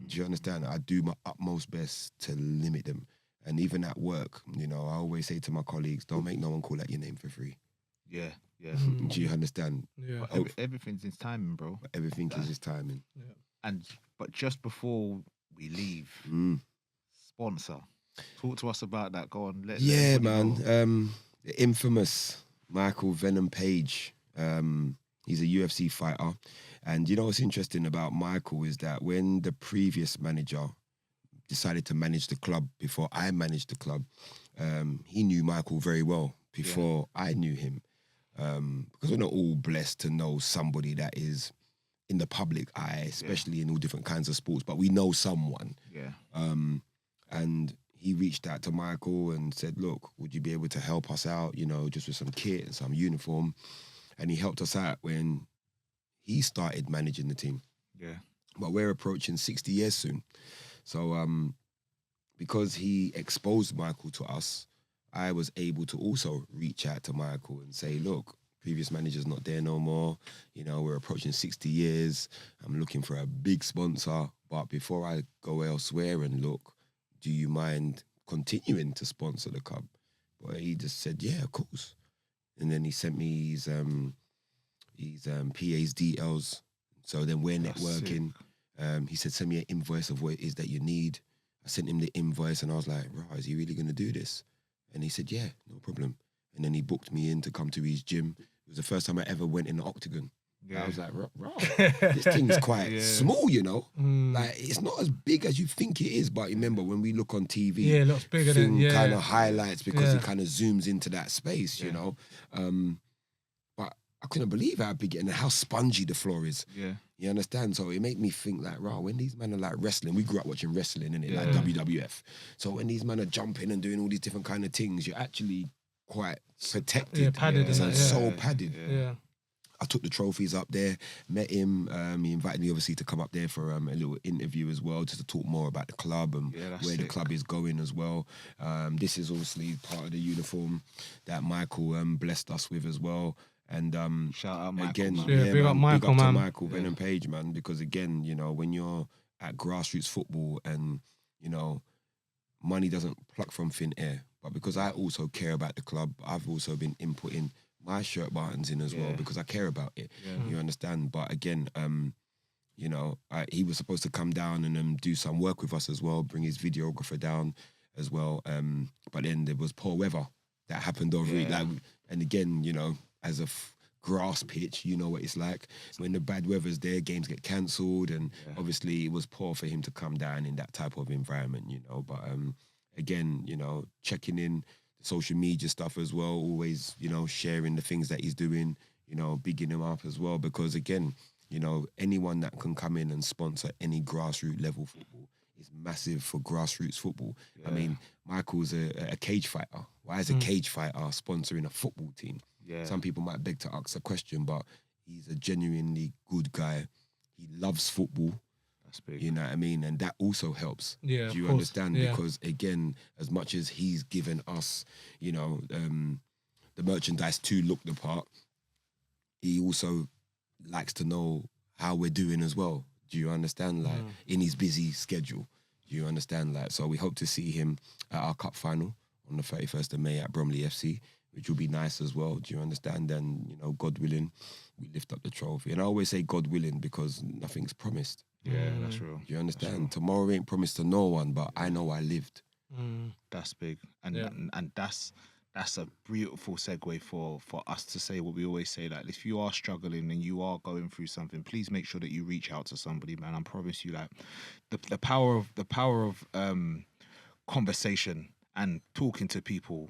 Do you understand? I do my utmost best to limit them. And even at work, I always say to my colleagues, don't make no one call out your name for free. Yeah. Do you understand? Yeah. Everything's in timing, bro. Everything is his timing. Yeah. But just before we leave, sponsor. Talk to us about that. Go on. Let man. The infamous Michael Venom Page. He's a UFC fighter. And what's interesting about Michael is that when the previous manager decided to manage the club before I managed the club, he knew Michael very well before I knew him. Because we're not all blessed to know somebody that is in the public eye, especially in all different kinds of sports, but we know someone. Yeah. And he reached out to Michael and said, look, would you be able to help us out, just with some kit and some uniform? And he helped us out when he started managing the team. Yeah. But we're approaching 60 years soon. So because he exposed Michael to us, I was able to also reach out to Michael and say, look, previous manager's not there no more. We're approaching 60 years. I'm looking for a big sponsor. But before I go elsewhere and look, do you mind continuing to sponsor the club? But he just said, yeah, of course. And then he sent me his PA's details. So then we're networking. He said, send me an invoice of what it is that you need. I sent him the invoice and I was like, right, is he really going to do this? And he said, yeah, no problem. And then he booked me in to come to his gym. It was the first time I ever went in the octagon. Yeah. I was like, right, this thing's quite small, Like, it's not as big as you think it is. But remember, when we look on TV, it looks bigger than kind of highlights because it kind of zooms into that space, you know. But I couldn't believe how big and how spongy the floor is. Yeah. You understand? So it made me think like, right, when these men are like wrestling, we grew up watching wrestling, innit? Like WWF. So when these men are jumping and doing all these different kind of things, you're actually quite protected. Yeah, padded. So padded. Yeah. I took the trophies up there, met him. He invited me obviously to come up there for a little interview as well, just to talk more about the club and where the club is going as well. This is obviously part of the uniform that Michael blessed us with as well. And shout out Michael, again, man. Big up Michael, to man. Michael Venom Page, man, because again, when you're at grassroots football and money doesn't pluck from thin air, but because I also care about the club, I've also been inputting my shirt buttons in as well because I care about it. You understand? But again, you know, he was supposed to come down and do some work with us as well, bring his videographer down as well. But then there was poor weather that happened over it. Like, and again, you know, as a grass pitch, you know what it's like. When the bad weather's there, games get cancelled, and obviously it was poor for him to come down in that type of environment, you know. But again, you know, checking in the social media stuff as well, always, you know, sharing the things that he's doing, you know, bigging him up as well, because again, you know, anyone that can come in and sponsor any grassroots level football is massive for grassroots football. I mean, Michael's a cage fighter. Why is a cage fighter sponsoring a football team? Some people might beg to ask a question, but he's a genuinely good guy. He loves football. That's big. You know what I mean? And that also helps. Yeah, do you understand? Because again, as much as he's given us, you know, the merchandise to look the part, he also likes to know how we're doing as well. Do you understand? Like, in his busy schedule. Do you understand? Like, so we hope to see him at our cup final on the 31st of May at Bromley FC, which will be nice as well. Do you understand? And, you know, God willing, we lift up the trophy. And I always say God willing because nothing's promised. Yeah, that's real. Do you understand? Tomorrow ain't promised to no one, but I know I lived. That's big. And that's a beautiful segue for us to say what we always say, that if you are struggling and you are going through something, please make sure that you reach out to somebody, man. I promise you, like, the power of conversation and talking to people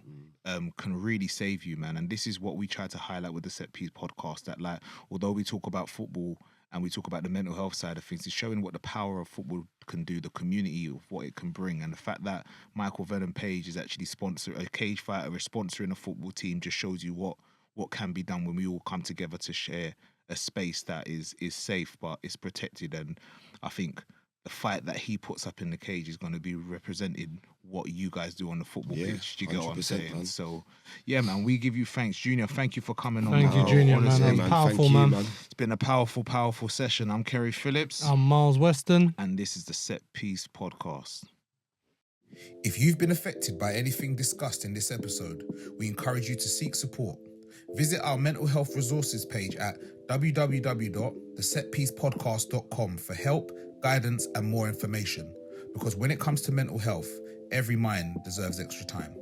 can really save you, man. And this is what we try to highlight with the Set Piece podcast, that, like, although we talk about football and we talk about the mental health side of things, it's showing what the power of football can do, the community of what it can bring. And the fact that Michael Venom Page is actually a cage fighter, is sponsoring a football team, just shows you what can be done when we all come together to share a space that is safe but is protected. And I think the fight that he puts up in the cage is going to be representing what you guys do on the football pitch. Do you get what I'm saying? Man. So, yeah, man, we give you thanks. Junior, thank you for coming on. Thank you, Junior, man. That's powerful, man. It's been a powerful, powerful session. I'm Kerry Phillips. I'm Miles Weston. And this is the Set Piece Podcast. If you've been affected by anything discussed in this episode, we encourage you to seek support. Visit our mental health resources page at www.thesetpiecepodcast.com for help, guidance, and more information. Because when it comes to mental health, every mind deserves extra time.